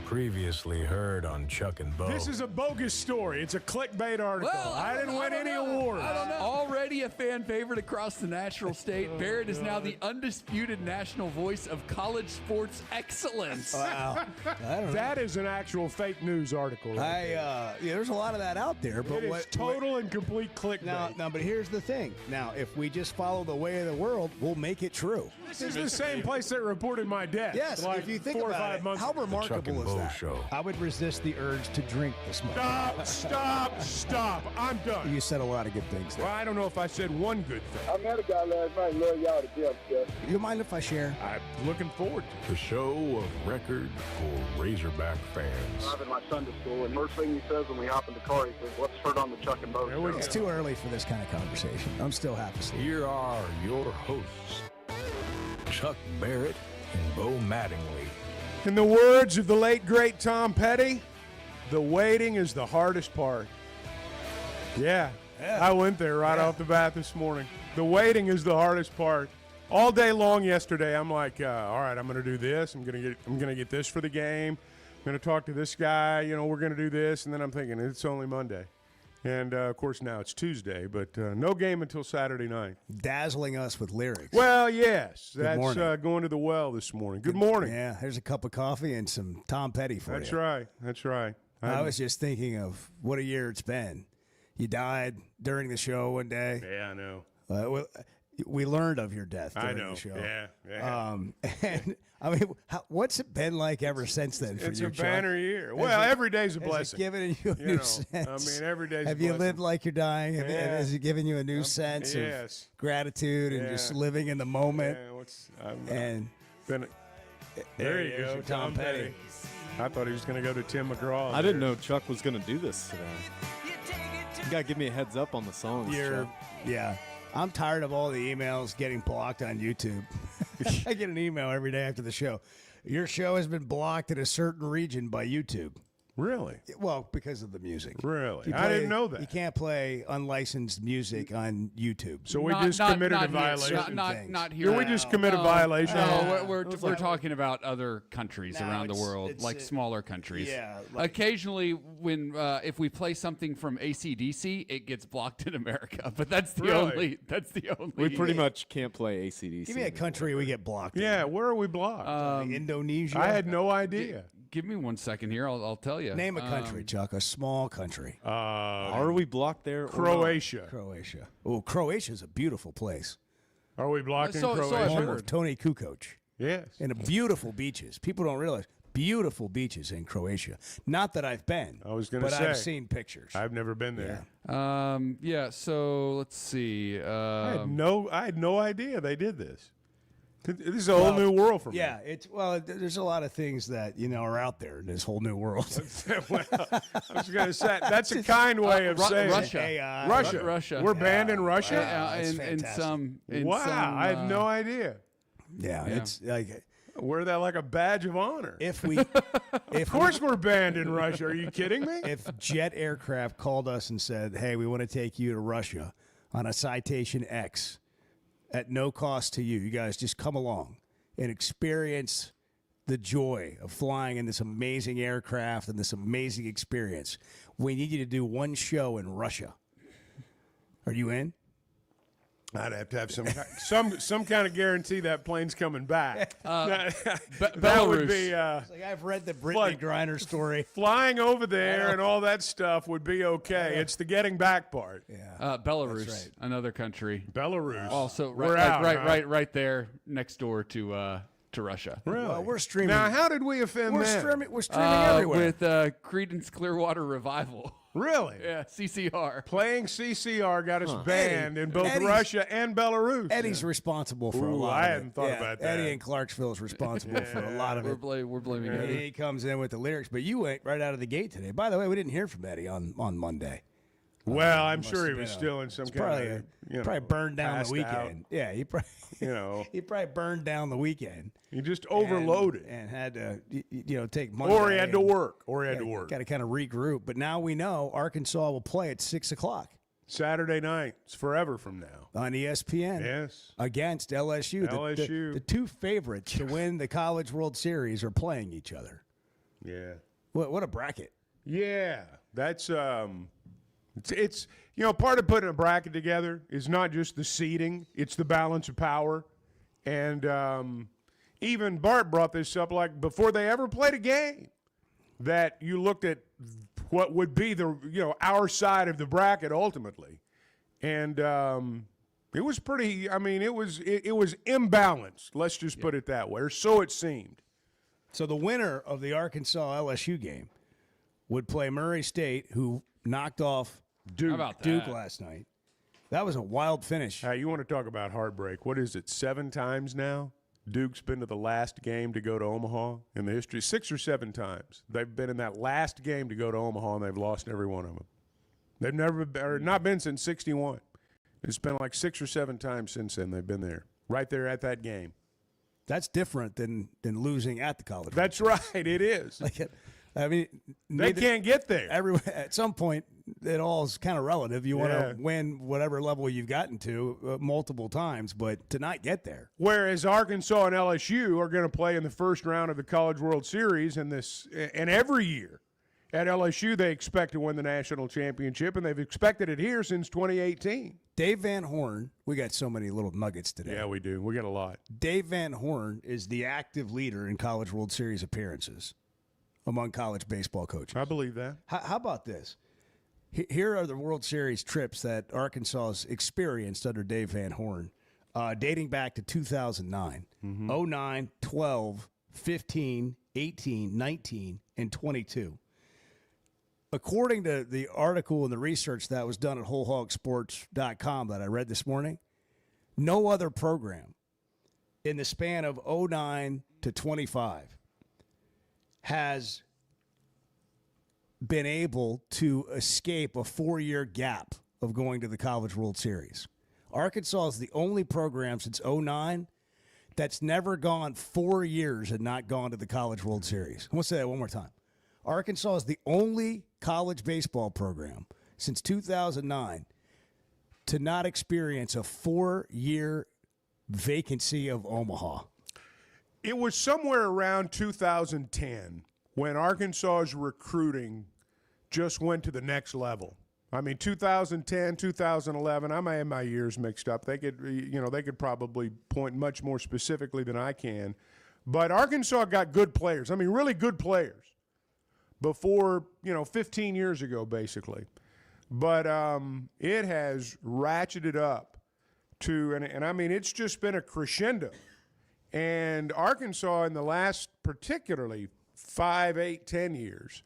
Previously heard on Chuck and Bo. This is a bogus story. It's a clickbait article. Well, I didn't win any awards. I don't know. Already a fan favorite across the natural state, Barrett is now the undisputed national voice of college sports excellence. Wow. That is an actual fake news article. There's a lot of that out there, but It is total and complete clickbait. Now, but here's the thing. Now, if we just follow the way of the world, we'll make it true. This is the same place that reported my death. Yes, like if you think 4 or about 5 it, months how ago. remarkable is that? Show. I would resist the urge to drink this morning. Stop. I'm done. You said a lot of good things there. Well, I don't know if I said one good thing. I met a guy last night. Love y'all to death, Jeff. You mind if I share? I'm looking forward to it. The show of record for Razorback fans. Driving my son to school, and first thing he says when we hop in the car, he says, "Let's turn on the Chuck and Bo There we show." go. It's too early for this kind of conversation. I'm still half asleep. Here are your hosts, Chuck Barrett and Bo Mattingly. In the words of the late, great Tom Petty, the waiting is the hardest part. Yeah. I went there right off the bat this morning. The waiting is the hardest part. All day long yesterday, I'm like, all right, I'm going to do this. I'm going to get this for the game. I'm going to talk to this guy. We're going to do this. And then I'm thinking, it's only Monday. And, of course, now it's Tuesday, but no game until Saturday night. Dazzling us with lyrics. Well, yes. That's morning. going to the well this morning. Good morning. Yeah, there's a cup of coffee and some Tom Petty for That's you. right. That's right. I was just thinking of what a year it's been. You died during the show one day. Yeah, I know. We learned of your death I during know. the show. Yeah. And I mean, what's it been like ever since then for It's you, a Chuck? banner year. Well, every day's a Has blessing. it given you a new sense? I mean, every day's Have a you blessing. lived like you're dying? Yeah. Has it given you a new sense yes. of gratitude and Yeah. just living in the moment? And there you go, Tom Petty. I thought he was going to go to Tim McGraw. I didn't know Chuck was going to do this today. You got to give me a heads up on the songs, Chuck. Yeah. I'm tired of all the emails getting blocked on YouTube. I get an email every day after the show. Your show has been blocked in a certain region by YouTube. Really? Well, because of the music. Really? You I didn't know that. You can't play unlicensed music on YouTube. So we just committed a violation. Not here. We just committed a violation. No, we're talking about other countries No, around the world, it's like smaller countries. Yeah. Occasionally, when if we play something from AC/DC, it gets blocked in America. But that's the Really? only. We pretty much can't play AC/DC. Give me a country we get blocked. Yeah, where are we blocked? Indonesia. I had no idea. Give me 1 second here. I'll tell you. Name a country, Chuck. A small country. Are we blocked there? or not? Croatia. Croatia. Oh, Croatia's a beautiful place. Are we blocked in So I've Croatia? Home heard. of Tony Kukoc. Yes. And beautiful beaches. People don't realize beautiful beaches in Croatia. Not that I've been. I was gonna but say. I've seen pictures. I've never been there. Yeah. So let's see. I had no idea they did this. This is a whole new world for me. Yeah, there's a lot of things that are out there in this whole new world. Well, I was going to say that's a kind way of saying Russia. AI. Russia. We're banned in Russia. That's in fantastic. some. Wow, I had no idea. Yeah, it's like Wear that like a badge of honor. if Of course we're banned in Russia. Are you kidding me? if jet aircraft called us and said, "Hey, we want to take you to Russia on a Citation X at no cost to you. You guys just come along and experience the joy of flying in this amazing aircraft and this amazing experience. We need you to do one show in Russia. Are you in?" I'd have to have some kind of guarantee that plane's coming back. That would be Like I've read the Brittany Griner story. flying over there and all that stuff would be okay. It's the getting back part. Yeah. Belarus, That's right. another country. Belarus. Also, We're out, huh? right there next door to Russia. Really? Well, we're streaming. Now, how did we offend We're them? streaming everywhere. With Creedence Clearwater Revival. Really? Yeah, CCR. Playing CCR got us banned in both Eddie's- Russia and Belarus. Eddie's responsible for a Ooh, lot I of hadn't it. thought Yeah, about that. Eddie in Clarksville is responsible for a lot of it. We're blaming Eddie. He comes in with the lyrics, but you went right out of the gate today. By the way, we didn't hear from Eddie on Monday. Well, I'm must sure he have was been still in some Probably, kind of, probably burned down the passed weekend. out. Yeah, he probably, He probably burned down the weekend. He just overloaded. and had to, take Monday. Or he had to work. Got to kind of regroup. But now we know Arkansas will play at 6:00 Saturday night. It's forever from now. on ESPN. Yes. Against LSU. LSU. The two favorites to win the College World Series are playing each other. Yeah. What a bracket. Yeah, that's it's part of putting a bracket together is not just the seeding; it's the balance of power. And even Bart brought this up, like before they ever played a game, that you looked at what would be the our side of the bracket ultimately, and it was pretty. I mean, it was imbalanced. Let's just put it that way, or so it seemed. So the winner of the Arkansas LSU game would play Murray State, who knocked off How about Duke that? last night. That was a wild finish. Hey, you want to talk about heartbreak? What is it? 7 times now? Duke's been to the last game to go to Omaha in the history. 6 or 7 times. They've been in that last game to go to Omaha, and they've lost every one of them. They've never been, or not been since 61. It's been like 6 or 7 times since then they've been there, right there at that game. That's different than losing at the college. That's right. It is. I mean, They can't get there. At some point, it all is kind of relative. You want to win whatever level you've gotten to multiple times, but to not get there. Whereas Arkansas and LSU are going to play in the first round of the College World Series, and every year at LSU they expect to win the national championship, and they've expected it here since 2018. Dave Van Horn, we got so many little nuggets today. Yeah, we do. We got a lot. Dave Van Horn is the active leader in College World Series appearances among college baseball coaches. I believe that. How about this? Here are the World Series trips that Arkansas has experienced under Dave Van Horn, dating back to 2009, 09, 12, 15, 18, 19, and 22. According to the article and the research that was done at WholeHogSports.com that I read this morning, no other program in the span of 09 to 25 has been able to escape a 4-year gap of going to the College World Series. Arkansas is the only program since 09 that's never gone 4 years and not gone to the College World Series. I'm going to say that one more time. Arkansas is the only college baseball program since 2009 to not experience a 4-year vacancy of Omaha. It was somewhere around 2010 when Arkansas's recruiting just went to the next level. I mean, 2010, 2011, I may have my years mixed up. They could probably point much more specifically than I can. But Arkansas got good players. I mean, really good players before, 15 years ago, basically. But it has ratcheted up to, and I mean, it's just been a crescendo. And Arkansas in the last particularly 5, 8, 10 years,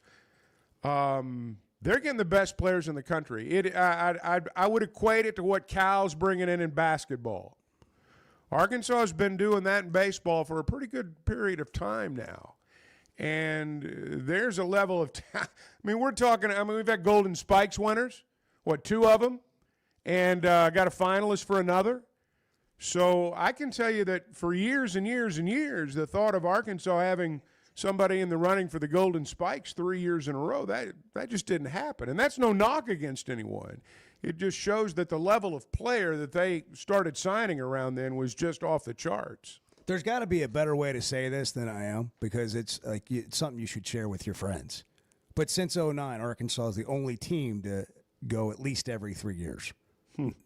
they're getting the best players in the country. I would equate it to what Cal's bringing in basketball. Arkansas has been doing that in baseball for a pretty good period of time now. And there's a level of we're talking, we've had Golden Spikes winners, 2 of them, and got a finalist for another. So I can tell you that for years and years and years, the thought of Arkansas having somebody in the running for the Golden Spikes 3 years in a row, that just didn't happen. And that's no knock against anyone. It just shows that the level of player that they started signing around then was just off the charts. There's got to be a better way to say this than I am, because it's something you should share with your friends. But since 09, Arkansas is the only team to go at least every 3 years.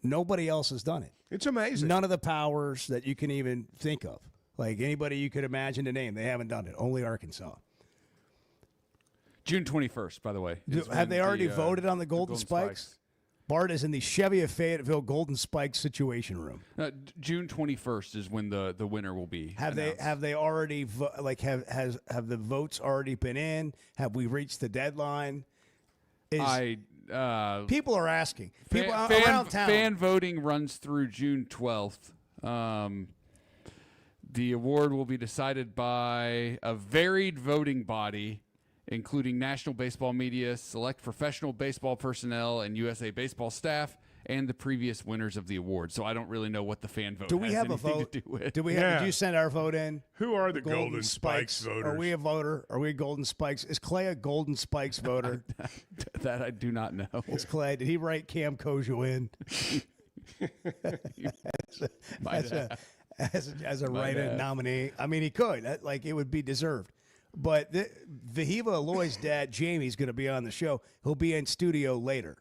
Nobody else has done it. It's amazing. None of the powers that you can even think of. Like anybody you could imagine to name, they haven't done it. Only Arkansas. June 21st, by the way. Have they already voted on the Golden Spikes? Bart is in the Chevy of Fayetteville Golden Spikes Situation Room. June 21st is when the winner will be. Have they already have the votes already been in? Have we reached the deadline? People are asking. People around town. Fan voting runs through June 12th. The award will be decided by a varied voting body, including national baseball media, select professional baseball personnel, and USA Baseball staff, and the previous winners of the award. So I don't really know what the fan vote Do we has have a anything vote? to do with. Did you send our vote in? Who are the Golden Spikes voters? Are we a voter? Are we Golden Spikes? Is Clay a Golden Spikes voter? That I do not know. It's Clay. Did he write Cam Kojo in? as a write-in nominee? I mean, he could. It would be deserved. But Vahiva Aloy's dad, Jamie, is going to be on the show. He'll be in studio later.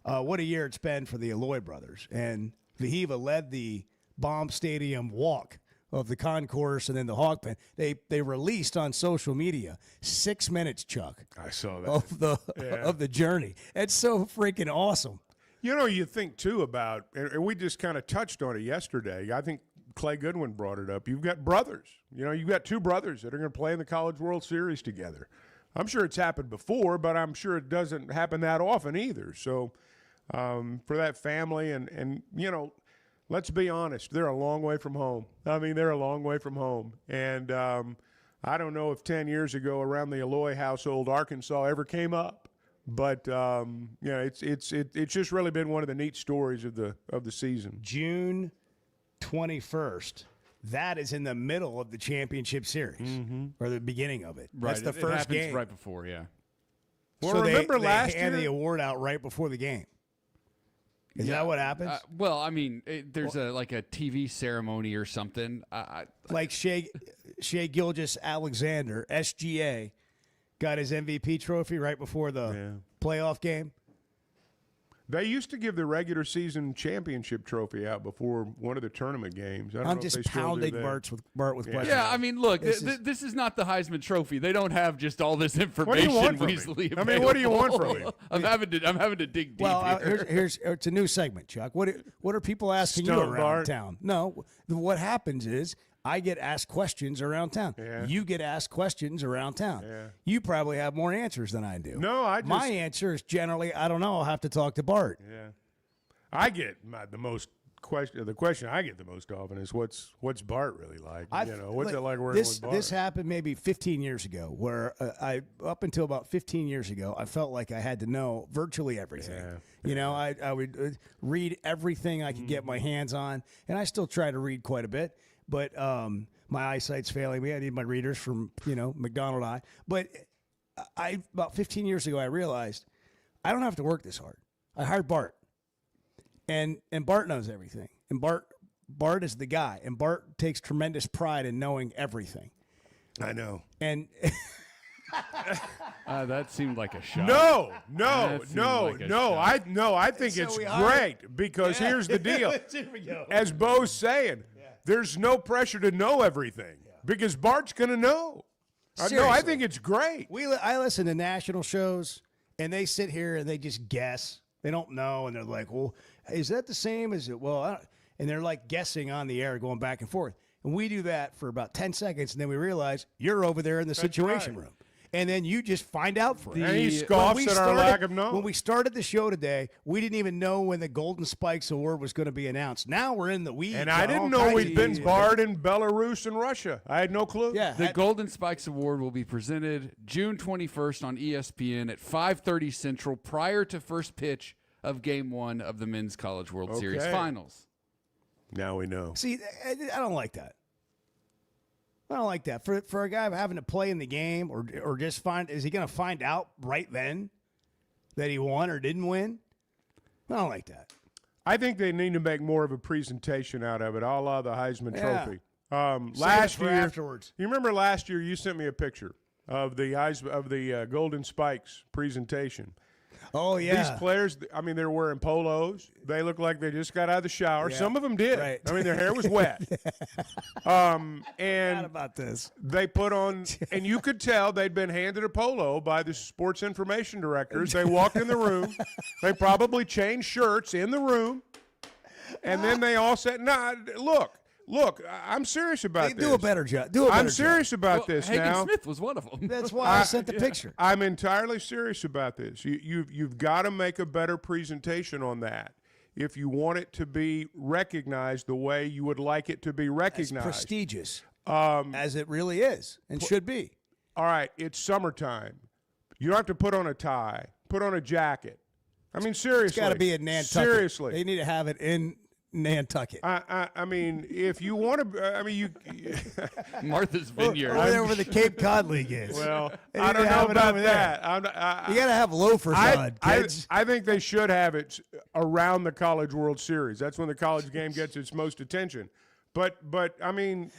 What a year it's been for the Aloy brothers. And Vahiva led the Bomb Stadium walk of the concourse and then the Hawk Pen. They released on social media 6 minutes, Chuck. I saw that. Of the journey. It's so freaking awesome. You know, you think, too, about, and we just kind of touched on it yesterday. I think Clay Goodwin brought it up. You've got brothers. You know, you've got two brothers that are going to play in the College World Series together. I'm sure it's happened before, but I'm sure it doesn't happen that often either. So for that family and you know, let's be honest, they're a long way from home. I mean, they're a long way from home. And I don't know if 10 years ago around the Aloy household, Arkansas ever came up. But it's just really been one of the neat stories of the season. June 21st. That is in the middle of the championship series or the beginning of it. Right. That's the first game. Right before, yeah. Well, so remember they last hand year? the award out right before the game. Is that what happens? Well, I mean, there's a TV ceremony or something. Like Shea Gilgeous-Alexander, SGA, got his MVP trophy right before the playoff game. They used to give the regular season championship trophy out before one of the tournament games. I'm just pounding Bart with questions. Yeah, I mean, look, this is not the Heisman Trophy. They don't have just all this information easily available. I mean, what do you want from me? I'm having to dig deep. Well, here. here's it's a new segment, Chuck. What are people asking you around Bart. town? No, what happens is I get asked questions around town. Yeah. You get asked questions around town. Yeah. You probably have more answers than I do. No, my answer is generally I don't know. I'll have to talk to Bart. Yeah, I get the most question. The question I get the most often is what's Bart really like? What's it like working with Bart? This happened maybe 15 years ago, where up until about 15 years ago, I felt like I had to know virtually everything. Yeah. You know, I would read everything I could get my hands on, and I still try to read quite a bit. But my eyesight's failing me. I need my readers from, McDonald Eye. But about 15 years ago, I realized I don't have to work this hard. I hired Bart. And Bart knows everything. And Bart is the guy. And Bart takes tremendous pride in knowing everything. I know. And that seemed like a shot. No. Like I think it's great because here's the deal. Here we go. As Bo's saying, there's no pressure to know everything because Bart's going to know. No, I think it's great. I listen to national shows, and they sit here and they just guess. They don't know, and they're like, well, is that the same? Is it? Well, and they're like guessing on the air, going back and forth. And we do that for about 10 seconds, and then we realize you're over there in the situation room. And then you just find out for it. And he scoffs at our lack of knowledge. When we started the show today, we didn't even know when the Golden Spikes Award was going to be announced. Now we're in the weeds. And I didn't know we'd been barred in Belarus and Russia. I had no clue. Yeah, the Golden Spikes Award will be presented June 21st on ESPN at 5:30 Central prior to first pitch of Game 1 of the Men's College World Series Finals. Now we know. See, I don't like that. I don't like that. For a guy having to play in the game or just is he going to find out right then that he won or didn't win? I don't like that. I think they need to make more of a presentation out of it, a la the Heisman Trophy. Last year, afterwards. You remember last year you sent me a picture of the Golden Spikes presentation. Oh, yeah. These players, I mean, they're wearing polos. They look like they just got out of the shower. Yeah. Some of them did. Right. I mean, their hair was wet. And Forgot about this. they put on, and you could tell they'd been handed a polo by the sports information directors. They walked in the room. They probably changed shirts in the room. And then they all said, Look, I'm serious about this. Do a better job. I'm serious about this Hagen now. Smith was one of them. That's why I sent the picture. I'm entirely serious about this. You've got to make a better presentation on that if you want it to be recognized the way you would like it to be recognized. As prestigious as it really is and should be. All right, it's summertime. You don't have to put on a tie. Put on a jacket. I mean, seriously. It's got to be in Nantucket. Seriously. They need to have it in Nantucket. I mean, if you want to, I mean, you. Martha's Vineyard. Over there where the Cape Cod League is. Well, They I need don't to know have it about over there. that. You got to have loafers on, kids. I think they should have it around the College World Series. That's when the college game gets its most attention. But I mean,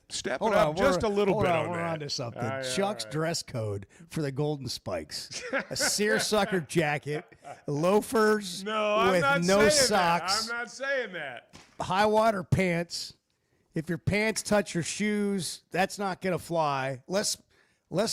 step it up just a little bit on We're that. on to something. All right, Chuck's all right. dress code for the Golden Spikes: a seersucker jacket, loafers No, I'm with not no saying socks, that. I'm not saying that. high water pants. If your pants touch your shoes, that's not going to fly. Let's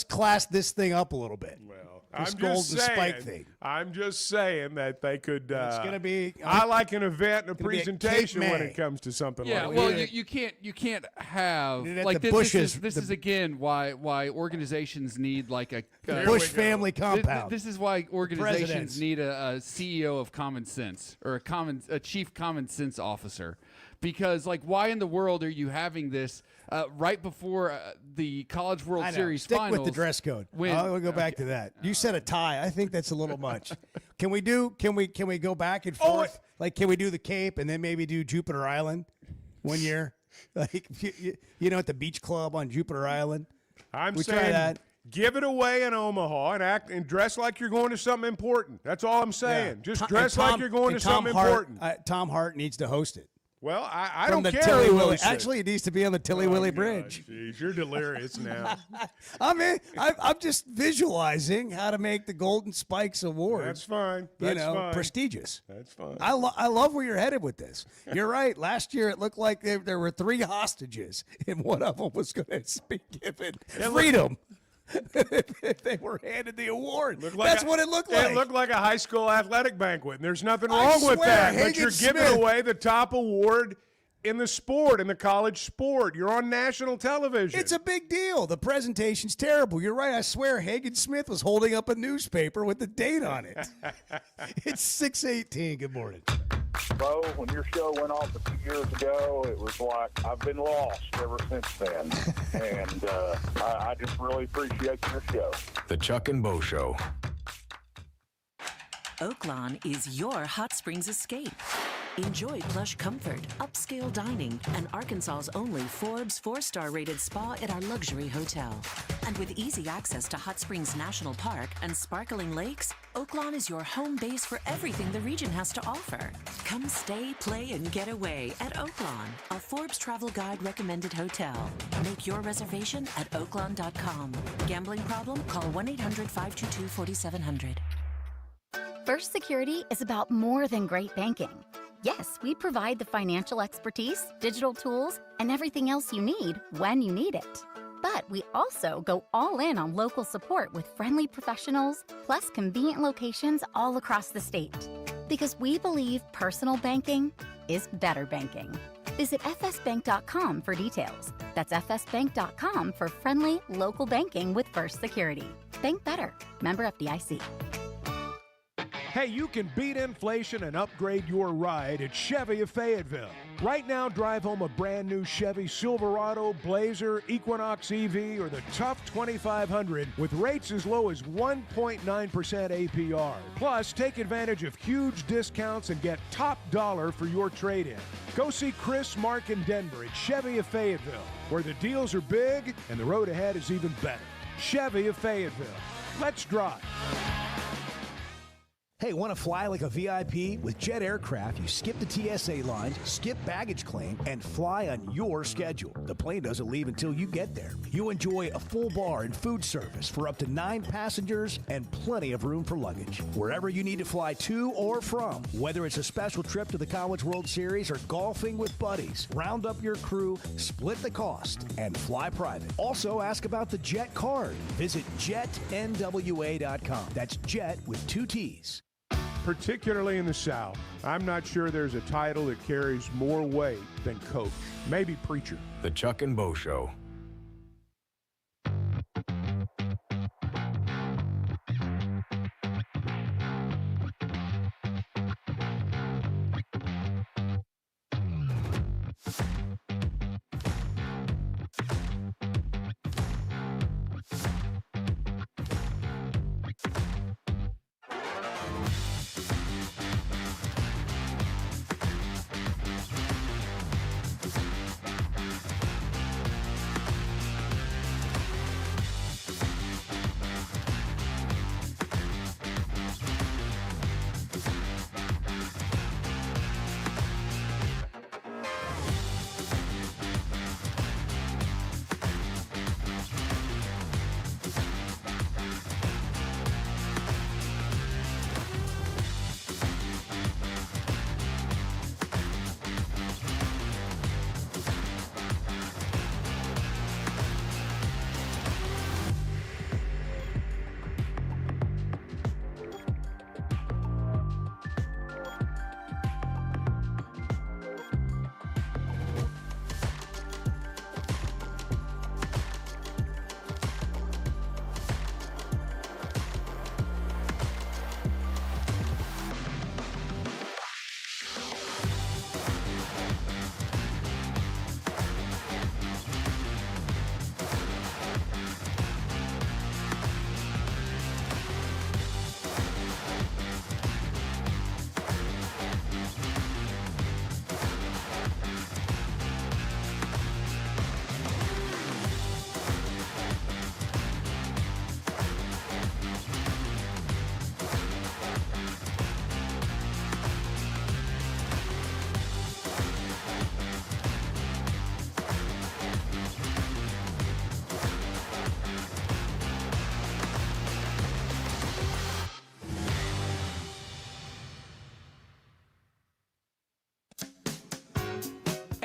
class this thing up a little bit. Well, This I'm Golden just saying. Spike thing. I'm just saying that they could. It's going to be. I like an event and a gonna be at presentation Cape when May. it comes to something Yeah, like well, that. you can't have And at like the this. bushes, This is again why organizations need like a Bush family compound. This is why organizations Presidents. need a CEO of common sense or a chief common sense officer, because like why in the world are you having this right before the College World I know. Series Stick finals? with the dress code. when- I'll go back to that. You said a tie. I think that's a little much. Can we go back and forth? Like, can we do the Cape and then maybe do Jupiter Island one year? Like, you know, at the beach club on Jupiter Island. I'm we saying try that. give it away in Omaha and act and dress like you're going to something important. That's all I'm saying. Just dress like you're going to something important. Tom Hart needs to host it. Well, I From don't the care. Tilly who Willy. hosts it. Actually, it needs to be on the Tilly Willy Bridge. Geez, you're delirious now. I mean, I'm just visualizing how to make the Golden Spikes Award. That's fine. That's fine. Prestigious. That's fine. I love where you're headed with this. You're right. Last year, it looked like there were 3 hostages, and one of them was going to be given freedom if they were handed the award. That's what it looked like. It looked like a high school athletic banquet, and there's nothing I wrong with swear, that. But Hagen you're giving Smith- away the top award in the sport, in the college sport. You're on national television. It's a big deal. The presentation's terrible. You're right. I swear Hagen Smith was holding up a newspaper with the date on it. It's 6:18. Good morning. Bo, when your show went off a few years ago, it was like I've been lost ever since then. And I just really appreciate your show. The Chuck and Bo Show. Oaklawn is your hot springs escape. Enjoy plush comfort, upscale dining, and Arkansas's only Forbes 4-star rated spa at our luxury hotel. And with easy access to Hot Springs National Park and sparkling lakes, Oaklawn is your home base for everything the region has to offer. Come stay, play, and get away at Oaklawn, a Forbes Travel Guide recommended hotel. Make your reservation at oaklawn.com. Gambling problem? Call 1-800-522-4700. First Security is about more than great banking. Yes, we provide the financial expertise, digital tools, and everything else you need when you need it. But we also go all in on local support with friendly professionals, plus convenient locations all across the state. Because we believe personal banking is better banking. Visit fsbank.com for details. That's fsbank.com for friendly, local banking with First Security. Bank better. Member FDIC. Hey, you can beat inflation and upgrade your ride at Chevy of Fayetteville. Right now, drive home a brand new Chevy Silverado, Blazer, Equinox EV, or the Tough 2500 with rates as low as 1.9% APR. Plus, take advantage of huge discounts and get top dollar for your trade-in. Go see Chris, Mark, and Denver at Chevy of Fayetteville, where the deals are big and the road ahead is even better. Chevy of Fayetteville. Let's drive. Hey, want to fly like a VIP? With Jet Aircraft, you skip the TSA lines, skip baggage claim, and fly on your schedule. The plane doesn't leave until you get there. You enjoy a full bar and food service for up to 9 passengers and plenty of room for luggage. Wherever you need to fly to or from, whether it's a special trip to the College World Series or golfing with buddies, round up your crew, split the cost, and fly private. Also, ask about the Jet card. Visit jetnwa.com. That's Jet with 2 T's. Particularly in the South, I'm not sure there's a title that carries more weight than coach. Maybe preacher. The Chuck and Bo Show.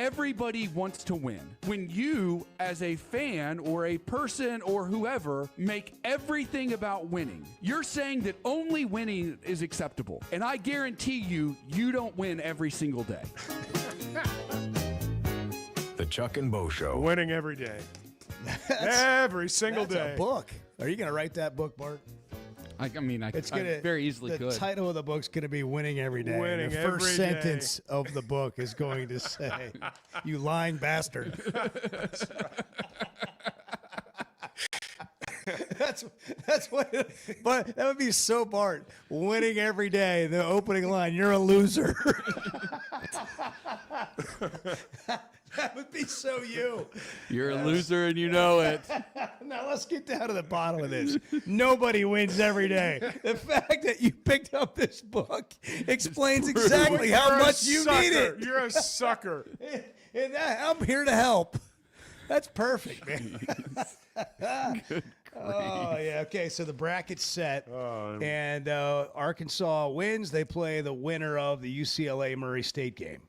everybody wants to win. When you, as a fan or a person or whoever, make everything about winning, you're saying that only winning is acceptable. And I guarantee you, you don't win every single day. The Chuck and Bo Show. Winning every day. Every single That's day. a book. Are you going to write that book, Bart? I very easily could. The title of the book's going to be Winning Every Day. Winning the every first day. sentence of the book is going to say, "You lying bastard." That's what. But that would be so Bart. Winning every day. The opening line. You're a loser. That would be so you. You're a loser and you know it. Now let's get down to the bottom of this. Nobody wins every day. The fact that you picked up this book explains exactly how much you need it. You're a sucker. And I'm here to help. That's perfect, man. Oh, yeah. Okay, so the bracket's set. And Arkansas wins. They play the winner of the UCLA Murray State game.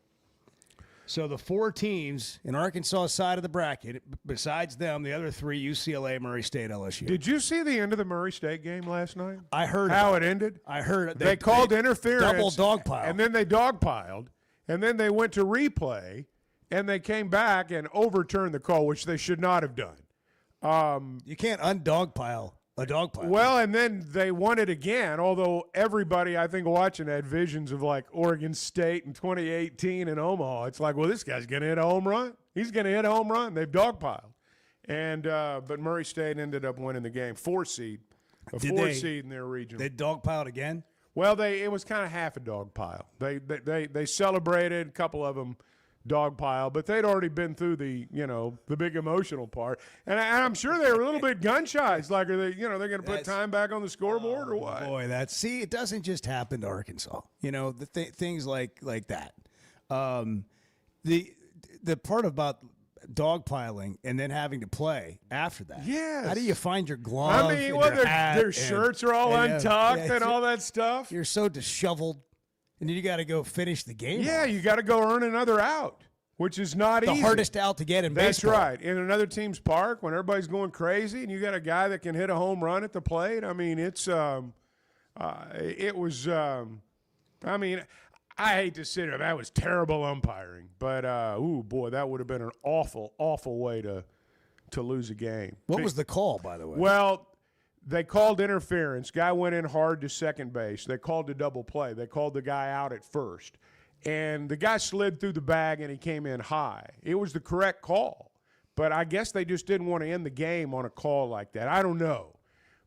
So the 4 teams in Arkansas' side of the bracket, besides them, the other 3, UCLA, Murray State, LSU. Did you see the end of the Murray State game last night? I heard how it ended. I heard it. They called interference. Double dogpile. And then they dogpiled. And then they went to replay. And they came back and overturned the call, which they should not have done. You can't undogpile a dogpile. Well, and then they won it again, although everybody, I think, watching had visions of, like, Oregon State in 2018 in Omaha. It's like, well, this guy's going to hit a home run. He's going to hit a home run. They've dogpiled. And but Murray State ended up winning the game. 4 seed. A 4 seed in their region. They dogpiled again? Well, it was kind of half a dogpile. They celebrated, a couple of them dog pile, but they'd already been through the big emotional part, and I'm sure they were a little bit gun shy. It's like, are they they're going to put time back on the scoreboard or what? Boy, it doesn't just happen to Arkansas. Things like that. The part about dogpiling and then having to play after that. Yes. How do you find your glove? I mean, and well, your hat their shirts are all untucked and all that stuff. You're so disheveled. And then you got to go finish the game. Yeah, you got to go earn another out, which is not easy. The hardest out to get in baseball. That's right. In another team's park, when everybody's going crazy, and you got a guy that can hit a home run at the plate. I mean, I hate to sit here. That was terrible umpiring. But, boy, that would have been an awful, awful way to lose a game. What was the call, by the way? Well, they called interference. Guy went in hard to second base. They called a double play. They called the guy out at first. And the guy slid through the bag, and he came in high. It was the correct call. But I guess they just didn't want to end the game on a call like that. I don't know.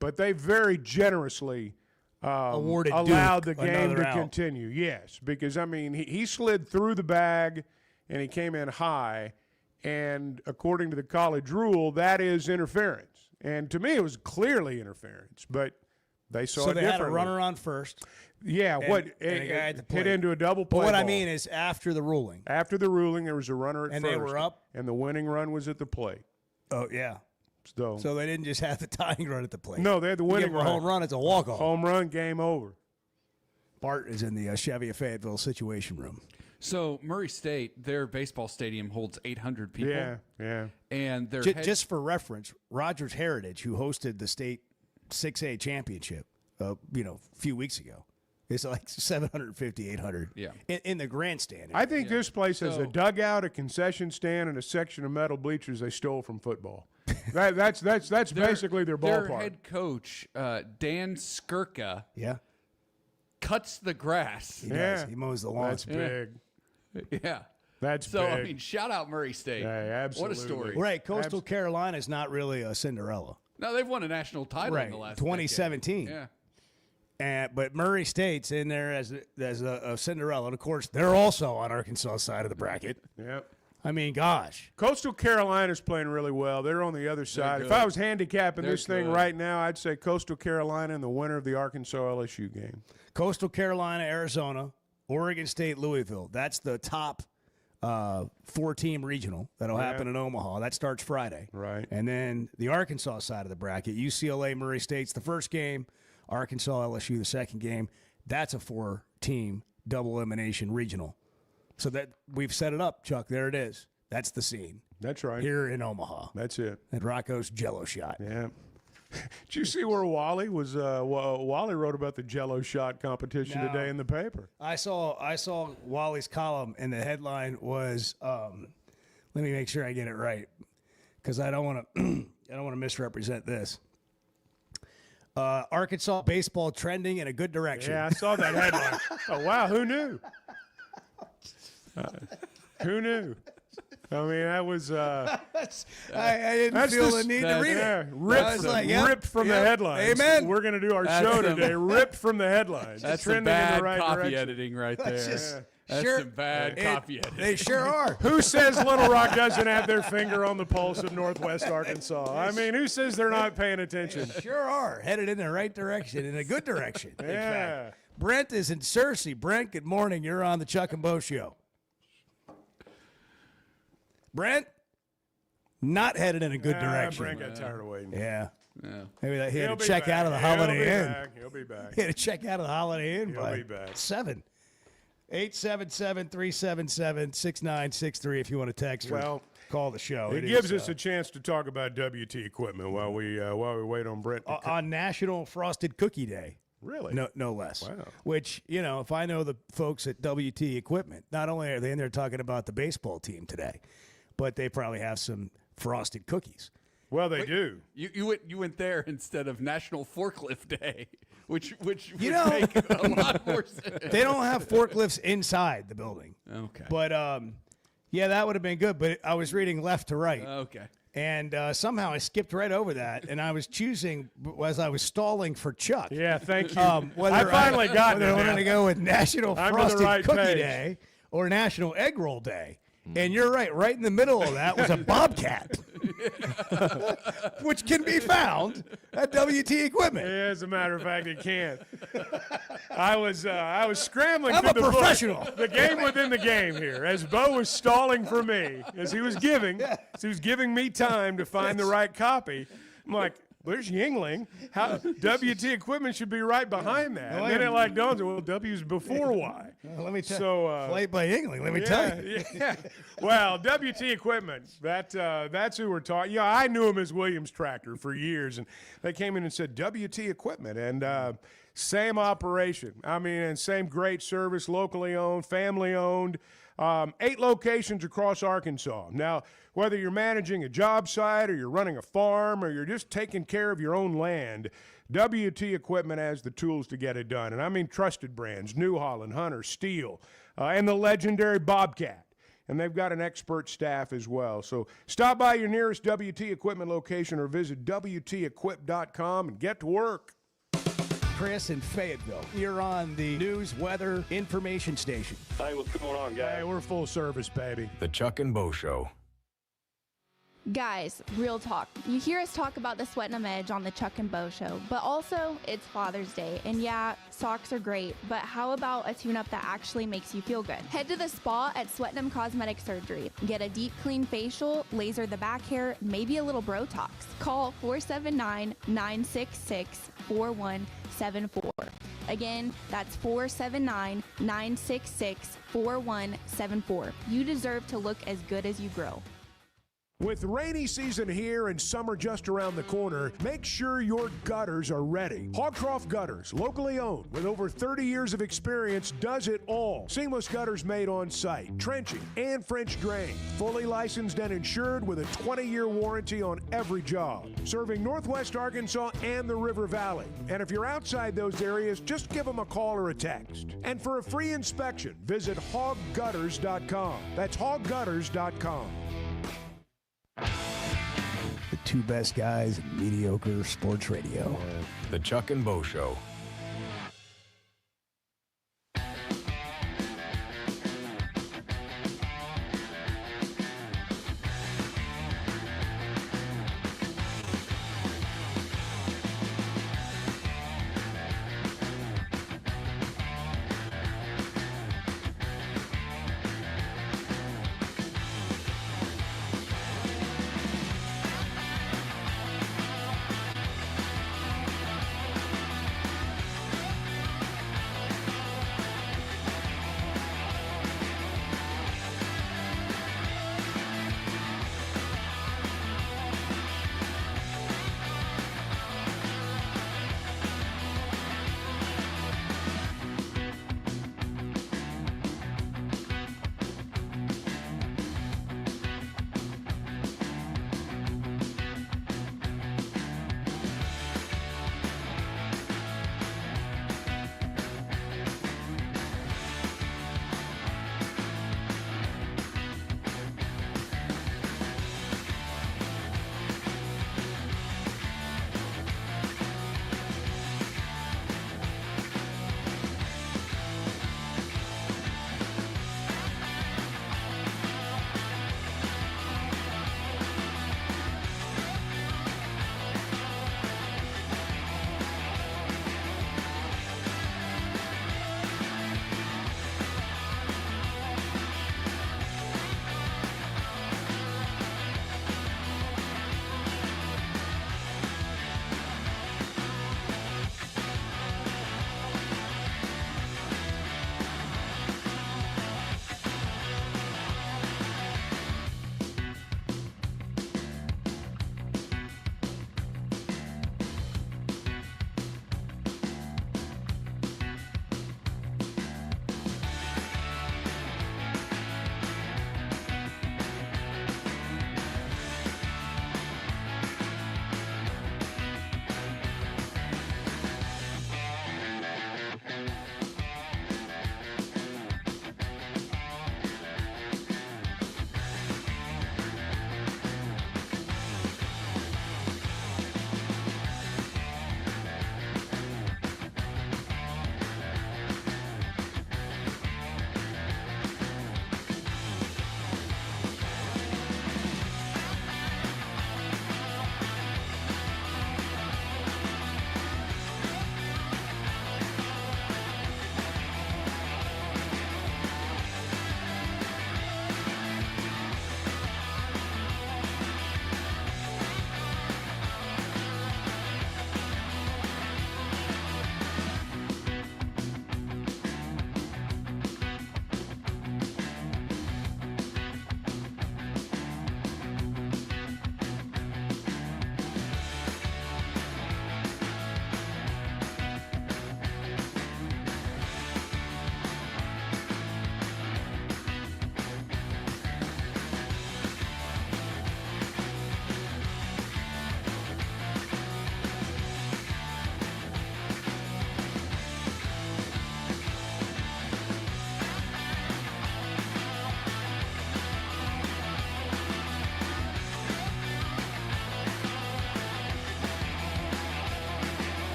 But they very generously allowed the game to continue. Yes, because, I mean, he slid through the bag, and he came in high. And according to the college rule, that is interference. And to me, it was clearly interference, but they saw it differently. So they had a runner on first. Yeah, it hit into a double play. But what ball. I mean is after the ruling. After the ruling, there was a runner at first. And they were up? And the winning run was at the plate. Oh, yeah. So they didn't just have the tying run at the plate. No, they had the winning run. Home run, it's a walk-off. Home run, game over. Bart is in the Chevy of Fayetteville Situation Room. So Murray State, their baseball stadium holds 800 people. Yeah. And their just for reference, Rogers Heritage, who hosted the state 6A championship, a few weeks ago, is like 750, 800. Yeah. In the grandstand. I think this place has a dugout, a concession stand, and a section of metal bleachers they stole from football. That's basically their ballpark. Their head coach, Dan Skirka, cuts the grass. He does. He mows the lawn. That's big. Yeah. That's so, big. I mean, shout out Murray State. Yeah, absolutely. What a story. Right. Coastal Carolina is not really a Cinderella. No, they've won a national title in the last 2017. decade. Yeah. But Murray State's in there as a Cinderella. And, of course, they're also on Arkansas' side of the bracket. Yep. I mean, gosh. Coastal Carolina's playing really well. They're on the other side. If I was handicapping this thing right now, I'd say Coastal Carolina and the winner of the Arkansas-LSU game. Coastal Carolina, Arizona, Oregon State, Louisville. That's the top 4-team regional that'll happen in Omaha. That starts Friday. Right. And then the Arkansas side of the bracket, UCLA, Murray State's the first game, Arkansas, LSU the second game. That's a 4-team double elimination regional. So that we've set it up, Chuck. There it is. That's the scene. That's right. Here in Omaha. That's it. At Rocco's Jello Shot. Yeah. Did you see where Wally was? Wally wrote about the Jello shot competition today in the paper. I saw Wally's column, and the headline was, let me make sure I get it right, because I don't want to misrepresent this. Arkansas baseball trending in a good direction. Yeah, I saw that headline. Oh wow, who knew? Who knew? I mean, that was. I didn't feel the need to read it. Ripped from the headlines. Amen. We're going to do our show today. Ripped from the headlines. That's trending some bad in the right copy direction. editing right there. That's Sure. some bad copy editing. They sure are. Who says Little Rock doesn't have their finger on the pulse of Northwest Arkansas? I mean, who says they're not paying attention? Sure are. Headed in the right direction, in a good direction. In Yeah. fact. Brent is in Searcy. Brent, good morning. You're on the Chuck and Bo Show. Brent, not headed in a good direction. Brent got tired of waiting. Yeah. Yeah. Maybe he had He'll to be check back. out of the Holiday Inn. He'll be back. He had to check out of the Holiday Inn He'll by be back. 7. 877-377-6963 if you want to text or call the show. It gives us a chance to talk about WT equipment while we wait on Brent. On National Frosted Cookie Day. Really? No less. Wow. Which, if I know the folks at WT Equipment, not only are they in there talking about the baseball team today, but they probably have some frosted cookies. Well, they do. You went there instead of National Forklift Day, which would make a lot more sense. They don't have forklifts inside the building. Okay. But that would have been good. But I was reading left to right. Okay. And somehow I skipped right over that, and I was choosing as I was stalling for Chuck. Yeah, thank you. I finally got it. Whether I wanted to go with National I'm to the Frosted right Cookie page. Day or National Egg Roll Day. And you're right. Right in the middle of that was a bobcat, which can be found at WT Equipment. Yeah, as a matter of fact, it can. I was scrambling I'm through a the book. professional. The game within the game here. As Bo was stalling for me, as he was giving me time to find the right copy. I'm like, there's Yingling. WT Equipment should be right behind that. And then it dawns, well, W's before Y. Let me tell So, played by Yingling. Let me tell you. Yeah. Well, WT Equipment, that's who we're talking. Yeah, I knew him as Williams Tractor for years, and they came in and said WT Equipment, and same operation. I mean, and same great service, locally owned, family owned. 8 locations across Arkansas. Now, whether you're managing a job site or you're running a farm or you're just taking care of your own land, WT Equipment has the tools to get it done. And I mean trusted brands, New Holland, Hunter, Steel, and the legendary Bobcat. And they've got an expert staff as well. So stop by your nearest WT Equipment location or visit WTEquip.com and get to work. Chris in Fayetteville. You're on the news, weather, information station. Hey, what's going on, guys? Hey, we're full service, baby. The Chuck and Bo Show. Guys, real talk. You hear us talk about the Sweatnum Edge on the Chuck and Bo Show, but also it's Father's Day. And yeah, socks are great, but how about a tune-up that actually makes you feel good? Head to the spa at Sweatnum Cosmetic Surgery. Get a deep clean facial, laser the back hair, maybe a little Botox. Call 479-966-4174. Again, that's 479-966-4174. You deserve to look as good as you grow. With rainy season here and summer just around the corner, make sure your gutters are ready. Hogcroft Gutters, locally owned with over 30 years of experience, does it all. Seamless gutters made on site, trenching and French drain. Fully licensed and insured with a 20-year warranty on every job. Serving Northwest Arkansas and the River Valley. And if you're outside those areas, just give them a call or a text. And for a free inspection, visit hoggutters.com. That's hoggutters.com. The two best guys in mediocre sports radio. The Chuck and Bo Show.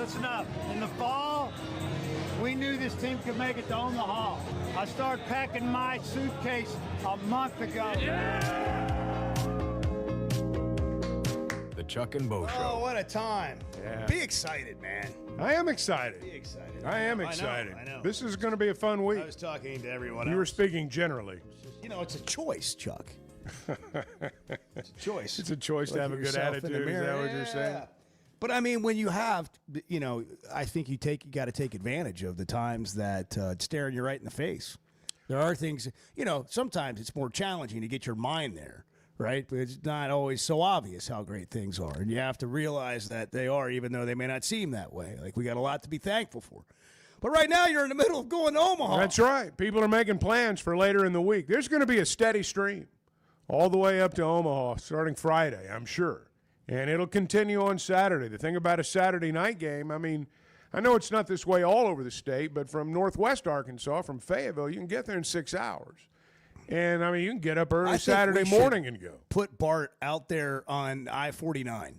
Listen up. In the fall, we knew this team could make it to Omaha. I started packing my suitcase a month ago. The Chuck and Bo Show. Oh, what a time. Yeah. Be excited, man. I am excited. Be excited. I am excited. I know. This is going to be a fun week. I was talking to everyone You else. were speaking generally. You know, it's a choice, Chuck. It's a choice. It's a choice to Look have a at good yourself in the attitude. Is mirror. that what you're Yeah. saying? But I mean, when you have, you know, I think you got to take advantage of the times that it's staring you right in the face. There are things, you know, sometimes it's more challenging to get your mind there, right? But it's not always so obvious how great things are. And you have to realize that they are, even though they may not seem that way. Like, we got a lot to be thankful for. But right now, you're in the middle of going to Omaha. That's right. People are making plans for later in the week. There's going to be a steady stream all the way up to Omaha starting Friday, I'm sure. And it'll continue on Saturday. The thing about a Saturday night game, I mean, I know it's not this way all over the state, but from northwest Arkansas, from Fayetteville, you can get there in 6 hours. And, I mean, you can get up early Saturday morning and go. Put Bart out there on I-49.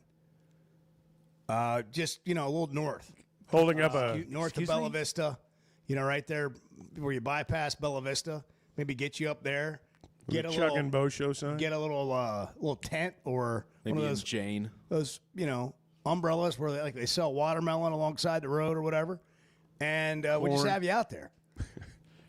Just, you know, a little north. Holding up north of Bella Vista, you know, right there where you bypass Bella Vista. Maybe get you up there. Get a Chuck little and Bo Show sign. Get a little tent or Maybe one of those Jane. Those, you know, umbrellas where they sell watermelon alongside the road or whatever, and we'll just have you out there,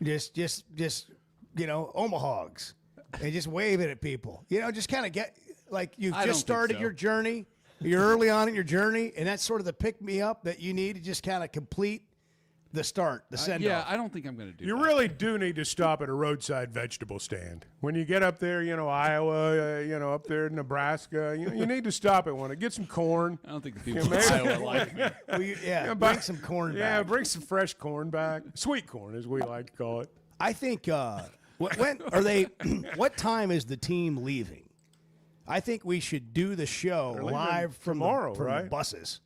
just you know, Omahogs, and just wave it at people. You know, just kind of get like you've just started your journey. You're early on in your journey, and that's sort of the pick-me-up that you need to just kind of complete the start, the send-off. Yeah, I don't think I'm going to do You that. really do need to stop at a roadside vegetable stand. When you get up there, you know, Iowa, you know, up there in Nebraska, you need to stop at one. Get some corn. I don't think the people in Iowa like me. Bring some corn back. Yeah, bring some fresh corn back. Sweet corn, as we like to call it. I think, when are they, what time is the team leaving? I think we should do the show live from tomorrow, from right? the buses.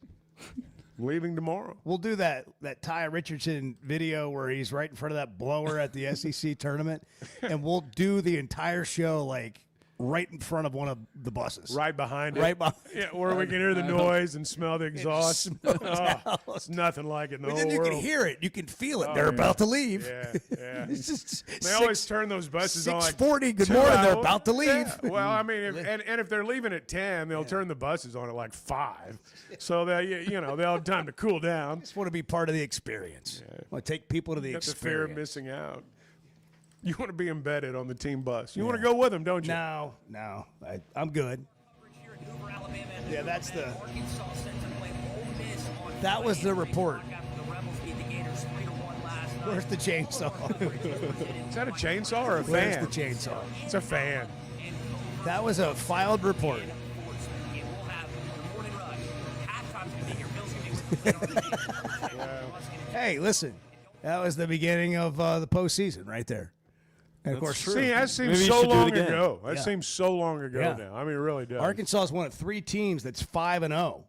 Leaving tomorrow. We'll do that Ty Richardson video where he's right in front of that blower at the SEC tournament, and we'll do the entire show like right in front of one of the buses. Right behind it. Right behind. Yeah, where we can hear the noise and smell the exhaust. It's nothing like it in the But whole then you world. can hear it. You can feel it. Oh, They're yeah. about to leave. Yeah, yeah. It's just They always turn those buses on like 6:40. Good 2 morning. They're hours. about to leave. Yeah. Well, I mean, if they're leaving at 10, they'll turn the buses on at like 5, so that they'll have time to cool down. Just want to be part of the experience. Want to take people to the That's the fear of experience. missing out. You want to be embedded on the team bus. You want to go with them, don't you? No, I'm good. Yeah, that was the report. Where's the chainsaw? Is that a chainsaw or a Where's fan? the chainsaw? It's a fan. That was a filed report. Hey, listen, that was the beginning of the postseason right there. And of course, See, that seems Maybe you so should do it long again. ago. That Yeah. seems so long ago Yeah. now. I mean, it really does. Arkansas is one of 3 teams that's 5-0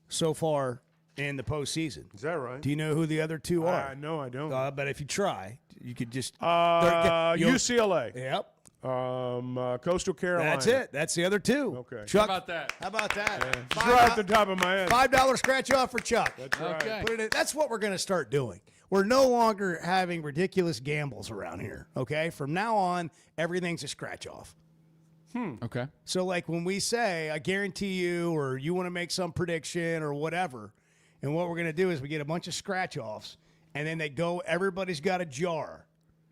so far in the postseason. Is that right? Do you know who the other 2 are? No, I don't. But if you try, you could just UCLA. Yep. Coastal Carolina. That's it. That's the other 2. Okay. Chuck, How about that? How about that? Just right off the top of my head. $5 scratch off for Chuck. That's right. Okay. Put it in. That's what we're going to start doing. We're no longer having ridiculous gambles around here. Okay. From now on, everything's a scratch off. Okay. So, like when we say, I guarantee you, or you want to make some prediction or whatever, and what we're going to do is we get a bunch of scratch offs, and then they go, everybody's got a jar.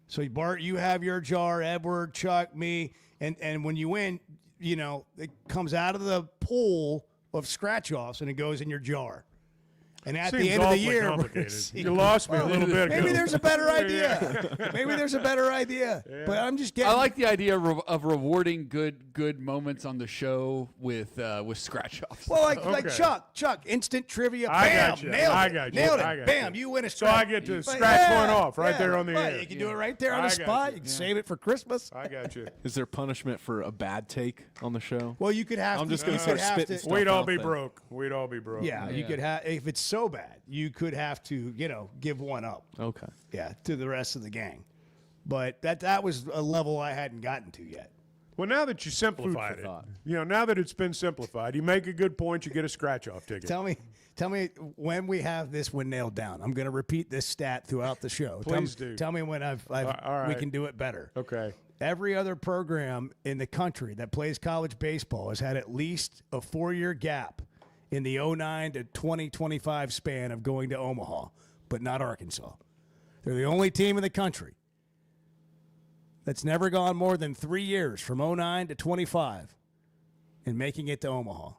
So, Bart, you have your jar, Edward, Chuck, me, and when you win, you know, it comes out of the pool of scratch offs and it goes in your jar. And at the Seems end of the awfully year, we're gonna complicated. see- You lost me a little bit ago. Maybe there's a better idea. Maybe there's a better idea. But I'm just getting. I like the idea of rewarding good moments on the show with scratch offs. Well, like Okay. Chuck, instant trivia. I Bam, got you. nailed I it. got you. Nailed it. I got Bam, you. you win a So scratch. I get to But scratch one off right there on the right. air. You can do it right there on I the got spot. you. You can save it for Christmas. I got you. Is there punishment for a bad take on the show? Well, you could have. I'm to, just gonna you start could have spitting to- stuff We'd all out be there. broke. We'd all be broke. Yeah, you could have. If it's so bad, you could have to, give one up. Okay. Yeah, to the rest of the gang. But that was a level I hadn't gotten to yet. Well, now that you simplified it, now that it's been simplified, you make a good point, you get a scratch-off ticket. Tell me when we have this one nailed down. I'm going to repeat this stat throughout the show. Please do. Tell me when All right. we can do it better. Okay. Every other program in the country that plays college baseball has had at least a 4-year gap in the 09 to 2025 span of going to Omaha, but not Arkansas. They're the only team in the country that's never gone more than 3 years from 09 to 25 and making it to Omaha.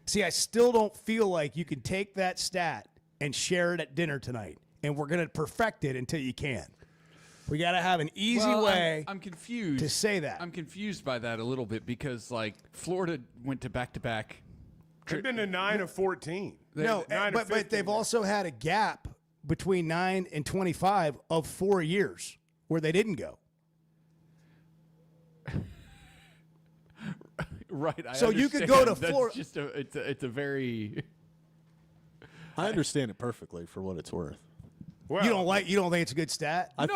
See, I still don't feel like you can take that stat and share it at dinner tonight, and we're going to perfect it until you can. We got to have an easy way I'm confused to say that. I'm confused by that a little bit because, like, Florida went to back-to-back. They've been to 9 of 14. But they've also had a gap between 9 and 25 of 4 years where they didn't go. Right. So you could go to Florida. It's a very. I understand it perfectly for what it's worth. Well, you don't think it's a good stat? I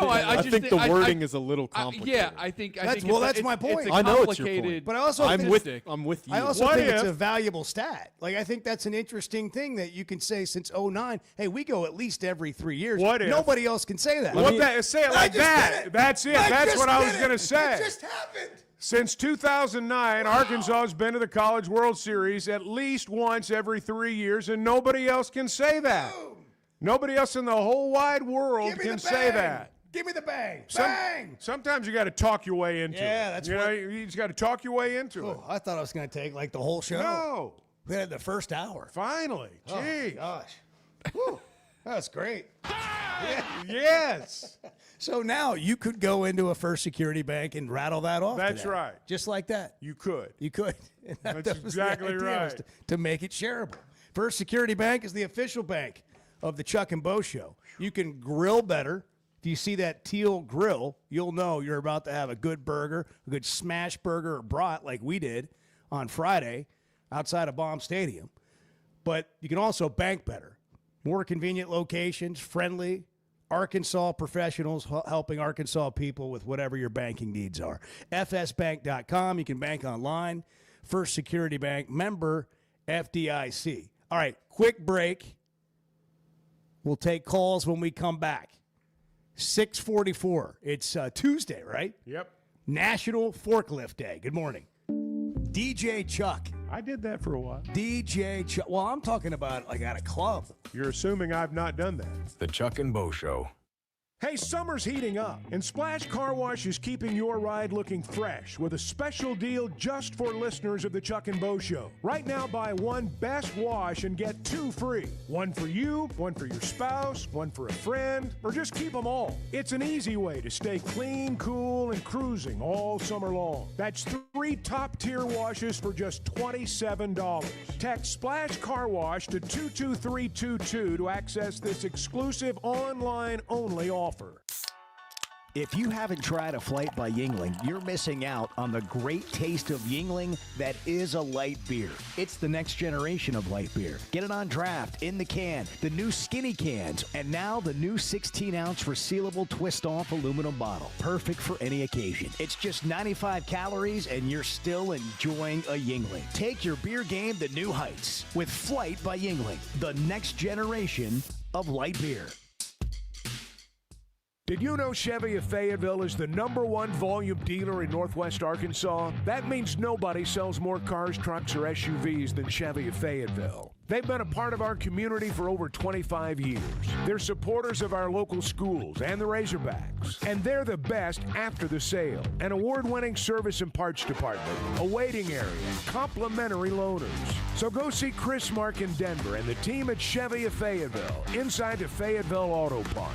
think the wording is a little complicated. I think that's my point. It's I know it's your point, but I also I'm with you. I also think it's a valuable stat. Like, I think that's an interesting thing that you can say since 09. Hey, we go at least every 3 years. What if? Nobody else can say that. Say it like that. That's it. That's what I was going to say. It just happened. Since 2009, Arkansas has been to the College World Series at least once every 3 years, and nobody else can say that. Nobody else in the whole wide world can say that. Give me the bang. Bang. Sometimes you got to talk your way into it. Yeah, that's you just got to talk your way into it. I thought I was going to take like the whole show. No. We had the first hour. Finally. Gee. Oh, gosh. Whew. That's great. Yes. So now you could go into a First Security Bank and rattle that off. That's today. right. Just like that. You could. And that That's was the exactly idea, right. was to make it shareable. First Security Bank is the official bank of the Chuck and Bo Show. You can grill better. If you see that teal grill, you'll know you're about to have a good burger, a good smash burger or brat like we did on Friday outside of Baum Stadium. But you can also bank better. More convenient locations, friendly, Arkansas professionals helping Arkansas people with whatever your banking needs are. FSbank.com. You can bank online. First Security Bank, member FDIC. All right, quick break. We'll take calls when we come back. 6:44. It's Tuesday, right? Yep. National Forklift Day. Good morning. DJ Chuck. I did that for a while. DJ Chuck. Well, I'm talking about like at a club. You're assuming I've not done that. The Chuck and Bo Show. Hey, summer's heating up, and Splash Car Wash is keeping your ride looking fresh with a special deal just for listeners of the Chuck and Bo Show. Right now, buy one Best Wash and get 2 free. One for you, one for your spouse, one for a friend, or just keep them all. It's an easy way to stay clean, cool, and cruising all summer long. That's 3 top-tier washes for just $27. Text Splash Car Wash to 22322 to access this exclusive online-only offer. If you haven't tried a flight by Yuengling, you're missing out on the great taste of Yuengling that is a light beer. It's the next generation of light beer. Get it on draft, in the can, the new skinny cans, and now the new 16-ounce resealable twist-off aluminum bottle. Perfect for any occasion. It's just 95 calories, and you're still enjoying a Yuengling. Take your beer game to new heights with Flight by Yuengling, the next generation of light beer. Did you know Chevy of Fayetteville is the #1 volume dealer in Northwest Arkansas? That means nobody sells more cars, trucks, or SUVs than Chevy of Fayetteville. They've been a part of our community for over 25 years. They're supporters of our local schools and the Razorbacks. And they're the best after the sale. An award-winning service and parts department, a waiting area, complimentary loaners. So go see Chris Mark in Denver and the team at Chevy of Fayetteville, inside the Fayetteville Auto Park.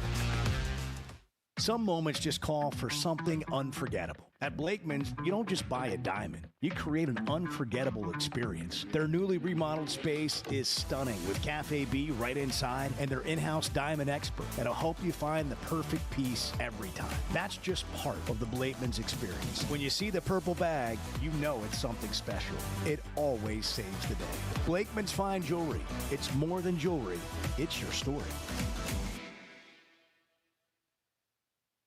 Some moments just call for something unforgettable. At Blakeman's, you don't just buy a diamond. You create an unforgettable experience. Their newly remodeled space is stunning with Cafe B right inside and their in-house diamond expert that'll help you find the perfect piece every time. That's just part of the Blakeman's experience. When you see the purple bag, you know it's something special. It always saves the day. Blakeman's Fine Jewelry. It's more than jewelry. It's your story.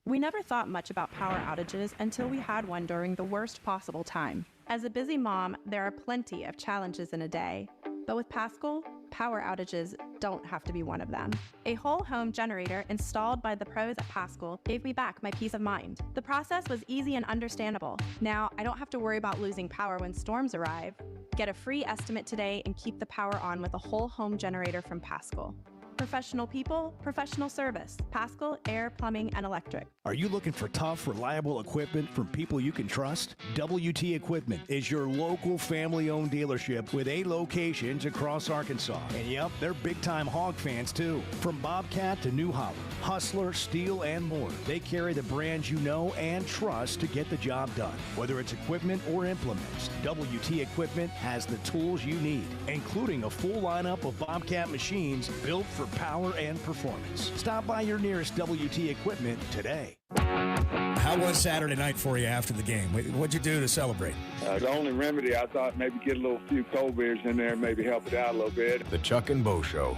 We never thought much about power outages until we had one during the worst possible time. As a busy mom, there are plenty of challenges in a day. But with Paschal, power outages don't have to be one of them. A whole home generator installed by the pros at Paschal gave me back my peace of mind. The process was easy and understandable. Now, I don't have to worry about losing power when storms arrive. Get a free estimate today and keep the power on with a whole home generator from Paschal. Professional people, professional service. Paschal Air, Plumbing, and Electric. Are you looking for tough, reliable equipment from people you can trust? WT Equipment is your local family-owned dealership with 8 locations across Arkansas. And yep, they're big-time hog fans too. From Bobcat to New Holland, Hustler, Steel, and more, they carry the brands you know and trust to get the job done. Whether it's equipment or implements, WT Equipment has the tools you need, including a full lineup of Bobcat machines built for power and performance. Stop by your nearest WT Equipment today. How was Saturday night for you after the game? What'd you do to celebrate? The only remedy, I thought maybe get a few cold beers in there, maybe help it out a little bit. The Chuck and Bo Show.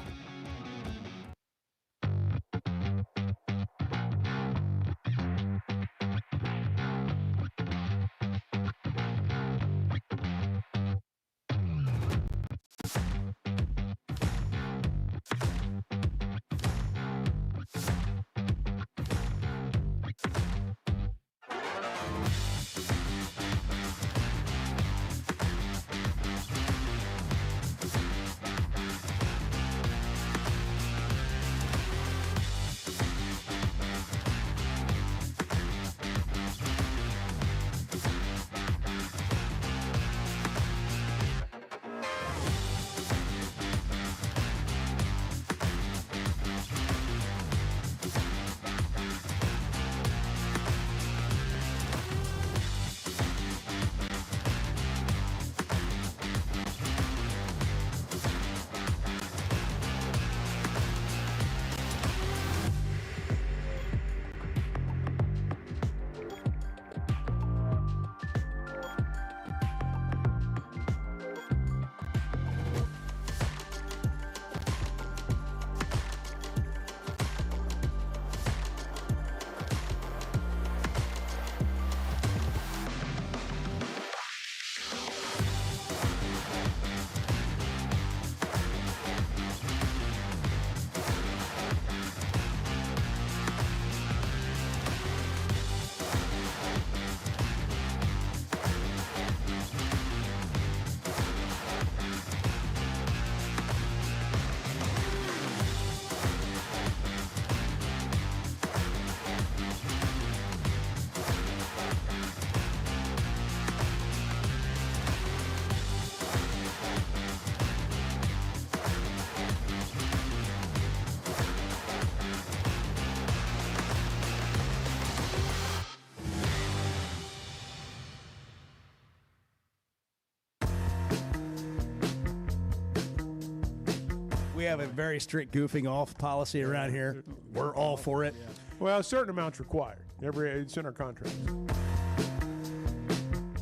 We have a very strict goofing off policy around here. We're all for it. Well, a certain amount's required. It's in our contract.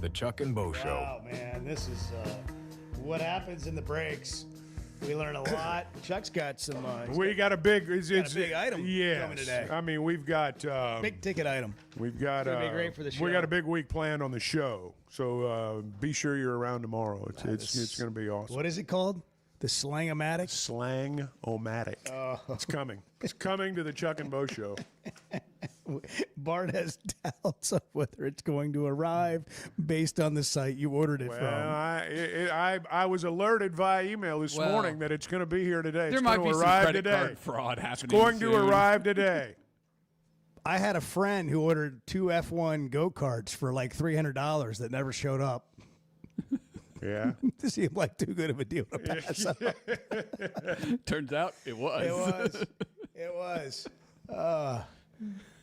The Chuck and Bo Show. Oh, man, this is what happens in the breaks. We learn a lot. Chuck's got some. We got a big. It's a big item yes. coming today. I mean, we've got big ticket item. We've got. It's gonna be great for the show. We got a big week planned on the show, so be sure you're around tomorrow. It's going to be awesome. What is it called? The Slang-O-Matic? Slang-O-Matic. Oh. It's coming. It's coming to the Chuck and Bo Show. Bart has doubts of whether it's going to arrive based on the site you ordered it from. I was alerted via email this morning that it's going to be here today. There it's might be some credit today. card fraud happening. It's going to arrive today. I had a friend who ordered 2 F1 go-karts for like $300 that never showed up. Yeah. This seemed like too good of a deal to pass up. Turns out it was. It was.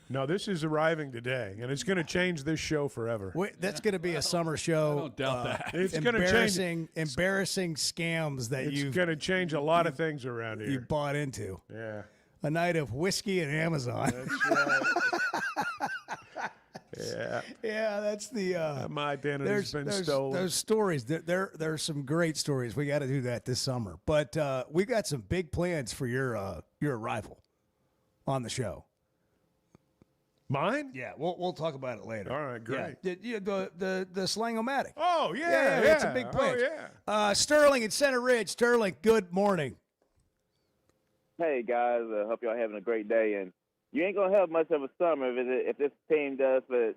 No, this is arriving today, and it's going to change this show forever. That's going to be a summer show. I don't doubt that. It's going to change. Embarrassing scams that It's going to change a lot of things around here. You bought into. Yeah. A night of whiskey and Amazon. That's right. Yeah. Yeah, that's the my identity's been stolen. Those stories, there's some great stories. We got to do that this summer. But we got some big plans for your arrival on the show. Mine? Yeah, we'll talk about it later. All right, great. Yeah, the Slang-O-Matic. Oh, yeah. It's a big place. Oh, yeah. Sterling at Center Ridge. Sterling, good morning. Hey, guys. Hope y'all having a great day. And you ain't going to have much of a summer if this team does what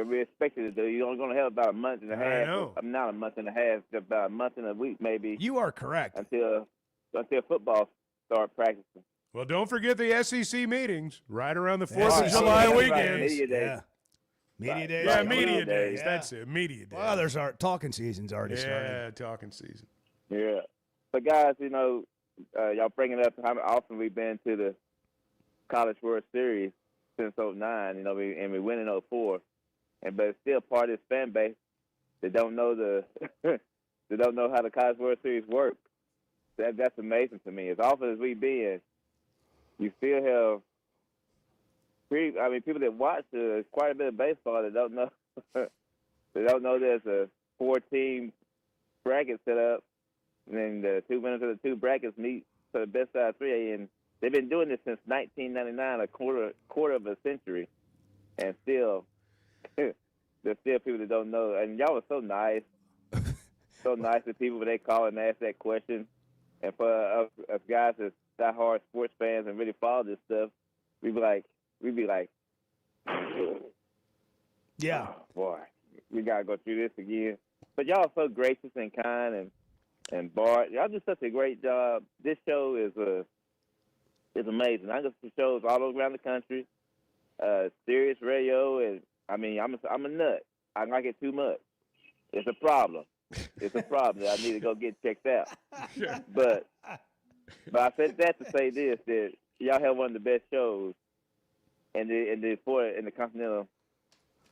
we expected to do. You're only going to have about a month and a half. I know. Not a month and a half, about a month and a week maybe. You are correct. Until football start practicing. Well, don't forget the SEC meetings right around the 4th of July weekend. Media Day. Yeah. Media Days. Yeah, Media Days. Days. That's it. Media Days. Well, there's our talking season's already started. Yeah, talking season. Yeah. But, guys, y'all bringing up how often we've been to the College World Series since 2009, and we win in 2004. But it's still part of this fan base that don't know they don't know how the College World Series works. That's amazing to me. As often as we been, you still have people that watch quite a bit of baseball that don't know they don't know there's a 4-team bracket set up, and then the two winners of the two brackets meet for the best out of 3. And they've been doing this since 1999, a quarter of a century, and still there's still people that don't know. And y'all were so nice, so nice to people when they call and ask that question. And for us guys that's diehard sports fans and really follow this stuff, we'd be like, yeah, oh, boy, we gotta go through this again. But y'all are so gracious and kind, and Bart, y'all do such a great job. This show is amazing. I go to shows all around the country, Sirius Radio, and I'm a nut. I like it too much. It's a problem. It's a problem that I need to go get checked out. But I said that to say this, that y'all have one of the best shows in the continental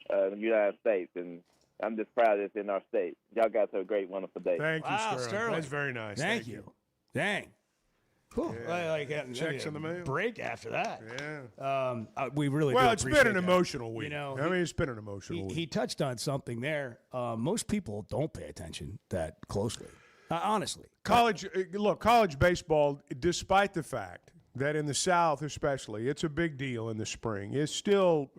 United States, and I'm just proud that it's in our state. Y'all guys have a great, wonderful day. Thank you, Sterling. That's very nice. Thank you. Dang. Cool. Yeah. I like having checks in the mail. Break after that. Yeah. We really well, do it's been appreciate an that. emotional week. It's been an emotional week. He touched on something there. Most people don't pay attention that closely. Honestly. College baseball, despite the fact that in the South especially, it's a big deal in the spring, it's still,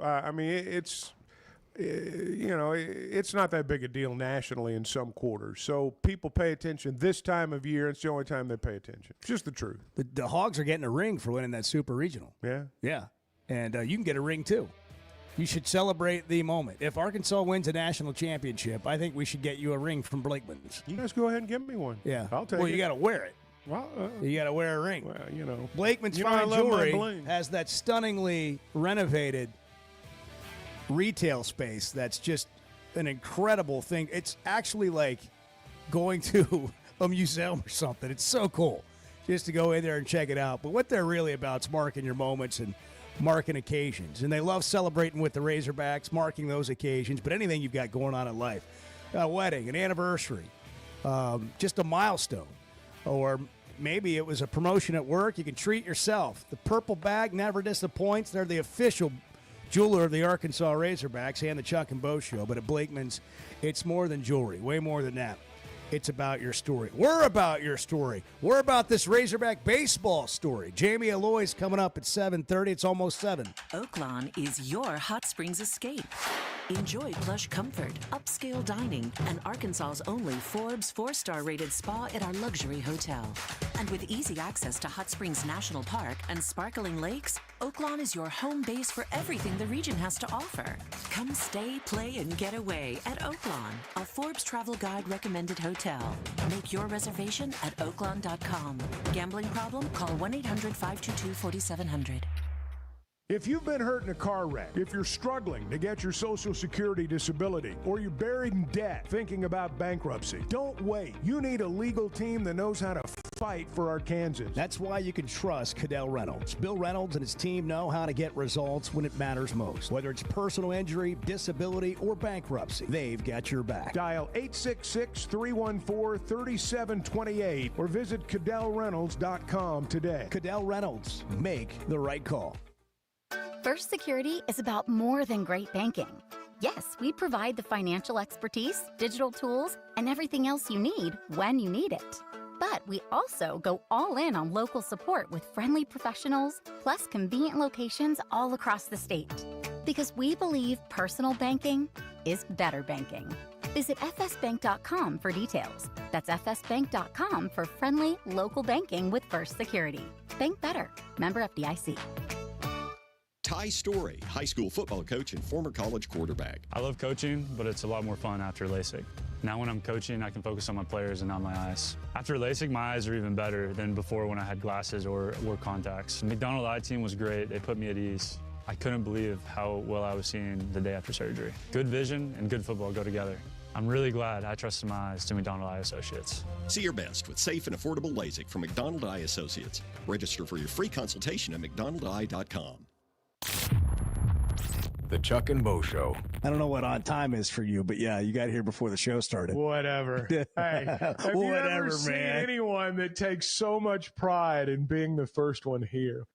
it's not that big a deal nationally in some quarters. So people pay attention this time of year. It's the only time they pay attention. It's just the truth. The Hogs are getting a ring for winning that Super Regional. Yeah. Yeah. And you can get a ring, too. You should celebrate the moment. If Arkansas wins a national championship, I think we should get you a ring from Blakeman's. You guys go ahead and give me one. Yeah. I'll take it. Well, you got to wear it. Well, you got to wear a ring. Well, Blakeman's Fine Jewelry has that stunningly renovated retail space that's just an incredible thing. It's actually like going to a museum or something. It's so cool just to go in there and check it out. But what they're really about is marking your moments and marking occasions. And they love celebrating with the Razorbacks, marking those occasions. But anything you've got going on in life, a wedding, an anniversary, just a milestone, or maybe it was a promotion at work, you can treat yourself. The purple bag never disappoints. They're the official jeweler of the Arkansas Razorbacks and the Chuck and Bo Show. But at Blakeman's, it's more than jewelry, way more than that. It's about your story. We're about your story. We're about this Razorback baseball story. Jamie Aloy's coming up at 7:30. It's almost 7. Oaklawn is your hot springs escape. Enjoy plush comfort, upscale dining, and Arkansas's only Forbes 4-star rated spa at our luxury hotel. And with easy access to Hot Springs National Park and sparkling lakes, Oaklawn is your home base for everything the region has to offer. Come stay, play, and get away at Oaklawn, a Forbes Travel Guide recommended hotel. Make your reservation at oaklawn.com. Gambling problem? Call 1-800-522-4700. If you've been hurt in a car wreck, if you're struggling to get your Social Security disability, or you're buried in debt thinking about bankruptcy, don't wait. You need a legal team that knows how to fight for Arkansans. That's why you can trust Cadell Reynolds. Bill Reynolds and his team know how to get results when it matters most. Whether it's personal injury, disability, or bankruptcy, they've got your back. Dial 866-314-3728 or visit CadellReynolds.com today. Cadell Reynolds. Make the right call. First Security is about more than great banking. Yes, we provide the financial expertise, digital tools, and everything else you need when you need it. But we also go all in on local support with friendly professionals, plus convenient locations all across the state. Because we believe personal banking is better banking. Visit fsbank.com for details. That's fsbank.com for friendly, local banking with First Security. Bank better. Member FDIC. Ty Story, high school football coach and former college quarterback. I love coaching, but it's a lot more fun after LASIK. Now when I'm coaching, I can focus on my players and not my eyes. After LASIK, my eyes are even better than before when I had glasses or wore contacts. The McDonald Eye Team was great. They put me at ease. I couldn't believe how well I was seeing the day after surgery. Good vision and good football go together. I'm really glad I trusted my eyes to McDonald Eye Associates. See your best with safe and affordable LASIK from McDonald Eye Associates. Register for your free consultation at mcdonaldeye.com. The Chuck and Bo Show. I don't know what on time is for you, but yeah, you got here before the show started. Whatever. Hey, have you ever seen anyone that takes so much pride in being the first one here?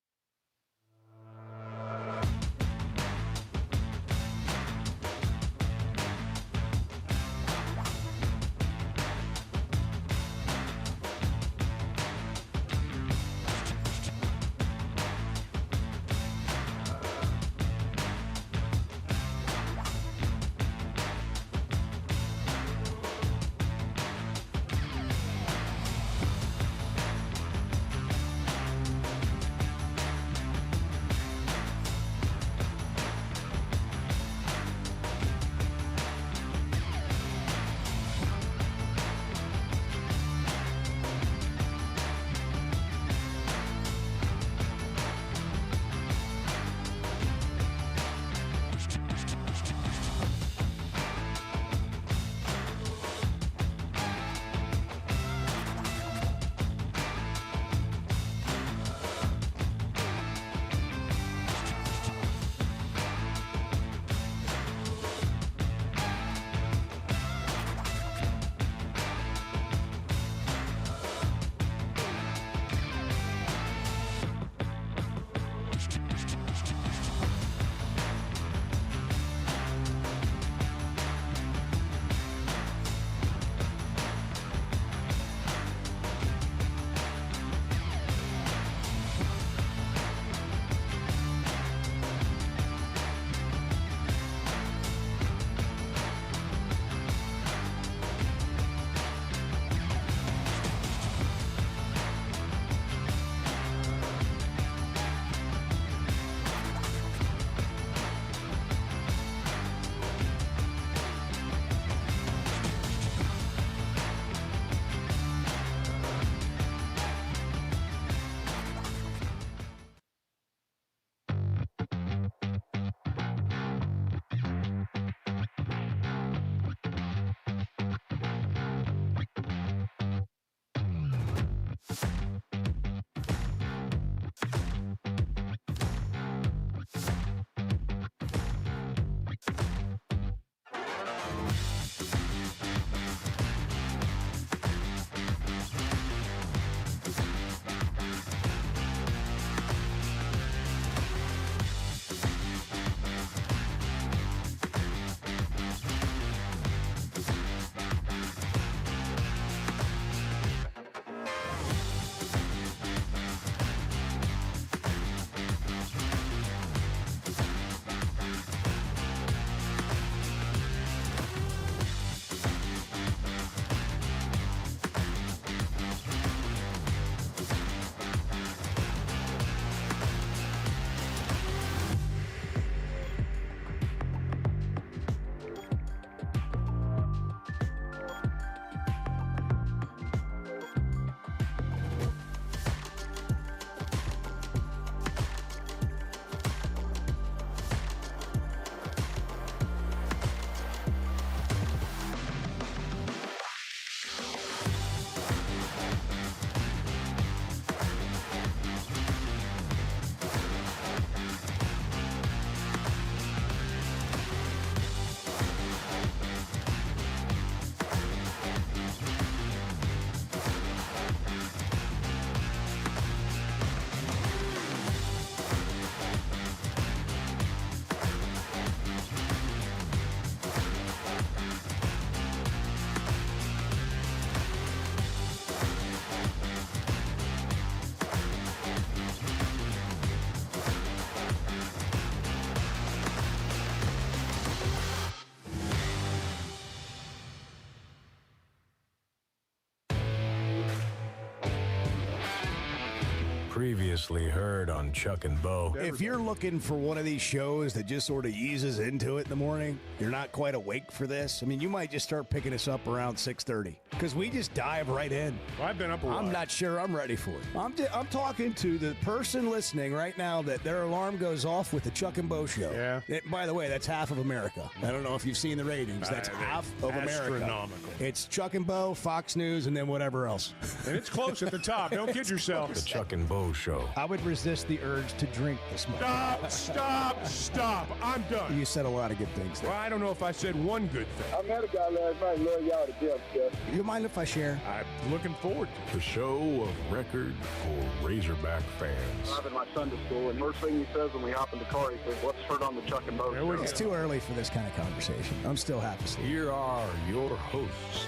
Previously heard on Chuck and Bo. If you're looking for one of these shows that just sort of eases into it in the morning, you're not quite awake for this. I mean, you might just start picking us up around 6:30 because we just dive right in. I've been up a while. I'm not sure I'm ready for it. I'm talking to the person listening right now that their alarm goes off with the Chuck and Bo show. Yeah. By the way, that's half of America. I don't know if you've seen the ratings. That's half of America. Astronomical. It's Chuck and Bo, Fox News, and then whatever else. And it's close at the top. Don't kid yourself. The Chuck and Bo Show. I would resist the urge to drink this morning. Stop. I'm done. You said a lot of good things there. Well, I don't know if I said one good thing. I met a guy last night. Love y'all to death, Jeff. You mind if I share? I'm looking forward to it. The show of record for Razorback fans. I'm in my Sunday school, and first thing he says when we hop in the car, he says, "Let's turn on the Chuck and Bo show." It's too early for this kind of conversation. I'm still half asleep. Here are your hosts,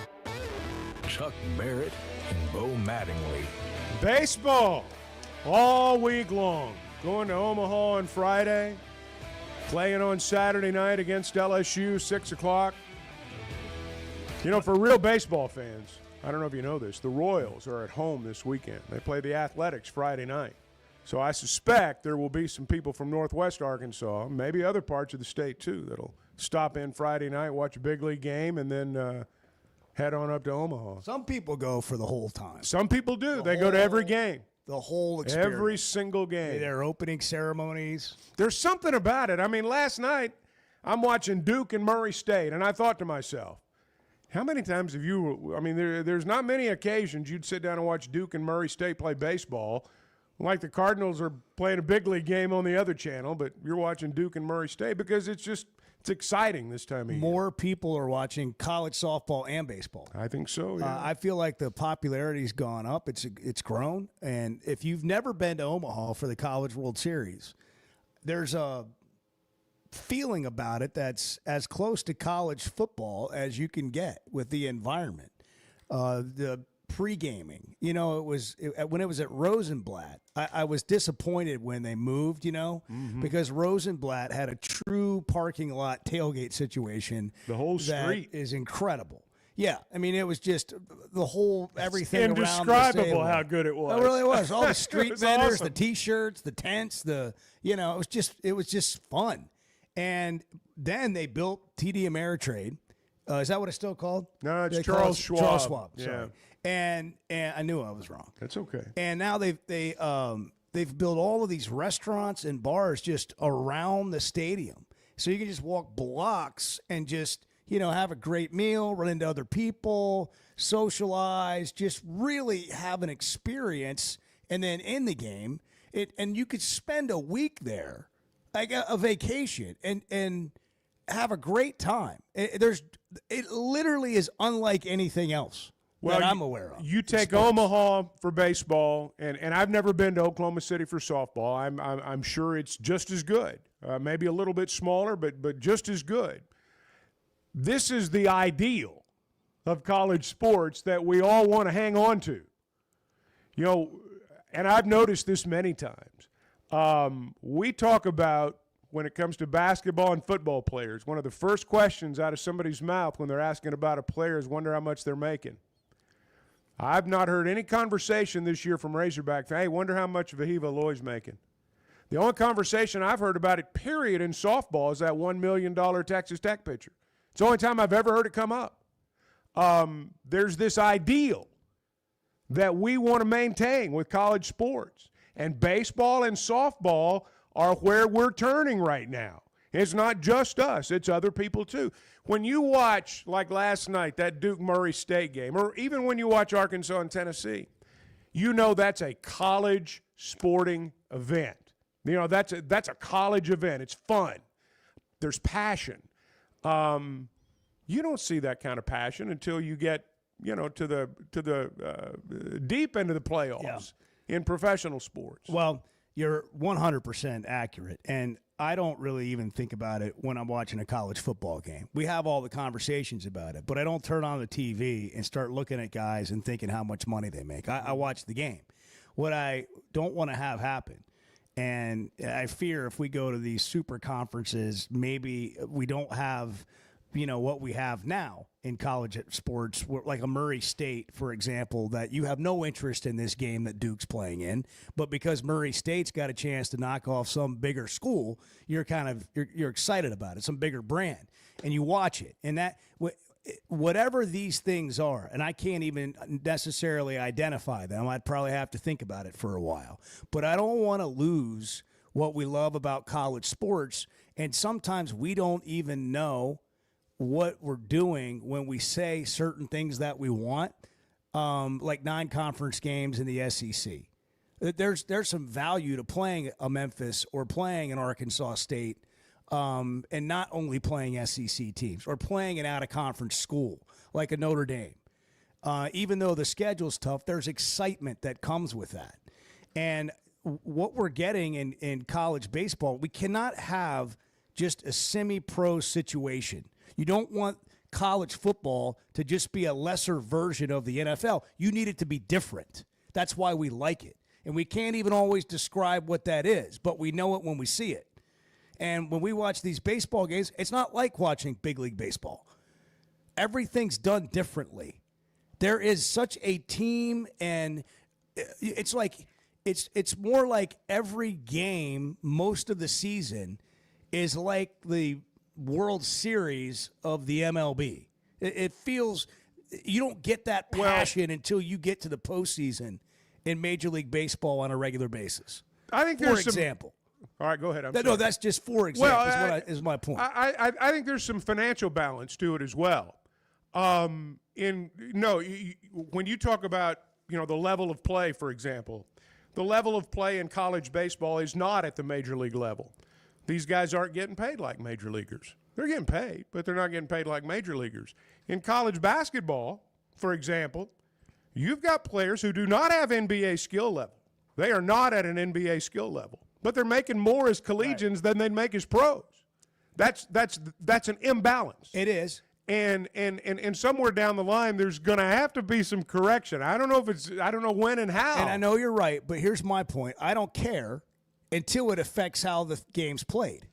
Chuck Barrett and Bo Mattingly. Baseball all week long. Going to Omaha on Friday. Playing on Saturday night against LSU, 6 o'clock. You know, for real baseball fans, I don't know if you know this, the Royals are at home this weekend. They play the Athletics Friday night. So I suspect there will be some people from Northwest Arkansas, maybe other parts of the state too, that'll stop in Friday night, watch a big league game, and then head on up to Omaha. Some people go for the whole time. Some people do. They go to every game. The whole experience. Every single game. Their opening ceremonies. There's something about it. I mean, last night I'm watching Duke and Murray State, and I thought to myself, how many times have you – I mean, there's not many occasions you'd sit down and watch Duke and Murray State play baseball like the Cardinals are playing a big league game on the other channel, but you're watching Duke and Murray State because it's just – it's exciting this time of year. More people are watching college softball and baseball. I think so, yeah. I feel like the popularity's gone up. It's grown. And if you've never been to Omaha for the College World Series, there's a feeling about it that's as close to college football as you can get with the environment. The pre-gaming, you know, when it was at Rosenblatt, I was disappointed when they moved, you know, because Rosenblatt had a true parking lot tailgate situation. The whole street is incredible. Yeah, I mean, it was just the whole everything around the indescribable stadium. how good it was. It really was. All the street vendors, awesome. the T-shirts, the tents, it was just fun. And then they built TD Ameritrade. Is that what it's still called? No, it's They call Charles it Schwab. Charles Schwab. Yeah. Sorry. And I knew I was wrong. That's okay. And now they've built all of these restaurants and bars just around the stadium, so you can just walk blocks and just have a great meal, run into other people, socialize, just really have an experience. And then in the game, and you could spend a week there, like a vacation, and have a great time. It literally is unlike anything else that I'm aware of. You take Omaha for baseball, and I've never been to Oklahoma City for softball. I'm sure it's just as good, maybe a little bit smaller, but just as good. This is the ideal of college sports that we all want to hang on to. You know, and I've noticed this many times. We talk about, when it comes to basketball and football players, one of the first questions out of somebody's mouth when they're asking about a player is wonder how much they're making. I've not heard any conversation this year from Razorback, hey, wonder how much Jamie Aloy's making. The only conversation I've heard about it, period, in softball is that $1 million Texas Tech pitcher. It's the only time I've ever heard it come up. There's this ideal that we want to maintain with college sports. And baseball and softball are where we're turning right now. It's not just us. It's other people too. When you watch, like last night, that Duke-Murray State game, or even when you watch Arkansas and Tennessee, you know that's a college sporting event. You know, that's a college event. It's fun. There's passion. You don't see that kind of passion until you get, to the deep end of the playoffs in professional sports. Well, you're 100% accurate, and I don't really even think about it when I'm watching a college football game. We have all the conversations about it, but I don't turn on the TV and start looking at guys and thinking how much money they make. I watch the game. What I don't want to have happen, and I fear if we go to these super conferences, maybe we don't have, what we have now in college sports, like a Murray State, for example, that you have no interest in this game that Duke's playing in, but because Murray State's got a chance to knock off some bigger school, you're excited about it, some bigger brand, and you watch it. And that whatever these things are, and I can't even necessarily identify them, I'd probably have to think about it for a while, but I don't want to lose what we love about college sports, and sometimes we don't even know what we're doing when we say certain things that we want, like 9 conference games in the SEC. There's some value to playing a Memphis or playing an Arkansas State, and not only playing SEC teams or playing an out-of-conference school like a Notre Dame. Even though the schedule's tough, there's excitement that comes with that. And what we're getting in college baseball, we cannot have just a semi-pro situation. You don't want college football to just be a lesser version of the NFL. You need it to be different. That's why we like it. And we can't even always describe what that is, but we know it when we see it. And when we watch these baseball games, it's not like watching big league baseball. Everything's done differently. There is such a team, and it's like it's more like every game most of the season is like the World Series of the MLB. It feels you don't get that passion until you get to the postseason in Major League Baseball on a regular basis. I think for example. All right, go ahead. No, that's just for example. Is my point. I think there's some financial balance to it as well. When you talk about the level of play, for example, the level of play in college baseball is not at the major league level. These guys aren't getting paid like major leaguers. They're getting paid, but they're not getting paid like major leaguers. In college basketball, for example, you've got players who do not have NBA skill level. They are not at an NBA skill level, but they're making more as collegians than they'd make as pros. That's an imbalance. It is. And somewhere down the line, there's going to have to be some correction. I don't know when and how. And I know you're right, but here's my point. I don't care until it affects how the game's played.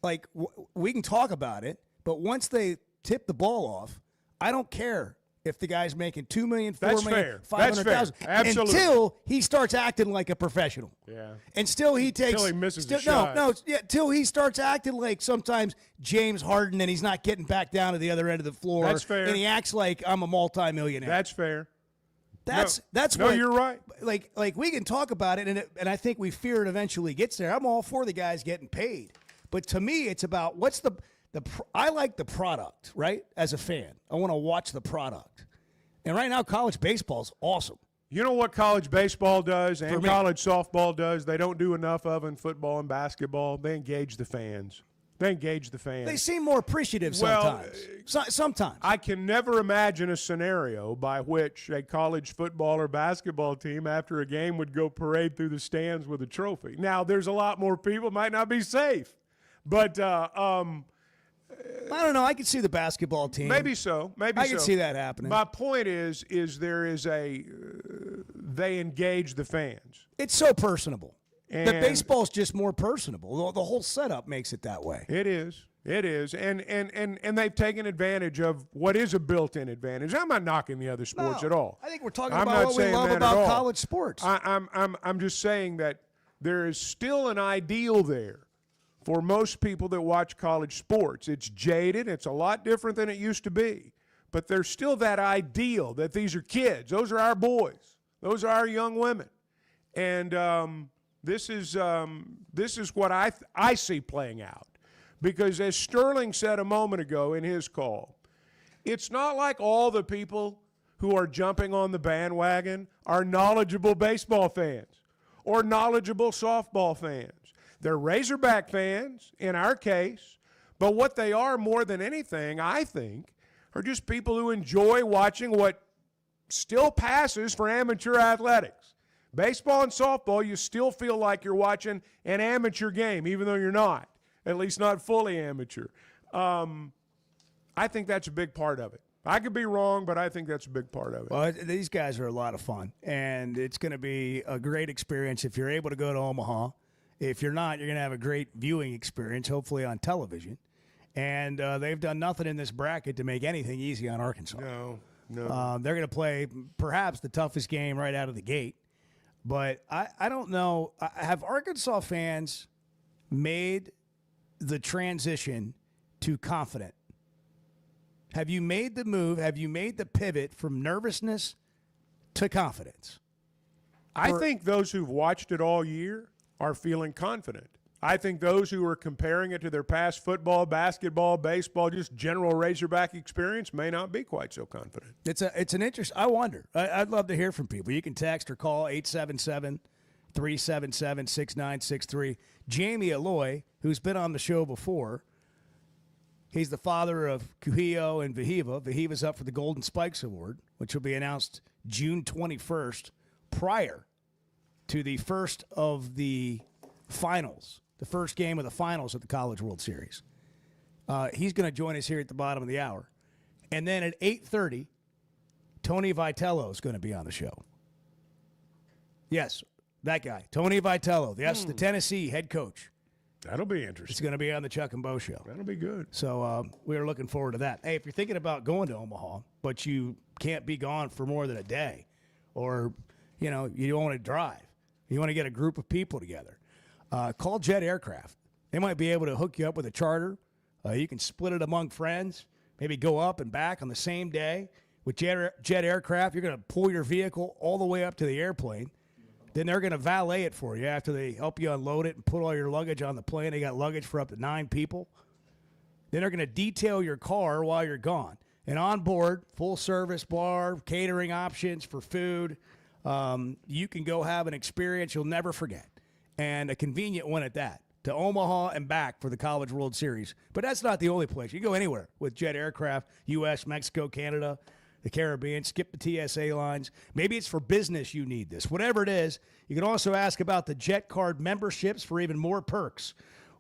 Like, we can talk about it, but once they tip the ball off, I don't care if the guy's making $2 million, $4 million, $500,000. Absolutely. Until he starts acting like a professional. Yeah. And still he takes. Until he misses a shot. Till he starts acting like sometimes James Harden and he's not getting back down to the other end of the floor. That's fair. And he acts like I'm a multimillionaire. That's fair. That's no, what you're right. Like we can talk about it, and I think we fear it eventually gets there. I'm all for the guys getting paid, but to me, it's about what's the I like the product, right? As a fan, I want to watch the product, and right now, college baseball is awesome. You know what college baseball does and college softball does? They don't do enough of in football and basketball. They engage the fans. They seem more appreciative sometimes. Sometimes. I can never imagine a scenario by which a college football or basketball team after a game would go parade through the stands with a trophy. Now, there's a lot more people. It might not be safe. But I don't know. I could see the basketball team. Maybe so. I can see that happening. My point is there is they engage the fans. It's so personable. The baseball's just more personable. The whole setup makes it that way. It is. And they've taken advantage of what is a built-in advantage. I'm not knocking the other sports at all. I think we're talking about what we love about college sports. I'm just saying that there is still an ideal there for most people that watch college sports. It's jaded. It's a lot different than it used to be. But there's still that ideal that these are kids. Those are our boys. Those are our young women. And this is what I see playing out. Because as Sterling said a moment ago in his call, it's not like all the people who are jumping on the bandwagon are knowledgeable baseball fans or knowledgeable softball fans. They're Razorback fans in our case, but what they are more than anything, I think, are just people who enjoy watching what still passes for amateur athletics. Baseball and softball, you still feel like you're watching an amateur game, even though you're not, at least not fully amateur. I think that's a big part of it. I could be wrong, but I think that's a big part of it. Well, these guys are a lot of fun, and it's going to be a great experience if you're able to go to Omaha. If you're not, you're going to have a great viewing experience, hopefully on television. And they've done nothing in this bracket to make anything easy on Arkansas. No. They're going to play perhaps the toughest game right out of the gate. But I don't know. Have Arkansas fans made the transition to confident? Have you made the move? Have you made the pivot from nervousness to confidence? I think those who've watched it all year are feeling confident. I think those who are comparing it to their past football, basketball, baseball, just general Razorback experience may not be quite so confident. It's an interest. I wonder. I'd love to hear from people. You can text or call 877-377-6963. Jamie Aloy, who's been on the show before, he's the father of Kuhio and Vahiva. Vahiva's up for the Golden Spikes Award, which will be announced June 21st, prior to the first of the finals, the first game of the finals of the College World Series. He's going to join us here at the bottom of the hour. And then at 8:30, Tony Vitello is going to be on the show. Yes, that guy, Tony Vitello. Yes, the Tennessee head coach. That'll be interesting. It's going to be on the Chuck and Bo Show. That'll be good. So we are looking forward to that. Hey, if you're thinking about going to Omaha, but you can't be gone for more than a day, or, you don't want to drive, you want to get a group of people together, call Jet Aircraft. They might be able to hook you up with a charter. You can split it among friends, maybe go up and back on the same day. With Jet Aircraft, you're going to pull your vehicle all the way up to the airplane. Then they're going to valet it for you after they help you unload it and put all your luggage on the plane. They got luggage for up to 9 people. Then they're going to detail your car while you're gone. And on board, full-service bar, catering options for food. You can go have an experience you'll never forget. And a convenient one at that, to Omaha and back for the College World Series. But that's not the only place. You can go anywhere with Jet Aircraft, U.S., Mexico, Canada, the Caribbean. Skip the TSA lines. Maybe it's for business you need this. Whatever it is, you can also ask about the Jet Card memberships for even more perks.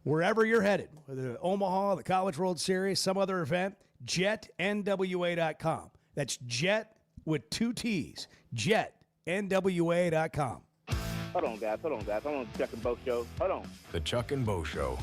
Wherever you're headed, whether Omaha, the College World Series, some other event, jetnwa.com. That's Jet with 2 T's, jetnwa.com. Hold on, guys. I'm on the Chuck and Bo Show. Hold on. The Chuck and Bo Show.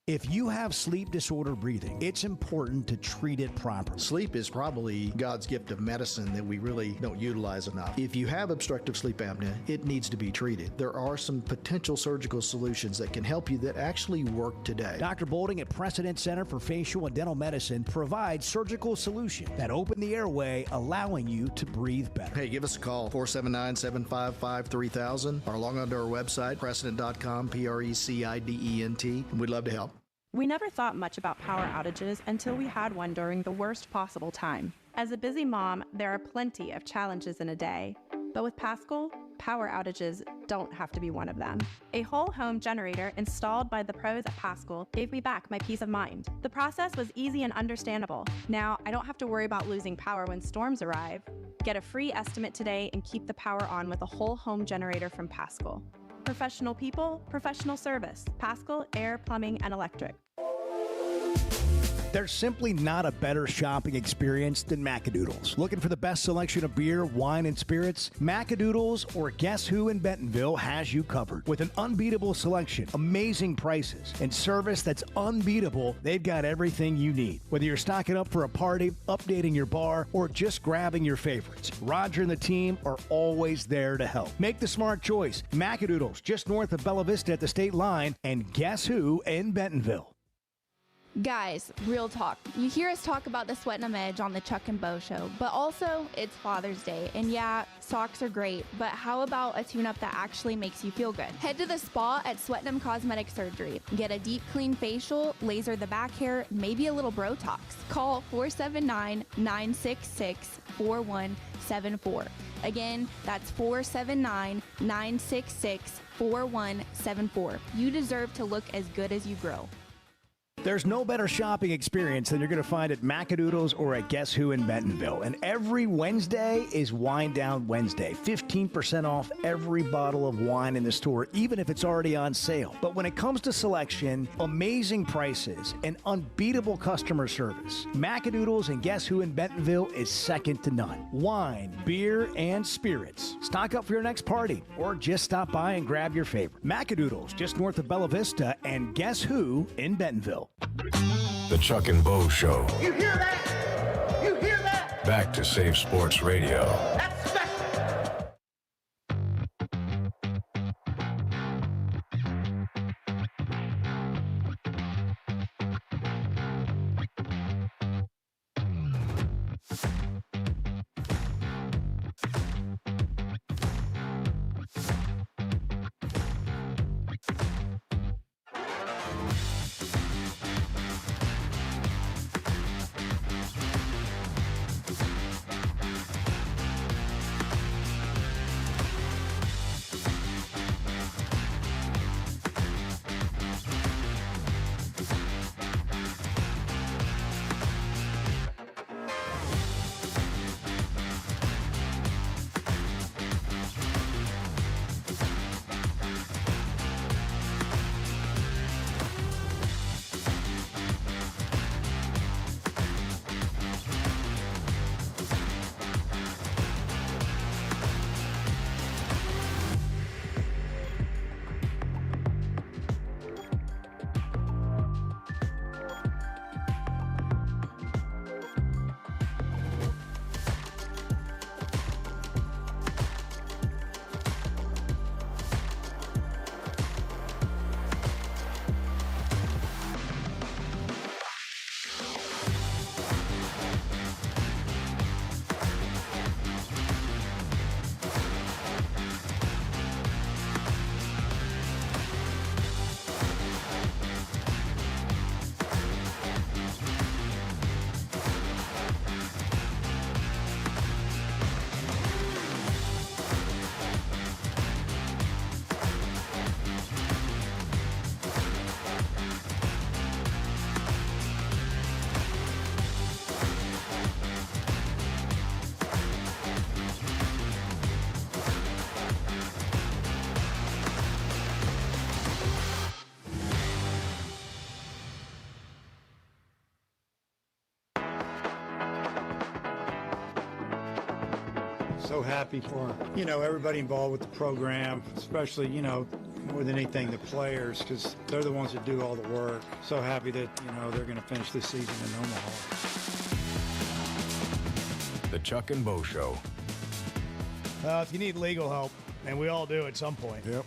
If you have sleep disorder breathing, it's important to treat it properly. Sleep is probably God's gift of medicine that we really don't utilize enough. If you have obstructive sleep apnea, it needs to be treated. There are some potential surgical solutions that can help you that actually work today. Dr. Bolding at Precedent Center for Facial and Dental Medicine provides surgical solutions that open the airway, allowing you to breathe better. Hey, give us a call, 479-755-3000, or log on to our website, precedent.com, PRECIDENT, and we'd love to help. We never thought much about power outages until we had one during the worst possible time. As a busy mom, there are plenty of challenges in a day. But with Paschal, power outages don't have to be one of them. A whole home generator installed by the pros at Paschal gave me back my peace of mind. The process was easy and understandable. Now, I don't have to worry about losing power when storms arrive. Get a free estimate today and keep the power on with a whole home generator from Paschal. Professional people, professional service. Paschal Air, Plumbing, and Electric. There's simply not a better shopping experience than Macadoodles. Looking for the best selection of beer, wine, and spirits? Macadoodles or Guess Who in Bentonville has you covered. With an unbeatable selection, amazing prices, and service that's unbeatable, they've got everything you need. Whether you're stocking up for a party, updating your bar, or just grabbing your favorites, Roger and the team are always there to help. Make the smart choice. Macadoodles, just north of Bella Vista at the state line, and Guess Who in Bentonville. Guys, real talk. You hear us talk about the Sweating 'em Edge on the Chuck and Bo Show, but also it's Father's Day. And yeah, socks are great, but how about a tune-up that actually makes you feel good? Head to the spa at Sweating 'em Cosmetic Surgery. Get a deep clean facial, laser the back hair, maybe a little Botox. Call 479-966-4174. Again, that's 479-966-4174. You deserve to look as good as you grow. There's no better shopping experience than you're going to find at Macadoodles or at Guess Who in Bentonville. And every Wednesday is Wine Down Wednesday. 15% off every bottle of wine in the store, even if it's already on sale. But when it comes to selection, amazing prices, and unbeatable customer service, Macadoodles and Guess Who in Bentonville is second to none. Wine, beer, and spirits. Stock up for your next party or just stop by and grab your favorite. Macadoodles, just north of Bella Vista, and Guess Who in Bentonville. Radio. The Chuck and Bo Show. You hear that? You hear that? Back to Save Sports Radio. That's special. So happy for, everybody involved with the program, especially, more than anything, the players, because they're the ones that do all the work. So happy that, they're going to finish this season in Omaha. The Chuck and Bo Show. If you need legal help, and we all do at some point. Yep.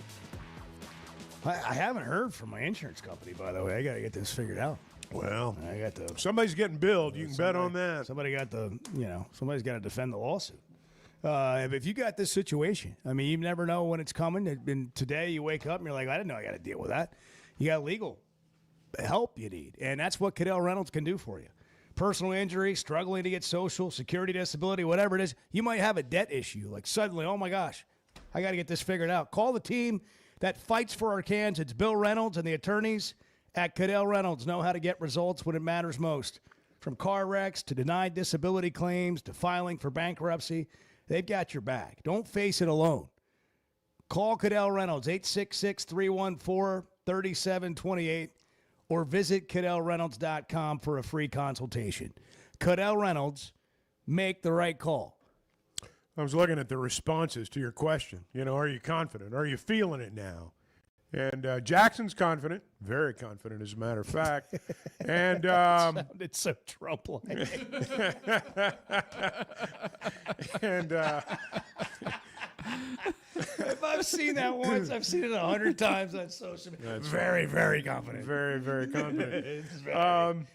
I haven't heard from my insurance company, by the way. I got to get this figured out. Well, I got to. Somebody's getting billed. You can bet on that. Somebody's got to defend the lawsuit. If you got this situation, you never know when it's coming. And today you wake up and you're like, I didn't know I got to deal with that. You got legal help you need. And that's what Cadell Reynolds can do for you. Personal injury, struggling to get Social Security disability, whatever it is. You might have a debt issue. Like suddenly, oh my gosh, I got to get this figured out. Call the team that fights for our cans. It's Bill Reynolds and the attorneys at Cadell Reynolds know how to get results when it matters most. From car wrecks to denied disability claims to filing for bankruptcy, they've got your back. Don't face it alone. Call Cadell Reynolds, 866-314-3728, or visit CadellReynolds.com for a free consultation. Cadell Reynolds, make the right call. I was looking at the responses to your question. Are you confident? Are you feeling it now? And Jackson's confident, very confident, as a matter of fact. And sounded so Trump-like. And if I've seen that once, I've seen it 100 times on social media. That's very, very confident. Very, very confident.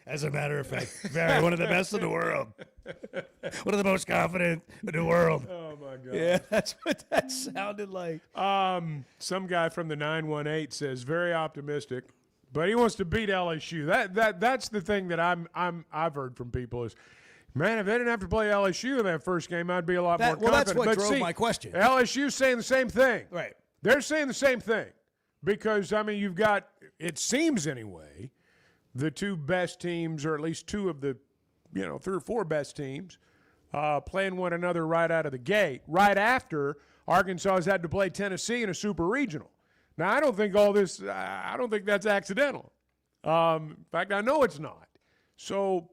As a matter of fact, very one of the best in the world. One of the most confident in the world. Oh my God! Yeah, that's what that sounded like. Some guy from the 918 says very optimistic, but he wants to beat LSU. That's the thing that I've heard from people is, man, if they didn't have to play LSU in that first game, I'd be a lot more confident. Well, that's what but drove my question. LSU's saying the same thing. Right. They're saying the same thing because you've got, it seems anyway, the two best teams, or at least two of the 3 or 4 best teams, playing one another right out of the gate, right after Arkansas has had to play Tennessee in a super regional. Now, I don't think that's accidental. In fact, I know it's not. So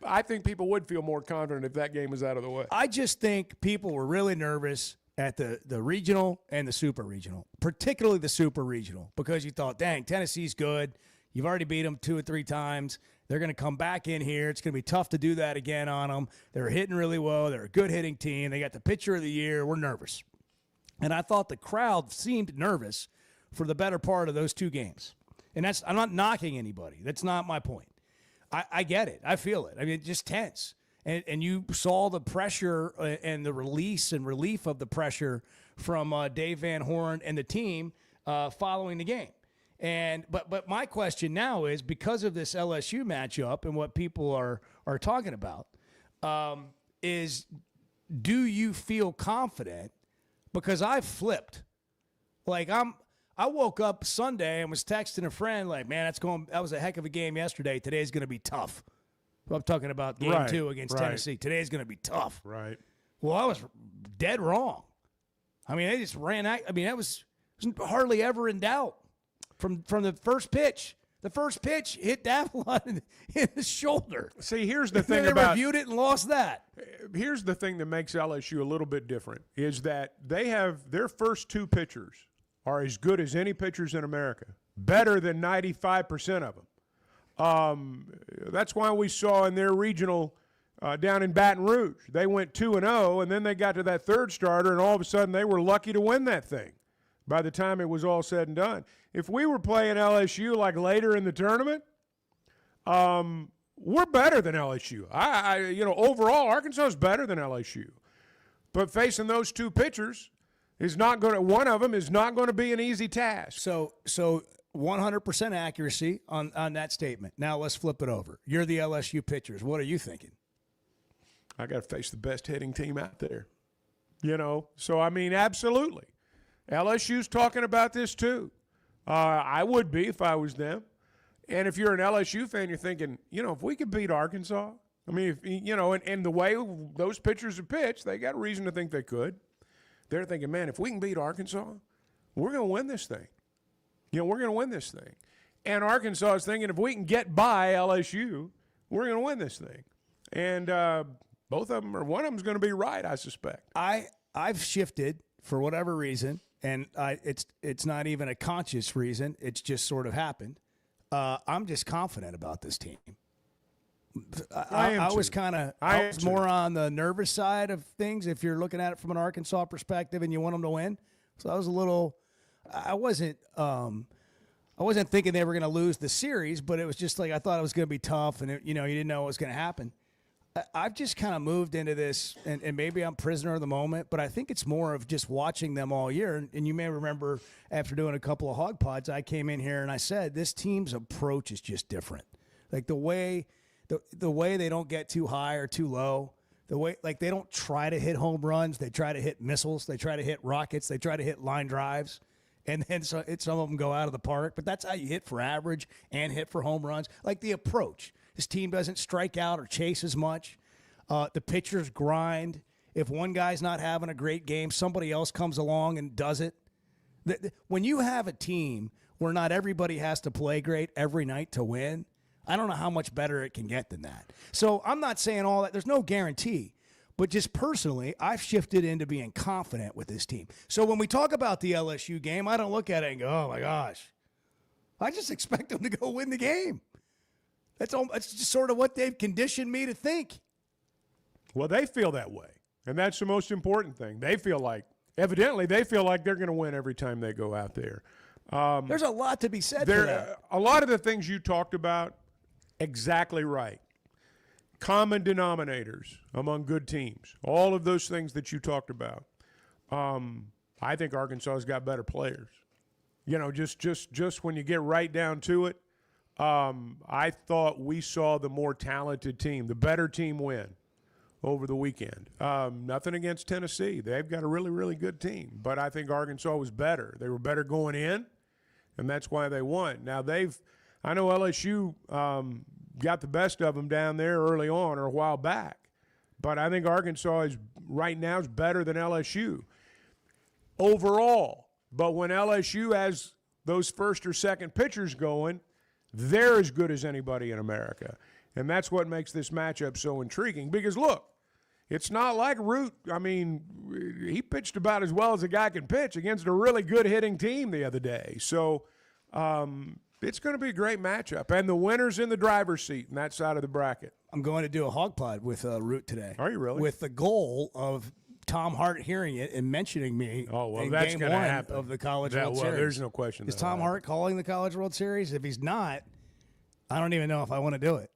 I think people would feel more confident if that game was out of the way. I just think people were really nervous at the regional and the super regional, particularly the super regional, because you thought, dang, Tennessee's good. You've already beat them 2 or 3 times. They're going to come back in here. It's going to be tough to do that again on them. They're hitting really well. They're a good hitting team. They got the pitcher of the year. We're nervous. And I thought the crowd seemed nervous for the better part of those 2 games. And I'm not knocking anybody. That's not my point. I get it. I feel it. I mean, it's just tense. And you saw the pressure and the release and relief of the pressure from Dave Van Horn and the team following the game. But my question now is, because of this LSU matchup and what people are talking about, is do you feel confident? Because I've flipped. Like I woke up Sunday and was texting a friend like, man, that was a heck of a game yesterday. Today's going to be tough. I'm talking about game 2 against Tennessee. Today's going to be tough. Right. Well, I was dead wrong. I mean, they just ran out. I mean, that was hardly ever in doubt. From the first pitch. The first pitch hit Davalon in the shoulder. See, here's the thing they about reviewed it and lost that. Here's the thing that makes LSU a little bit different is that they have their first 2 pitchers are as good as any pitchers in America, better than 95% of them. That's why we saw in their regional down in Baton Rouge, they went 2-0, and then they got to that 3rd starter, and all of a sudden they were lucky to win that thing by the time it was all said and done. If we were playing LSU like later in the tournament, we're better than LSU. Overall, Arkansas is better than LSU. But facing those 2 pitchers one of them is not going to be an easy task. So 100% accuracy on that statement. Now let's flip it over. You're the LSU pitchers. What are you thinking? I got to face the best hitting team out there. So I mean, absolutely. LSU's talking about this too. I would be if I was them. And if you're an LSU fan, you're thinking, if we could beat Arkansas, I mean, and the way those pitchers have pitched, they got a reason to think they could. They're thinking, man, if we can beat Arkansas, we're going to win this thing. We're going to win this thing. And Arkansas is thinking, if we can get by LSU, we're going to win this thing. And both of them, or one of them is going to be right, I suspect. I've shifted for whatever reason, and it's not even a conscious reason. It's just sort of happened. I'm just confident about this team. I was more on the nervous side of things if you're looking at it from an Arkansas perspective and you want them to win. So I wasn't thinking they were going to lose the series, but it was just like I thought it was going to be tough, and you didn't know what was going to happen. I've just kind of moved into this, and maybe I'm prisoner of the moment, but I think it's more of just watching them all year. And you may remember after doing a couple of Hog Pods, I came in here and I said this team's approach is just different. Like the way they don't get too high or too low, the way like they don't try to hit home runs, they try to hit missiles, they try to hit rockets, they try to hit line drives, and then some of them go out of the park. But that's how you hit for average and hit for home runs. Like the approach. This team doesn't strike out or chase as much. The pitchers grind. If one guy's not having a great game, somebody else comes along and does it. When you have a team where not everybody has to play great every night to win, I don't know how much better it can get than that. So I'm not saying all that. There's no guarantee. But just personally, I've shifted into being confident with this team. So when we talk about the LSU game, I don't look at it and go, oh, my gosh. I just expect them to go win the game. That's just sort of what they've conditioned me to think. Well, they feel that way, and that's the most important thing. Evidently, they feel like they're going to win every time they go out there. There's a lot to be said for that. A lot of the things you talked about, exactly right. Common denominators among good teams. All of those things that you talked about. I think Arkansas's got better players. Just when you get right down to it, I thought we saw the more talented team, the better team win over the weekend. Nothing against Tennessee. They've got a really, really good team. But I think Arkansas was better. They were better going in, and that's why they won. Now, I know LSU got the best of them down there early on or a while back. But I think Arkansas right now is better than LSU overall. But when LSU has those first or second pitchers going, they're as good as anybody in America. And that's what makes this matchup so intriguing. Because, look, it's not like Root. I mean, he pitched about as well as a guy can pitch against a really good hitting team the other day. So It's going to be a great matchup, and the winner's in the driver's seat in that side of the bracket. I'm going to do a hog pod with Root today. Are you really? With the goal of Tom Hart hearing it and mentioning me in that's game going to one happen. of the College World Series. There's no question. Is Tom Hart calling the College World Series? If he's not, I don't even know if I want to do it.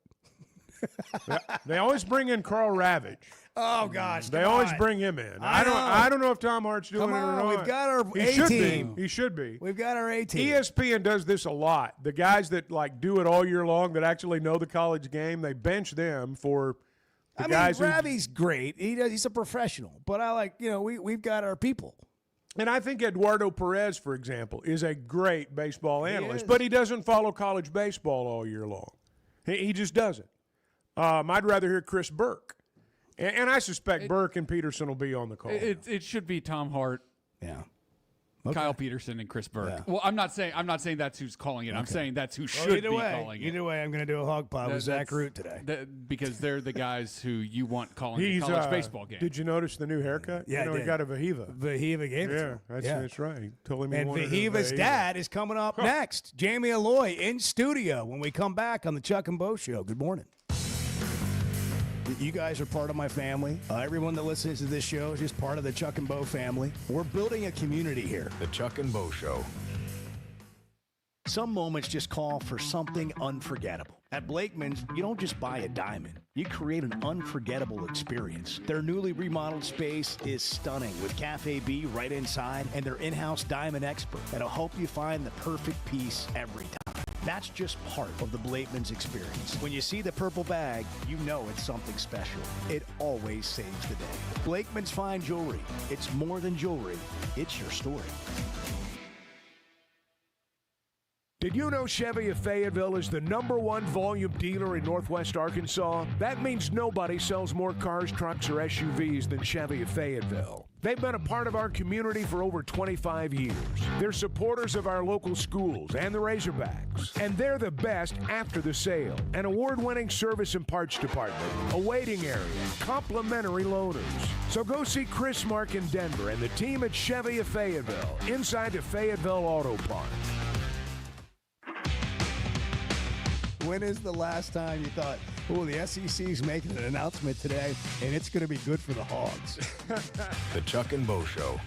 They always bring in Carl Ravage. Oh gosh, they always bring him in. I don't know if Tom Hart's doing it or not. We've got our He A should team. be. He should be. We've got our A team. ESPN does this a lot. The guys that like do it all year long that actually know the college game, they bench them for the guys. Ravi's great. He's a professional, but I like we've got our people. And I think Eduardo Perez, for example, is a great baseball analyst, but he doesn't follow college baseball all year long. He just doesn't. I'd rather hear Chris Burke. And I suspect Burke and Peterson will be on the call. It should be Tom Hart, Kyle Peterson, and Chris Burke. Yeah. Well, I'm not saying that's who's calling it. I'm saying that's who should be calling it. Either way, I'm going to do a hog pod with Zach Root today. Because they're the guys who you want calling the college baseball game. Did you notice the new haircut? Yeah, he got a Vahiva. Vahiva gave it to him. That's right. He told me. And Vahiva's dad is coming up next. Jamie Aloy in studio when we come back on the Chuck and Bo Show. Good morning. You guys are part of my family. Everyone that listens to this show is just part of the Chuck and Bo family. We're building a community here. The Chuck and Bo Show. Some moments just call for something unforgettable. At Blakeman's, you don't just buy a diamond. You create an unforgettable experience. Their newly remodeled space is stunning with Cafe B right inside and their in-house diamond expert that'll help you find the perfect piece every time. That's just part of the Blakeman's experience. When you see the purple bag, you know it's something special. It always saves the day. Blakeman's Fine Jewelry. It's more than jewelry. It's your story. Did you know Chevy of Fayetteville is the #1 volume dealer in Northwest Arkansas? That means nobody sells more cars, trucks, or SUVs than Chevy of Fayetteville. They've been a part of our community for over 25 years. They're supporters of our local schools and the Razorbacks. And they're the best after the sale. An award-winning service and parts department, a waiting area, complimentary loaners. So go see Chris Mark in Denver and the team at Chevy of Fayetteville, inside the Fayetteville Auto Park. When is the last time you thought, the SEC's making an announcement today, and it's going to be good for the Hogs? The Chuck and Bo Show.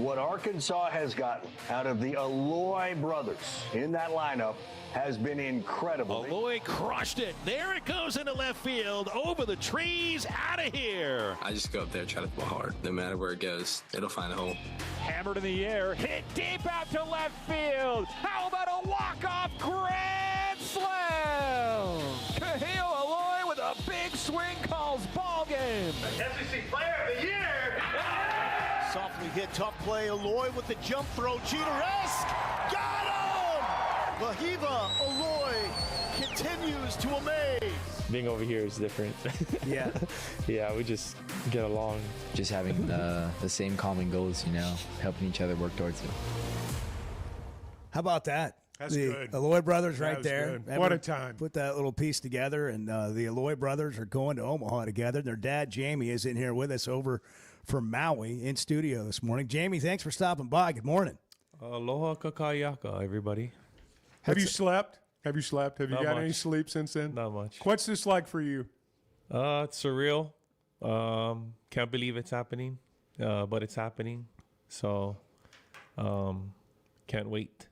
What Arkansas has gotten out of the Aloy brothers in that lineup has been incredible. Aloy crushed it. There it goes into left field, over the trees, out of here. I just go up there, try to throw hard. No matter where it goes, it'll find a hole. Hammered in the air, hit deep out to left field. How about a walk-off grand slam? Kahil Aloy with a big swing calls ball game. SEC Player of the Year. Softly hit, tough play. Aloy with the jump throw. Jeter-esque. Got him! Vahiva Aloy continues to amaze. Being over here is different. Yeah. Yeah, we just get along. Just having the same common goals, helping each other work towards it. How about that? That's the good. Aloy brothers That right was there. good. What a time. Put that little piece together, and the Aloy brothers are going to Omaha together. Their dad, Jamie, is in here with us over from Maui in studio this morning. Jamie, thanks for stopping by. Good morning. Aloha kakayaka, everybody. Have you slept? Have you slept? Have you Not got any much. sleep since then? Not much. What's this like for you? It's surreal. Can't believe it's happening, but it's happening. So, can't wait.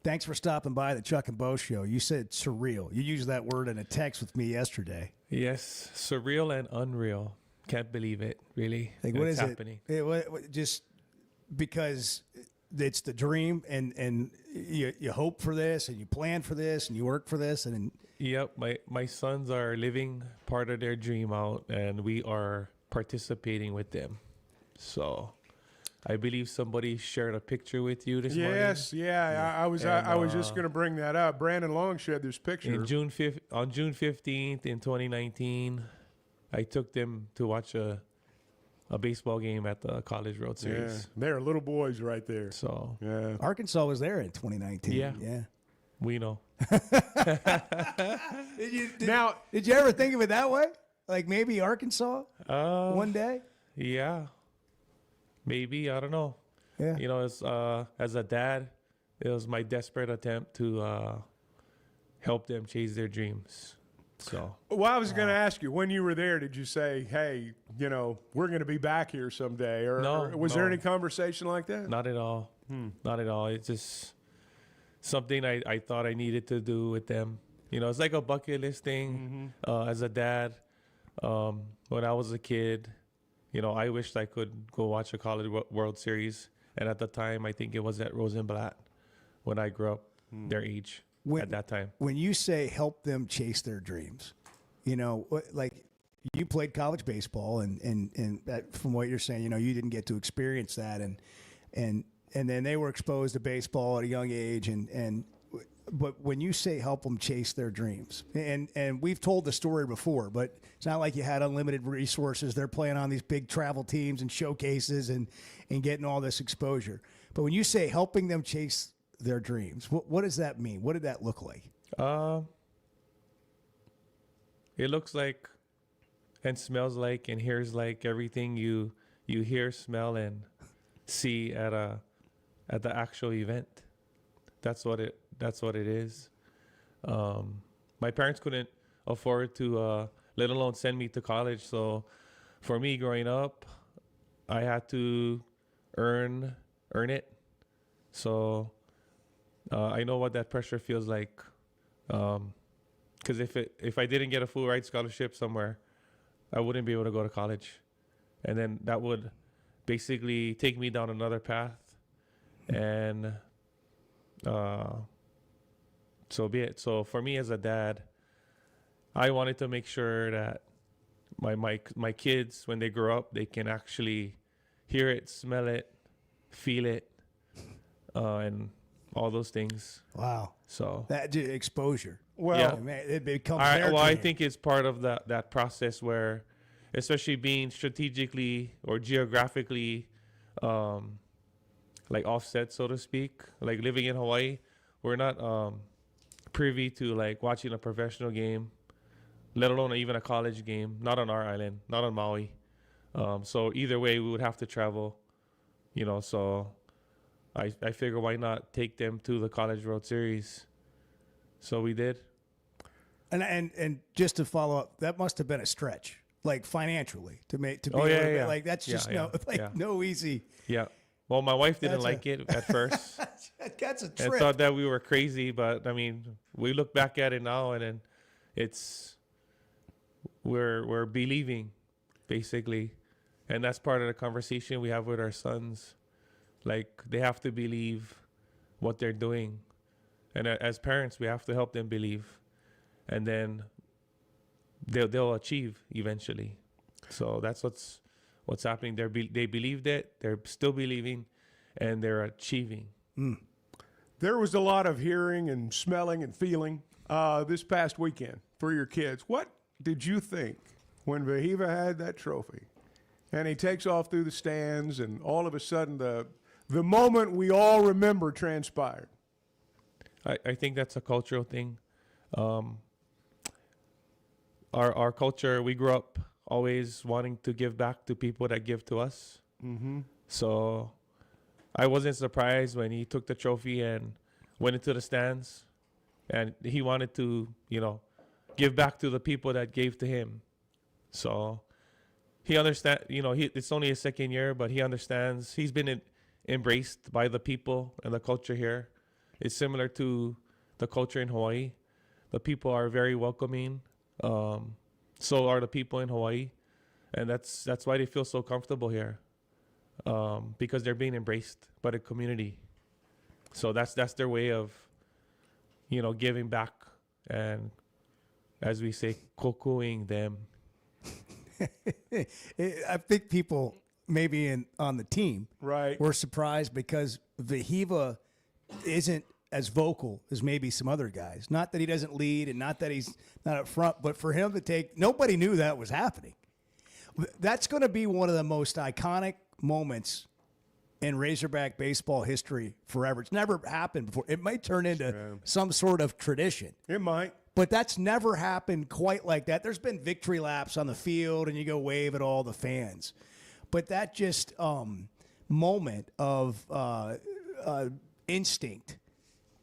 Thanks for stopping by the Chuck and Bo Show. You said surreal. You used that word in a text with me yesterday. Yes, surreal and unreal. Can't believe it, really. Like, what it's is happening. Just because it's the dream, and you hope for this, and you plan for this, and you work for this, and Yep, my sons are living part of their dream out, and we are participating with them. So, I believe somebody shared a picture with you this morning. Yes, yeah. I was just going to bring that up. Brandon Long shared this picture. On June 15th in 2019, I took them to watch a baseball game at the College World Series. Yeah, they're little boys right there. So, yeah. Arkansas was there in 2019. Yeah. We know. Did you ever think of it that way? Like maybe Arkansas one day? Yeah. Maybe, I don't know. Yeah. It's, as a dad, it was my desperate attempt to help them chase their dreams. So. Well, I was going to ask you, when you were there, did you say, hey, we're going to be back here someday? Or was there any conversation like that? Not at all. Not at all. It's just something I thought I needed to do with them. It's like a bucket list thing. As a dad, when I was a kid, I wished I could go watch a College World Series. And at the time, I think it was at Rosenblatt when I grew up, their age at that time. When you say help them chase their dreams, like you played college baseball, and from what you're saying, you didn't get to experience that, and then they were exposed to baseball at a young age, but when you say help them chase their dreams, and we've told the story before, but it's not like you had unlimited resources. They're playing on these big travel teams and showcases and getting all this exposure. But when you say helping them chase their dreams, what does that mean? What did that look like? It looks like and smells like and hears like everything you hear, smell, and see at the actual event. That's what it is. My parents couldn't afford to, let alone send me to college. So for me growing up, I had to earn it. So I know what that pressure feels like. Because if I didn't get a full ride scholarship somewhere, I wouldn't be able to go to college. And then that would basically take me down another path. And so be it. So for me as a dad, I wanted to make sure that my kids, when they grow up, they can actually hear it, smell it, feel it, and all those things. Wow. So that exposure. Well, yeah. Man, it becomes I think it's part of that process where, especially being strategically or geographically like offset, so to speak, like living in Hawaii, we're not privy to like watching a professional game, let alone even a college game, not on our island, not on Maui. So either way, we would have to travel, so I figure why not take them to the College World Series. So we did. And just to follow up, that must have been a stretch, like financially, to be yeah. like that's just no easy. Yeah. Well, my wife didn't like it at first. That's a And trip. thought that we were crazy, but I mean, we look back at it now, and then we're believing, basically, and that's part of the conversation we have with our sons. Like, they have to believe what they're doing, and as parents, we have to help them believe, and then they'll achieve eventually. So that's what's happening. They believed it. They're still believing, and they're achieving. There was a lot of hearing and smelling and feeling this past weekend for your kids. What did you think when Vahiva had that trophy and he takes off through the stands and all of a sudden the moment we all remember transpired? I think that's a cultural thing. Our culture, we grew up always wanting to give back to people that give to us. Mm-hmm. So I wasn't surprised when he took the trophy and went into the stands, and he wanted to, give back to the people that gave to him. So he understands, it's only his second year, but he understands. He's been embraced by the people and the culture here. It's similar to the culture in Hawaii. The people are very welcoming. So are the people in Hawaii, and that's why they feel so comfortable here, because they're being embraced by the community. So that's their way of, giving back, and as we say, kokuing them. I think people maybe on the team right were surprised because Vahiva isn't as vocal as maybe some other guys. Not that he doesn't lead and not that he's not up front, but for him to take, nobody knew that was happening. That's going to be one of the most iconic moments in Razorback baseball history forever. It's never happened before. It might turn into some sort of tradition. It might. But that's never happened quite like that. There's been victory laps on the field, and you go wave at all the fans. But that just moment of instinct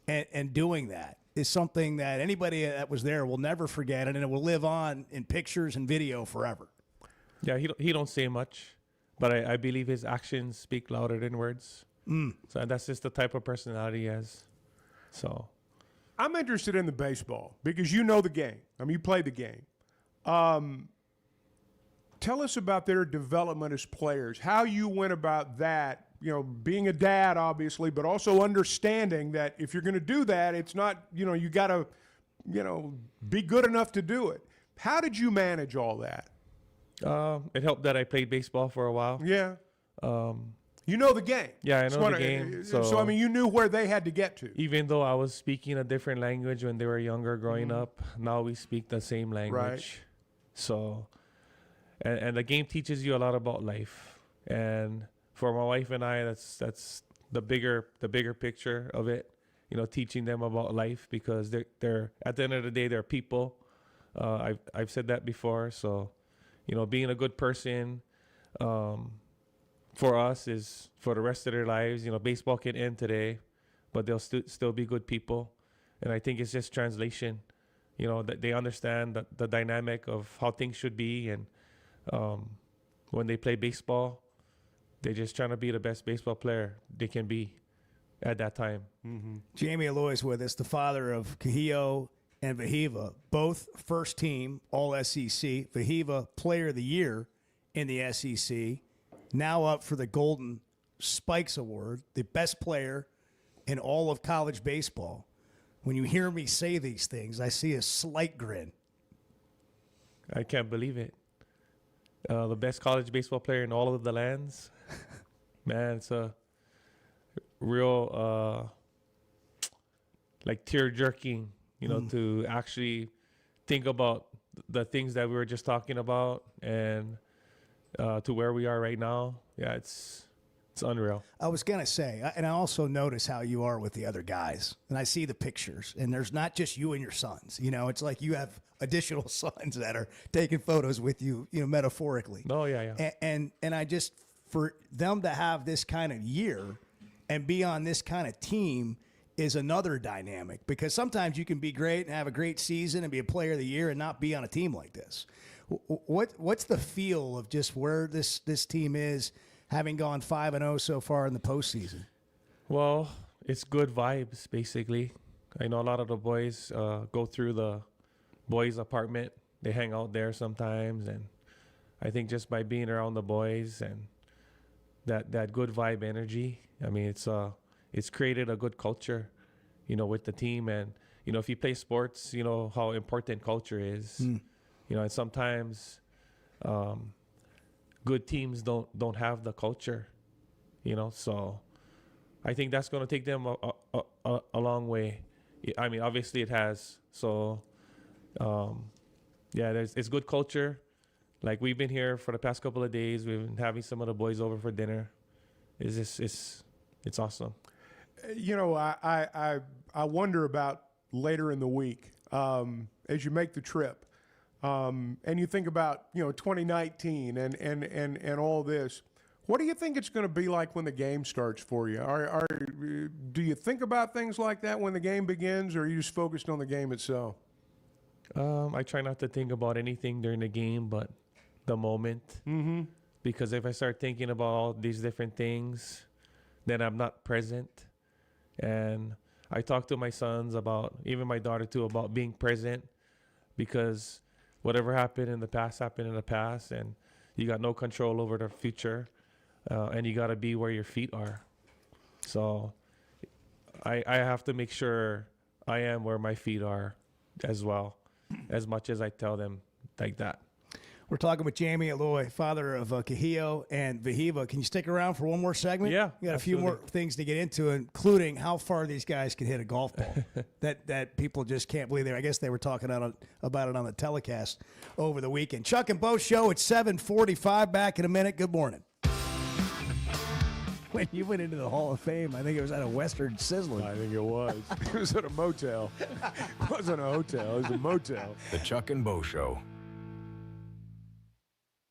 and doing that is something that anybody that was there will never forget, and it will live on in pictures and video forever. Yeah, he don't say much, but I believe his actions speak louder than words. So that's just the type of personality he has. So I'm interested in the baseball because you know the game. I mean, you play the game. Tell us about their development as players, how you went about that, being a dad, obviously, but also understanding that if you're going to do that, it's not, you got to, be good enough to do it. How did you manage all that? It helped that I played baseball for a while. Yeah. You know the game. Yeah, I know the game. So, I mean, you knew where they had to get to. Even though I was speaking a different language when they were younger growing up, now we speak the same language. Right. So, and the game teaches you a lot about life. And for my wife and I, that's the bigger picture of it. Teaching them about life, because they're at the end of the day, they're people. I've said that before. So, being a good person, for us is for the rest of their lives. Baseball can end today, but they'll still be good people. And I think it's just translation, that they understand the dynamic of how things should be. And when they play baseball, they're just trying to be the best baseball player they can be at that time. Mm-hmm. Jamie Aloy is with us, the father of Kahio and Vahiva, both first team All-SEC. Vahiva Player of the Year in the SEC. Now up for the Golden Spikes Award, the best player in all of college baseball. When you hear me say these things, I see a slight grin. I can't believe it. The best college baseball player in all of the lands. Man, it's a real, tear-jerking, to actually think about the things that we were just talking about and to where we are right now. Yeah, it's unreal. I was going to say, and I also notice how you are with the other guys. And I see the pictures, and there's not just you and your sons. It's like you have additional sons that are taking photos with you, metaphorically. Oh, yeah. And I just, for them to have this kind of year and be on this kind of team is another dynamic, because sometimes you can be great and have a great season and be a player of the year and not be on a team like this. What's the feel of just where this team is, having gone 5-0 so far in the postseason? Well, it's good vibes, basically. I know a lot of the boys go through the boys' apartment. They hang out there sometimes, and I think just by being around the boys and that good vibe energy, I mean, it's created a good culture, with the team. And if you play sports, you know how important culture is. And sometimes good teams don't have the culture, So I think that's going to take them a long way. I mean, obviously it has. So, it's good culture. Like, we've been here for the past couple of days. We've been having some of the boys over for dinner. It's awesome. I wonder about later in the week as you make the trip, and you think about 2019 and all this. What do you think it's going to be like when the game starts for you? Do you think about things like that when the game begins, or are you just focused on the game itself? I try not to think about anything during the game but the moment. Mm-hmm. Because if I start thinking about all these different things, then I'm not present. And I talk to my sons about, even my daughter too, about being present, because whatever happened in the past, and you got no control over the future. And you got to be where your feet are. So I have to make sure I am where my feet are as well, as much as I tell them like that. We're talking with Jamie Aloy, father of Kahio and Vahiva. Can you stick around for one more segment? Yeah, we got absolutely. a few more things to get into, including how far these guys can hit a golf ball. that people just can't believe. I guess they were talking about it on the telecast over the weekend. Chuck and Bo Show at 7:45. Back in a minute. Good morning. When you went into the Hall of Fame, I think it was at a Western Sizzler. I think it was. It was at a motel. It wasn't a hotel. It was a motel. The Chuck and Bo Show.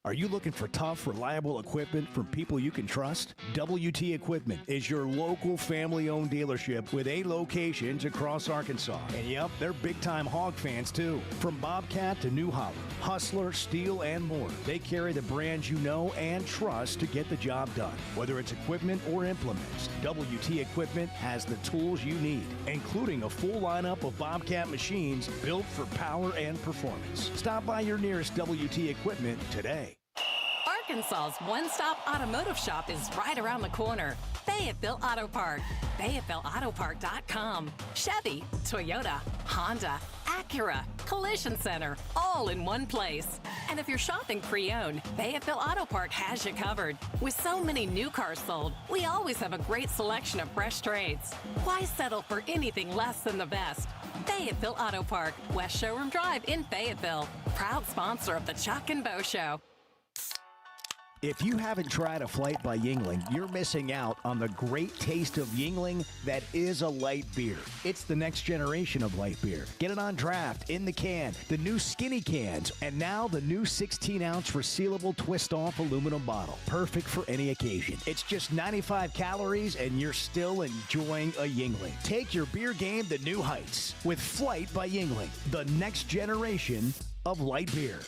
Are you looking for tough, reliable equipment from people you can trust? WT Equipment is your local family-owned dealership with 8 locations across Arkansas. And yep, they're big-time hog fans too. From Bobcat to New Holland, Hustler, Steel, and more. They carry the brands you know and trust to get the job done. Whether it's equipment or implements, WT Equipment has the tools you need, including a full lineup of Bobcat machines built for power and performance. Stop by your nearest WT Equipment today. Arkansas's one-stop automotive shop is right around the corner. Fayetteville Auto Park. FayettevilleAutoPark.com. Chevy, Toyota, Honda, Acura, Collision Center, all in one place. And if you're shopping pre-owned, Fayetteville Auto Park has you covered. With so many new cars sold, we always have a great selection of fresh trades. Why settle for anything less than the best? Fayetteville Auto Park, West Showroom Drive in Fayetteville. Proud sponsor of the Chuck and Bo Show. If you haven't tried a flight by Yuengling, you're missing out on the great taste of Yuengling that is a light beer. It's the next generation of light beer. Get it on draft, in the can, the new skinny cans, and now the new 16-ounce resealable twist-off aluminum bottle. Perfect for any occasion. It's just 95 calories, and you're still enjoying a Yuengling. Take your beer game to new heights with Flight by Yuengling, the next generation of light beer.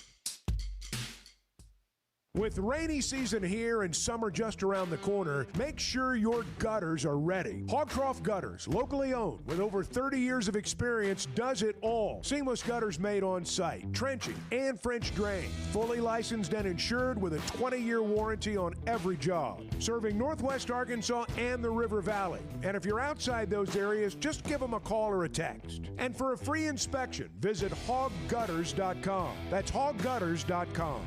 With rainy season here and summer just around the corner, make sure your gutters are ready. Hogcroft Gutters, locally owned with over 30 years of experience, does it all. Seamless gutters made on site, trenching and French drain. Fully licensed and insured with a 20-year warranty on every job. Serving Northwest Arkansas and the River Valley. And if you're outside those areas, just give them a call or a text. And for a free inspection, visit hoggutters.com. That's hoggutters.com.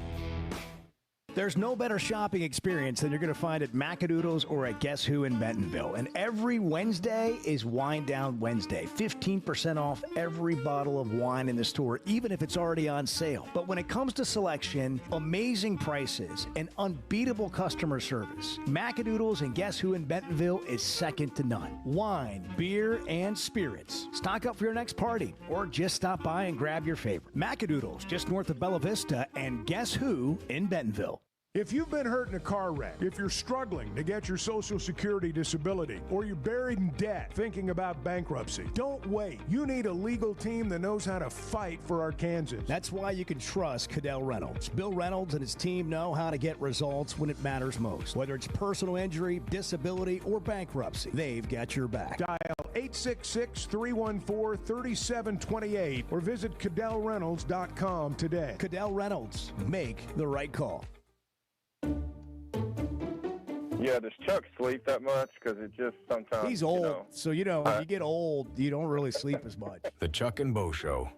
There's no better shopping experience than you're going to find at Macadoodles or at Guess Who in Bentonville. And every Wednesday is Wine Down Wednesday. 15% off every bottle of wine in the store, even if it's already on sale. But when it comes to selection, amazing prices, and unbeatable customer service, Macadoodles and Guess Who in Bentonville is second to none. Wine, beer, and spirits. Stock up for your next party or just stop by and grab your favorite. Macadoodles, just north of Bella Vista, and Guess Who in Bentonville. If you've been hurt in a car wreck, if you're struggling to get your Social Security disability, or you're buried in debt thinking about bankruptcy, don't wait. You need a legal team that knows how to fight for Arkansans. That's why you can trust Cadell Reynolds. Bill Reynolds and his team know how to get results when it matters most. Whether it's personal injury, disability, or bankruptcy, they've got your back. Dial 866-314-3728 or visit CadellReynolds.com today. Cadell Reynolds. Make the right call. Yeah, does Chuck sleep that much? Because it just sometimes... He's old, so when you get old, you don't really sleep as much. The Chuck and Bo Show.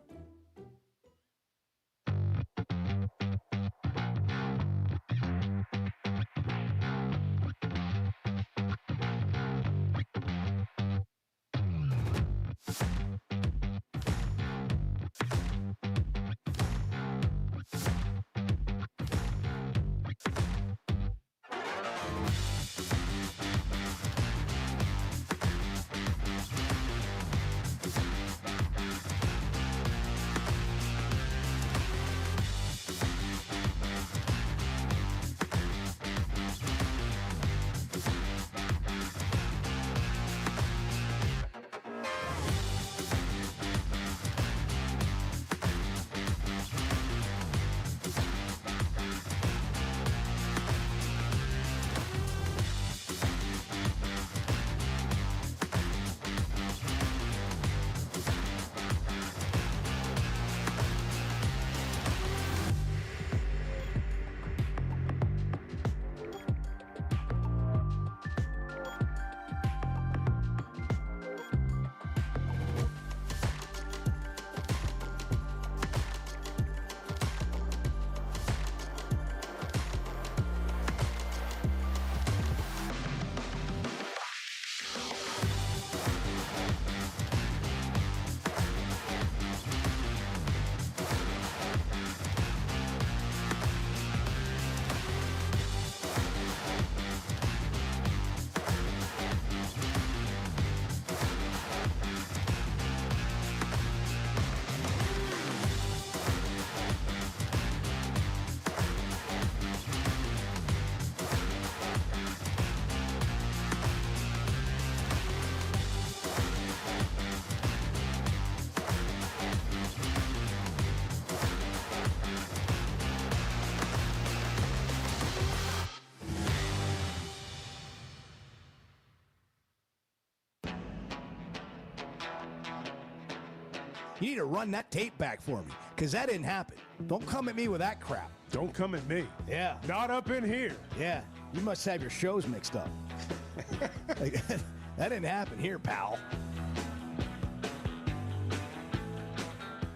You need to run that tape back for me, because that didn't happen. Don't come at me with that crap. Don't come at me. Yeah. Not up in here. Yeah. You must have your shows mixed up. That didn't happen here, pal.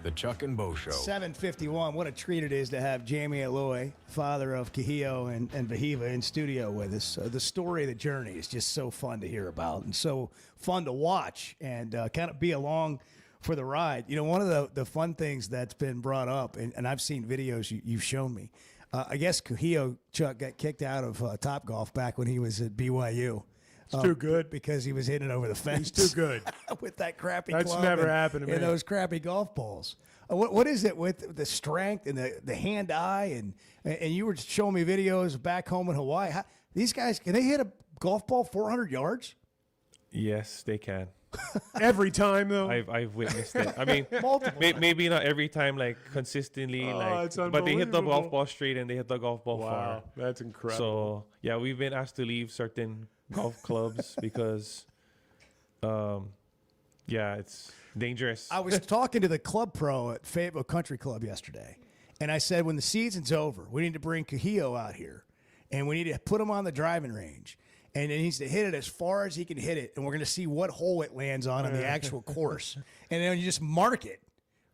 The Chuck and Bo Show. 7:51. What a treat it is to have Jamie Aloy, father of Kahio and Vahiva, in studio with us. The story of the journey is just so fun to hear about and so fun to watch and kind of be along for the ride. You know, one of the fun things that's been brought up, and I've seen videos you've shown me, I guess Kahio, Chuck, got kicked out of Topgolf back when he was at BYU. It's too good. Because he was hitting over the fence. He's too good. With that crappy That's club never happened to me. And those crappy golf balls. What is it with the strength and the hand-eye? And you were showing me videos back home in Hawaii. These guys, can they hit a golf ball 400 yards? Yes, they can. Every time, though? I've witnessed it. I mean, maybe not every time, like, consistently. It's but they hit the golf unbelievable. ball straight and they hit the golf ball far. Wow, that's incredible. So, yeah, we've been asked to leave certain golf clubs because, it's dangerous. I was talking to the club pro at Fayetteville Country Club yesterday, and I said, when the season's over, we need to bring Kahio out here, and we need to put him on the driving range. And he needs to hit it as far as he can hit it, and we're going to see what hole it lands on the actual course. And then you just mark it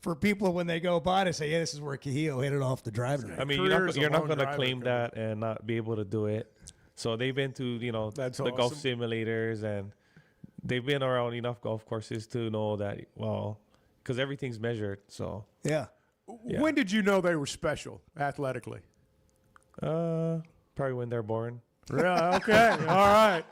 for people when they go by to say, yeah, this is where Kahio hit it off the driving range. I mean, you're not going to claim that and not be able to do it. So they've been to, That's the golf awesome. simulators, and they've been around enough golf courses to know that, because everything's measured. So yeah. When did you know they were special athletically? Probably when they're born. Yeah, okay. All right.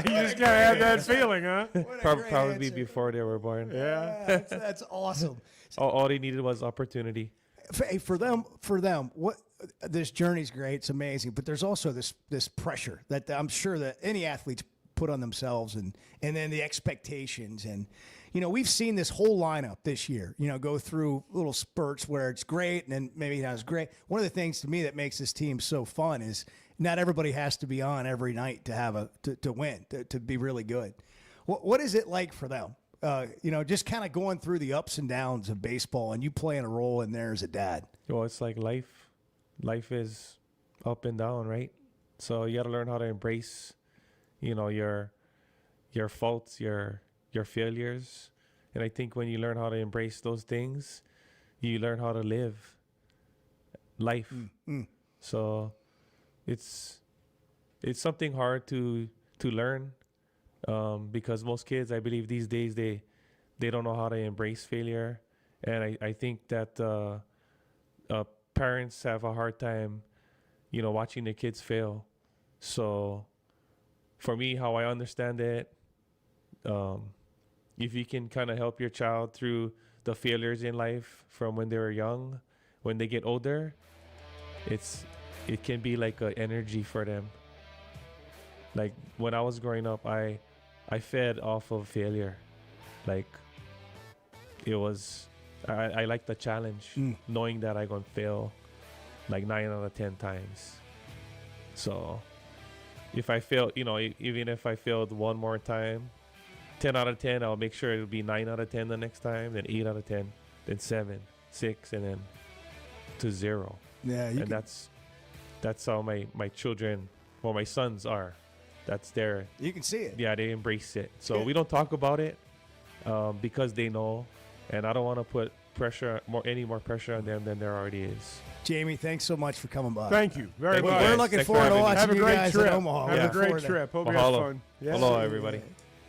You just gotta have that feeling, huh? Probably before they were born. Yeah. That's awesome. All they needed was opportunity. for them, what this journey's great. It's amazing, but there's also this pressure that I'm sure that any athletes put on themselves, and then the expectations. And we've seen this whole lineup this year, go through little spurts where it's great and then maybe not as great. One of the things to me that makes this team so fun is not everybody has to be on every night to have to win, to be really good. What is it like for them? Just kind of going through the ups and downs of baseball, and you playing a role in there as a dad. Well, it's like life. Life is up and down, right? So you got to learn how to embrace, your faults, your failures. And I think when you learn how to embrace those things, you learn how to live life. So it's something hard to learn, because most kids, I believe these days, they don't know how to embrace failure. And I think that parents have a hard time, watching their kids fail. So for me, how I understand it, if you can kind of help your child through the failures in life from when they were young, when they get older, it can be like an energy for them. Like when I was growing up, I fed off of failure. Like it was, I like the challenge, knowing that I'm going to fail like 9 out of 10 times. So if I fail, even if I failed one more time, 10 out of 10, I'll make sure it'll be 9 out of 10 the next time, then 8 out of 10, then 7, 6, and then to 0. Yeah. And that's how my children, well, my sons are. That's their. You can see it. Yeah, they embrace it. So we don't talk about it because they know, and I don't want to put any more pressure on them than there already is. Jamie, thanks so much for coming by. Thank you very much. We're looking forward to watching you guys in Omaha. Have a great trip. Hope you have fun. Hello, everybody.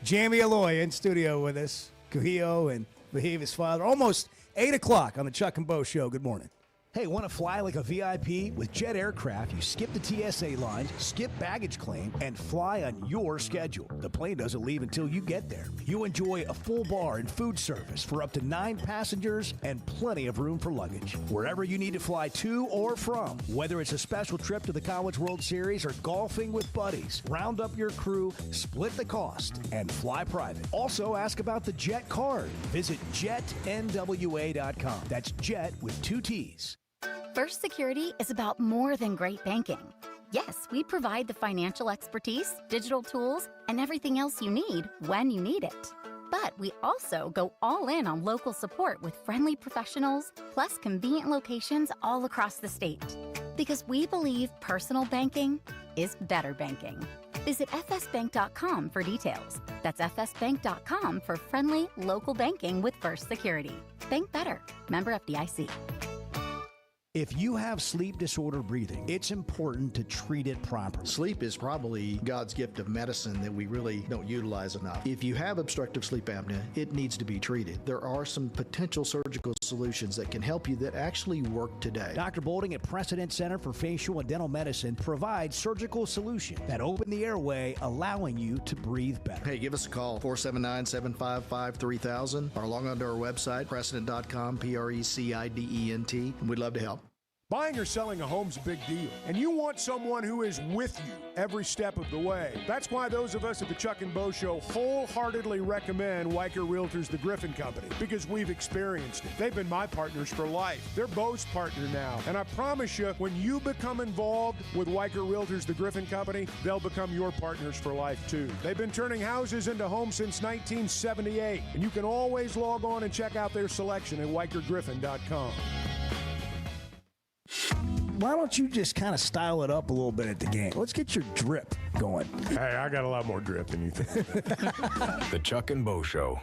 Jamie Aloy in studio with us. Cujillo and Vahiv, his father. Almost 8 o'clock on the Chuck and Bo Show. Good morning. Hey, want to fly like a VIP? With Jet Aircraft, you skip the TSA lines, skip baggage claim, and fly on your schedule. The plane doesn't leave until you get there. You enjoy a full bar and food service for up to 9 passengers and plenty of room for luggage. Wherever you need to fly to or from, whether it's a special trip to the College World Series or golfing with buddies, round up your crew, split the cost, and fly private. Also, ask about the Jet card. Visit jetnwa.com. That's Jet with 2 T's. First Security is about more than great banking. Yes, we provide the financial expertise, digital tools, and everything else you need when you need it. But we also go all in on local support with friendly professionals, plus convenient locations all across the state. Because we believe personal banking is better banking. Visit fsbank.com for details. That's fsbank.com for friendly, local banking with First Security. Bank better. Member FDIC. If you have sleep disorder breathing, it's important to treat it properly. Sleep is probably God's gift of medicine that we really don't utilize enough. If you have obstructive sleep apnea, it needs to be treated. There are some potential surgical solutions that can help you that actually work today. Dr. Bolding at Precedent Center for Facial and Dental Medicine provides surgical solutions that open the airway, allowing you to breathe better. Hey, give us a call, 479-755-3000, or log on to our website, precedent.com, PRECIDENT. We'd love to help. Buying or selling a home's a big deal, and you want someone who is with you every step of the way. That's why those of us at the Chuck and Bo Show wholeheartedly recommend Weicker Realtors, the Griffin Company, because we've experienced it. They've been my partners for life. They're Bo's partner now, and I promise you, when you become involved with Weicker Realtors, the Griffin Company, they'll become your partners for life too. They've been turning houses into homes since 1978, and you can always log on and check out their selection at WeickerGriffin.com. Why don't you just kind of style it up a little bit at the game? Let's get your drip going. Hey, I got a lot more drip than you think. The Chuck and Bo Show.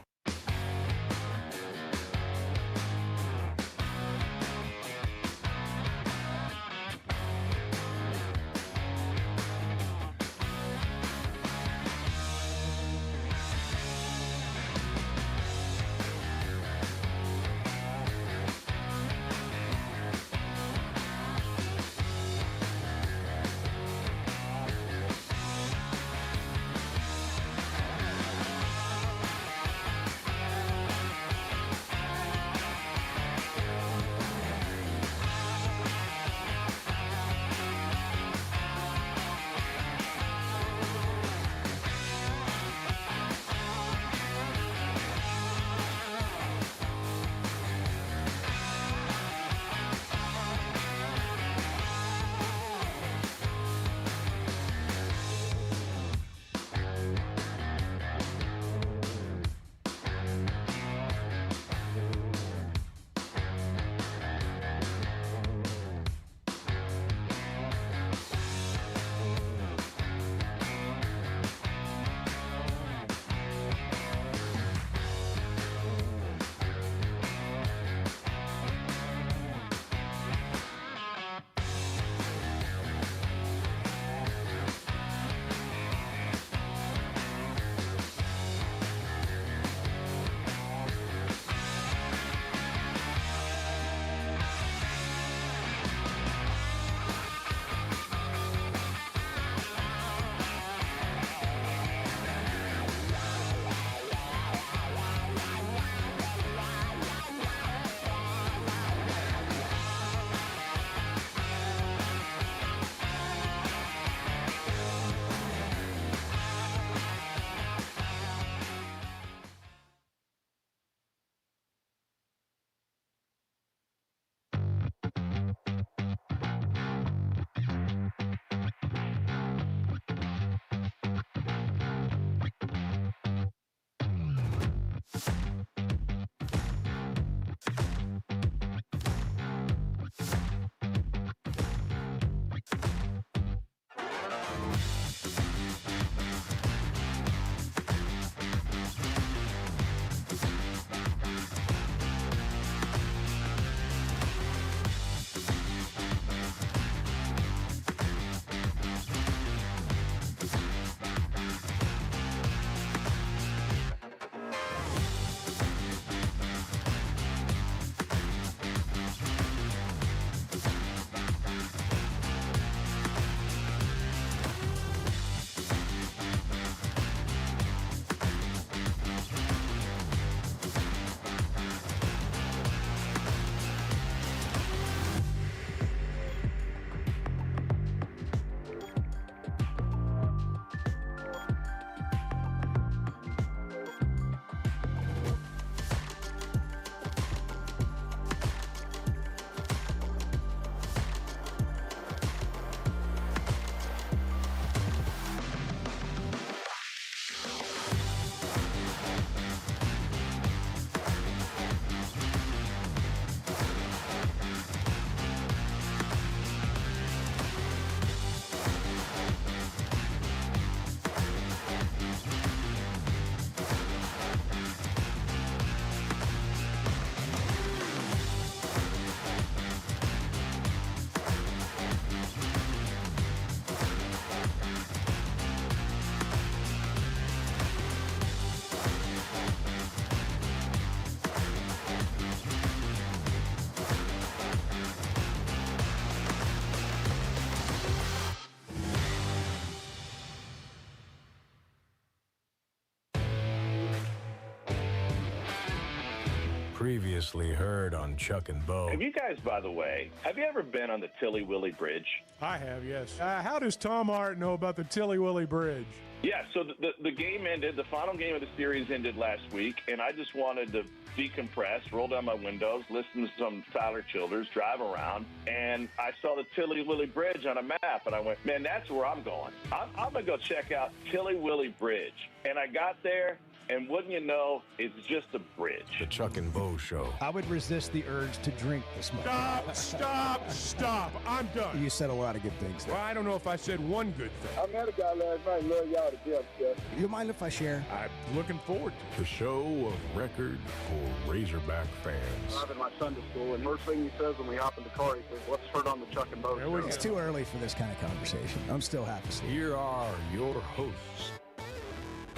Previously heard on Chuck and Bo. Have you guys, by the way, have you ever been on the Tilly Willy Bridge? I have, yes. How does Tom Hart know about the Tilly Willy Bridge? Yeah, so the game ended, the final game of the series ended last week, and I just wanted to decompress, roll down my windows, listen to some Tyler Childers, drive around, and I saw the Tilly Willy Bridge on a map, and I went, man, that's where I'm going. I'm going to go check out Tilly Willy Bridge. And I got there, and wouldn't you know, it's just a bridge. The Chuck and Bo Show. I would resist the urge to drink this much. Stop. I'm done. You said a lot of good things there. Well, I don't know if I said one good thing. I met a guy last night. Love y'all to death, Jeff. You mind if I share? I'm looking forward to The show of record for Razorback fans. I'm in my Sunday school, and first thing he says when we hop in the car, he says, let's heard on the Chuck and Bo show. It's too early for this kind of conversation. I'm still half asleep. Here are your hosts,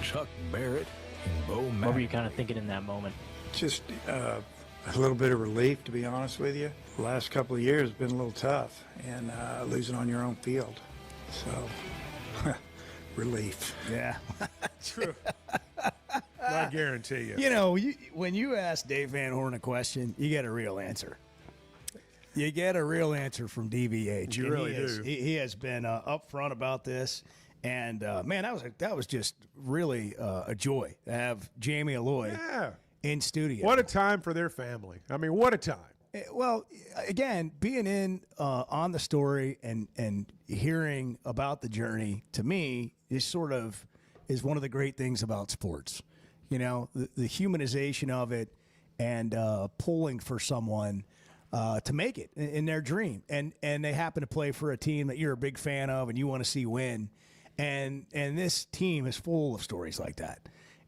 Chuck Barrett and Bo Madden. What were you kind of thinking in that moment? Just a little bit of relief, to be honest with you. The last couple of years have been a little tough, and losing on your own field. So, relief. Yeah. True. I guarantee you. You know, when you ask Dave Van Horn a question, you get a real answer. You get a real answer from DVH. You really do. He has been upfront about this. And, man, that was just really a joy to have Jamie Aloy in studio. What a time for their family. I mean, what a time. Well, again, being in on the story and hearing about the journey, to me, is one of the great things about sports. You know, the humanization of it and pulling for someone to make it in their dream. And they happen to play for a team that you're a big fan of and you want to see win. And this team is full of stories like that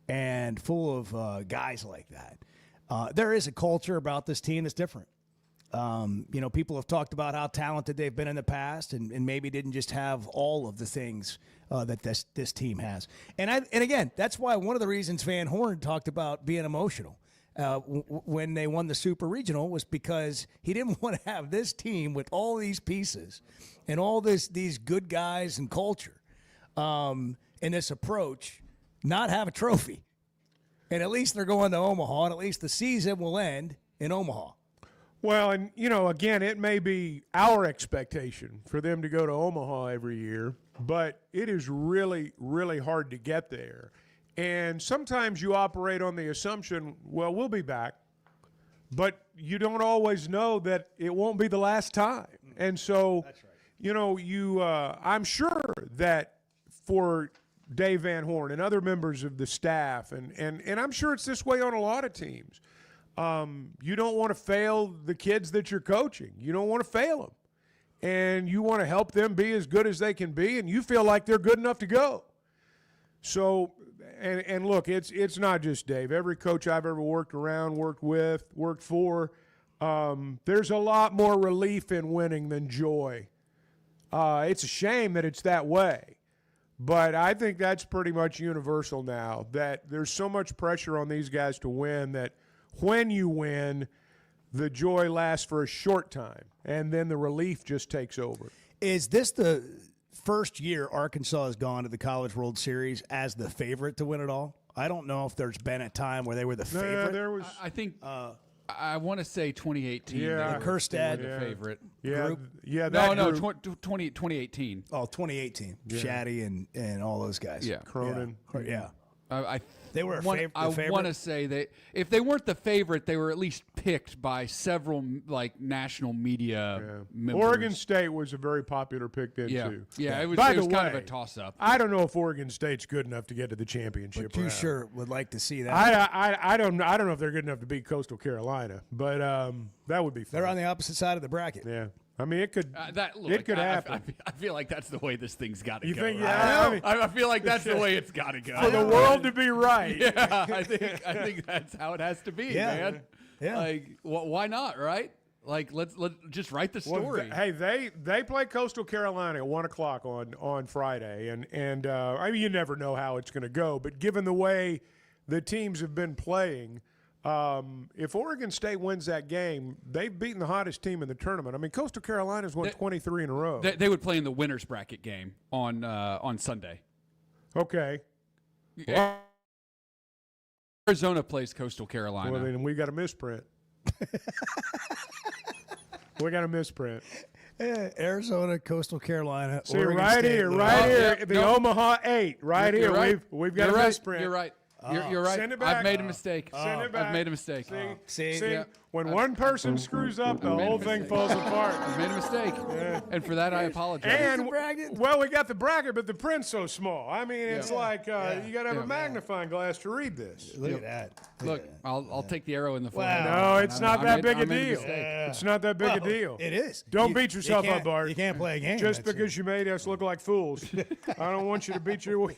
and full of guys like that. There is a culture about this team that's different. You know, people have talked about how talented they've been in the past and maybe didn't just have all of the things that this team has. And again, that's why one of the reasons Van Horn talked about being emotional when they won the Super Regional was because he didn't want to have this team with all these pieces and all these good guys and culture. In this approach, not have a trophy. And at least they're going to Omaha, and at least the season will end in Omaha. Well, and, you know, again, it may be our expectation for them to go to Omaha every year, but it is really, really hard to get there. And sometimes you operate on the assumption, well, we'll be back, but you don't always know that it won't be the last time. And so, you know, I'm sure that for Dave Van Horn and other members of the staff, and I'm sure it's this way on a lot of teams. You don't want to fail the kids that you're coaching. You don't want to fail them. And you want to help them be as good as they can be, and you feel like they're good enough to go. So, and look, it's not just Dave. Every coach I've ever worked around, worked with, worked for, there's a lot more relief in winning than joy. It's a shame that it's that way. But I think that's pretty much universal now, that there's so much pressure on these guys to win that when you win, the joy lasts for a short time, and then the relief just takes over. Is this the first year Arkansas has gone to the College World Series as the favorite to win it all? I don't know if there's been a time where they were the favorite. There was. I think I want to say 2018. Yeah, the Kerstad the favorite. Yeah, group. Yeah. No, group. 2018. Oh, 2018. Yeah. Shaddy and all those guys. Yeah, Cronin. Yeah. They were the favorite. I want to say if they weren't the favorite, they were at least picked by several national media members. Oregon State was a very popular pick then too. Yeah, it was. By it was the kind way, of a toss-up. I don't know if Oregon State's good enough to get to the championship. But you sure would like to see that. I don't know if they're good enough to beat Coastal Carolina, but that would be fun. They're on the opposite side of the bracket. Yeah. I mean, it could it could happen. I feel like that's the way this thing's got to go. You think? Right? Yeah, I feel like that's the way it's got to go. For the world to be right. Yeah, I think that's how it has to be, man. Yeah. Like, why not, right? Like, let's just write the story. Well, they play Coastal Carolina at 1:00 on Friday, and I mean, you never know how it's going to go, but given the way the teams have been playing. If Oregon State wins that game, they've beaten the hottest team in the tournament. I mean, Coastal Carolina's won 23 in a row. They would play in the winner's bracket game on Sunday. Okay. Yeah. Arizona plays Coastal Carolina. Well, then we got a misprint. We got a misprint. Arizona, Coastal Carolina. See, Oregon right State, here, Louisville. the Omaha 8, right You're here. right. We've got You're a right. misprint. You're right. You're right. Send it back. I've made a mistake. Send it back. I've made a mistake. See, Yeah. when one person screws up, the I've made a whole thing mistake. falls apart. I've made a mistake. Yeah. And for that, I apologize. And well, we got the bracket, but the print's so small. I mean, it's Yeah. like you got to have Yeah. a magnifying glass to read this. Look at that. Look, I'll take the arrow in the foot. No, it's not that big a deal. Mistake. It's not that big a deal. It is. Don't You- beat yourself you up, can't- Bart. you can't play a game. Just That's because you made us look like fools. I don't want you to beat your.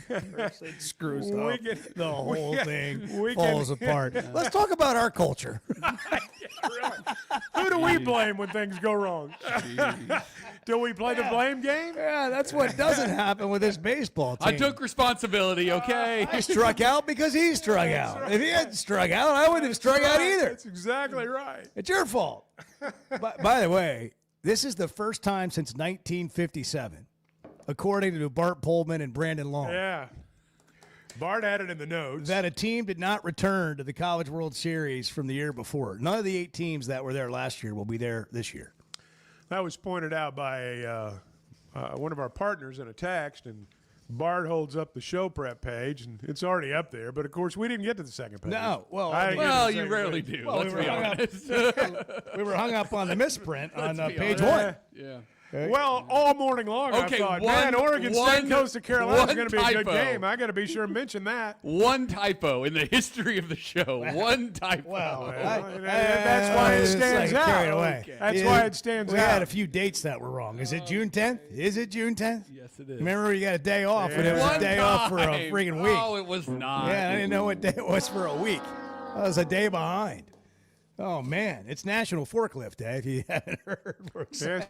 It screws We up. can- The whole we can- thing we falls can- apart. Let's talk about our culture. Who do we blame when things go wrong? Do we play the blame game? Yeah, that's what doesn't happen with this baseball team. I took responsibility, okay? I struck out because he struck out. If he hadn't struck out, I wouldn't have struck out either. That's exactly right. It's your fault. By the way, this is the first time since 1957, according to Bart Pullman and Brandon Long, Yeah. Bart had it in the notes. that a team did not return to the College World Series from the year before. None of the 8 teams that were there last year will be there this year. That was pointed out by one of our partners in a text, and Bart holds up the show prep page, and it's already up there. But, of course, we didn't get to the second page. No. Well, I didn't get to the Well, second you rarely page. do. Well, Let's be honest. We were hung up on the misprint on Let's be page honest. 1. Yeah. Well, all morning long, Okay, I thought, one- man, Oregon State, one- Coastal Carolina is one going to be a good typo. game. I got to be sure to mention that. One typo in the history of the show. One typo. Well, that's why it It's stands like out. carried away. Okay. That's Yeah, why it stands we out. had a few dates that were wrong. Is it June 10th? Is it June 10th? Yes, it is. Remember you got a day off, and it was One a day off for a time. freaking week. Oh, it was not. Yeah, I didn't know what day it was for a week. I was a day behind. Oh, man. It's National Forklift Day, if you haven't heard. Yeah.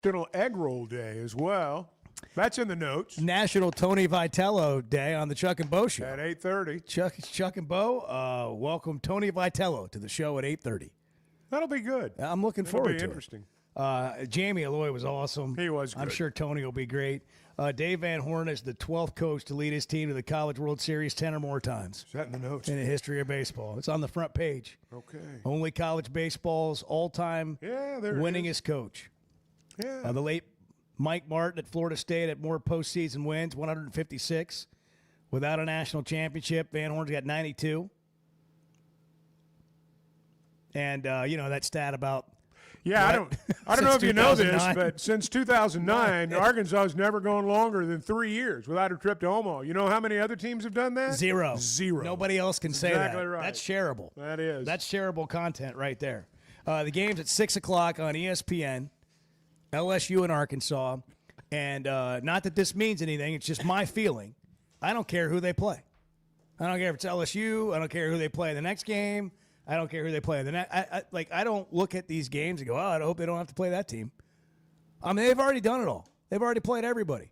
National Egg Roll Day as well. That's in the notes. National Tony Vitello Day on the Chuck and Bo Show. At 8:30. Chuck and Bo, welcome Tony Vitello to the show at 8:30. That'll be good. I'm looking That'll forward be to interesting. it. Jamie Aloy was awesome. He was I'm good. sure Tony will be great. Dave Van Horn is the 12th coach to lead his team to the College World Series 10 or more times Is that in the notes? in the history of baseball. It's on the front page. Okay. Only college baseball's all-time Yeah, there it winningest is. coach. Yeah. The late Mike Martin at Florida State had more postseason wins, 156. Without a national championship, Van Horn's got 92. And, that stat about Yeah, I don't know Since if you know this, 2009. but since 2009, Arkansas has never gone longer than 3 years without a trip to Omaha. You know how many other teams have done that? Zero. Zero. Nobody else can say Exactly that. right. That's shareable. That is. That's shareable content right there. The game's at 6 o'clock on ESPN, LSU and Arkansas. And not that this means anything. It's just my feeling. I don't care who they play. I don't care if it's LSU. I don't care who they play in the next game. I don't care who they play in the next. I don't look at these games and go, I hope they don't have to play that team. I mean, they've already done it all. They've already played everybody.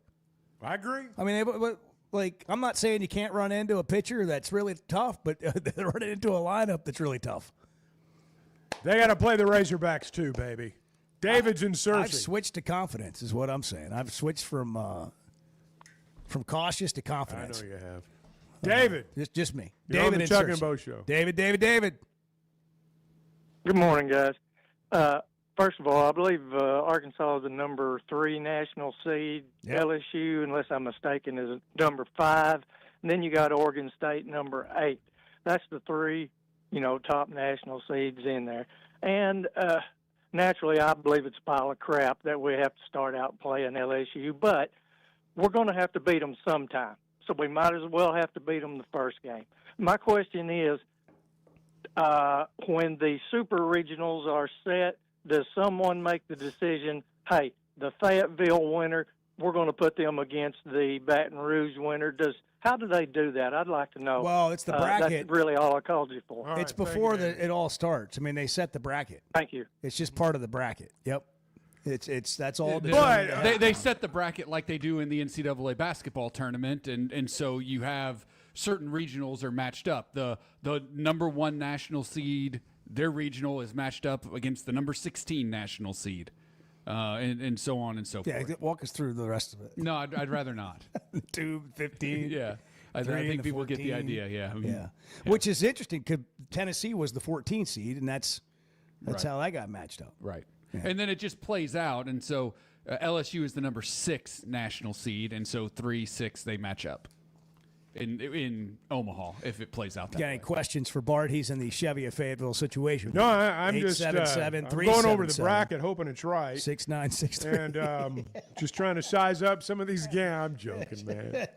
I agree. I mean, I'm not saying you can't run into a pitcher that's really tough, but they're running into a lineup that's really tough. They got to play the Razorbacks too, baby. David's in Searcy. I've switched to confidence, is what I'm saying. I've switched from cautious to I confidence. know you have. David. Just me. You're David on the in Chuck Searcy. and Bo Show. David. Good morning, guys. First of all, I believe Arkansas is the number 3 national seed. Yep. LSU, unless I'm mistaken, is number 5. And then you got Oregon State, number 8. That's the 3, top national seeds in there. And naturally, I believe it's a pile of crap that we have to start out playing LSU. But we're going to have to beat them sometime. So we might as well have to beat them the first game. My question is, when the super regionals are set, does someone make the decision, hey, the Fayetteville winner, we're going to put them against the Baton Rouge winner? How do they do that? I'd like to know. Well, it's the bracket. That's really all I called you for. It's before it all starts. I mean, they set the bracket. Thank you. It's just part of the bracket. Yep. It's that's all. They set the bracket like they do in the NCAA basketball tournament, and so you have certain regionals are matched up. The number 1 national seed, their regional is matched up against the number 16 national seed, and so on and so forth. Yeah, walk us through the rest of it. No, I'd rather not. 2-15. Yeah. I think people get the idea. Yeah. Yeah. Which is interesting because Tennessee was the 14th seed, and that's Right. how that got matched up. Right. Yeah. And then it just plays out. And so LSU is the number 6 national seed. And so 3-6, they match up in Omaha if it plays out that Got way. any questions for Bart? He's in the Chevy of Fayetteville situation. No, I'm just 877 I'm going over the bracket, hoping it's right. 6963. And just trying to size up some of these games. I'm joking, man.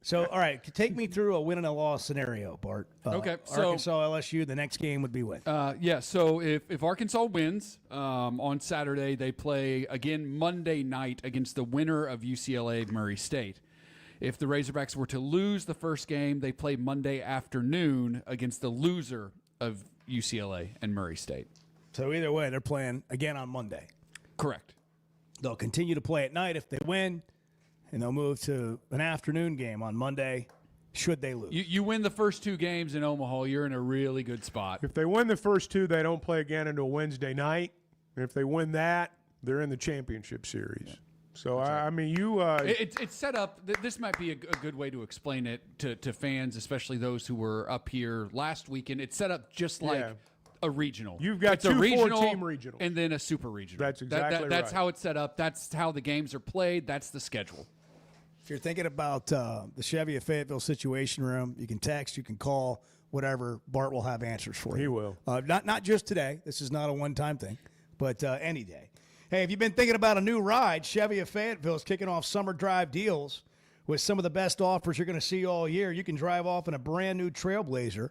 So all right, take me through a win and a loss scenario, Bart. Okay, so Arkansas, LSU. The next game would be when? So if Arkansas wins on Saturday, they play again Monday night against the winner of UCLA Murray State. If the Razorbacks were to lose the first game, they play Monday afternoon against the loser of UCLA and Murray State. So either way, they're playing again on Monday. Correct. They'll continue to play at night if they win, and they'll move to an afternoon game on Monday should they lose. You win the first 2 games in Omaha, you're in a really good spot. If they win the first 2, they don't play again until Wednesday night. And if they win that, they're in the championship series. Yeah. So, I mean, you... It's set up... This might be a good way to explain it to fans, especially those who were up here last weekend. It's set up just like a regional. You've got it's 2 a regional, 4-team regionals. And then a super regional. That's exactly That's right. how it's set up. That's how the games are played. That's the schedule. If you're thinking about the Chevy of Fayetteville Situation Room, you can text, you can call, whatever. Bart will have answers for you. He will. Not just today. This is not a one-time thing, but any day. Hey, if you've been thinking about a new ride, Chevy of Fayetteville is kicking off summer drive deals with some of the best offers you're going to see all year. You can drive off in a brand-new Trailblazer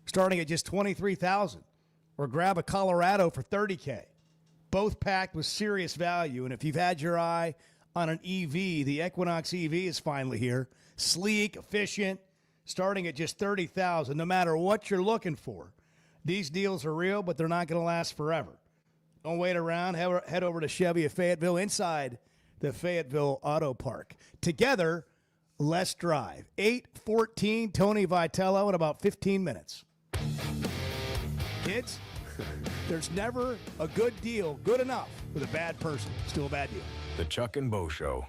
starting at just $23,000 or grab a Colorado for $30K. Both packed with serious value, and if you've had your eye on an EV, the Equinox EV is finally here. Sleek, efficient, starting at just $30,000, no matter what you're looking for. These deals are real, but they're not going to last forever. Don't wait around. Head over to Chevy of Fayetteville inside the Fayetteville Auto Park. Together, let's drive. 8:14, Tony Vitello in about 15 minutes. Kids, there's never a good deal good enough with a bad person. Still a bad deal. The Chuck and Bo Show.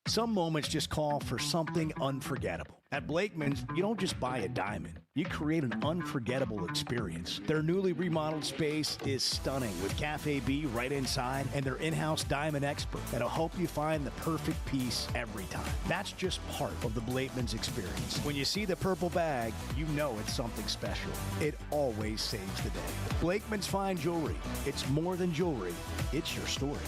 Some moments just call for something unforgettable. At Blakeman's, you don't just buy a diamond. You create an unforgettable experience. Their newly remodeled space is stunning with Cafe B right inside and their in-house diamond expert that'll help you find the perfect piece every time. That's just part of the Blakeman's experience. When you see the purple bag, you know it's something special. It always saves the day. Blakeman's Fine Jewelry. It's more than jewelry. It's your story.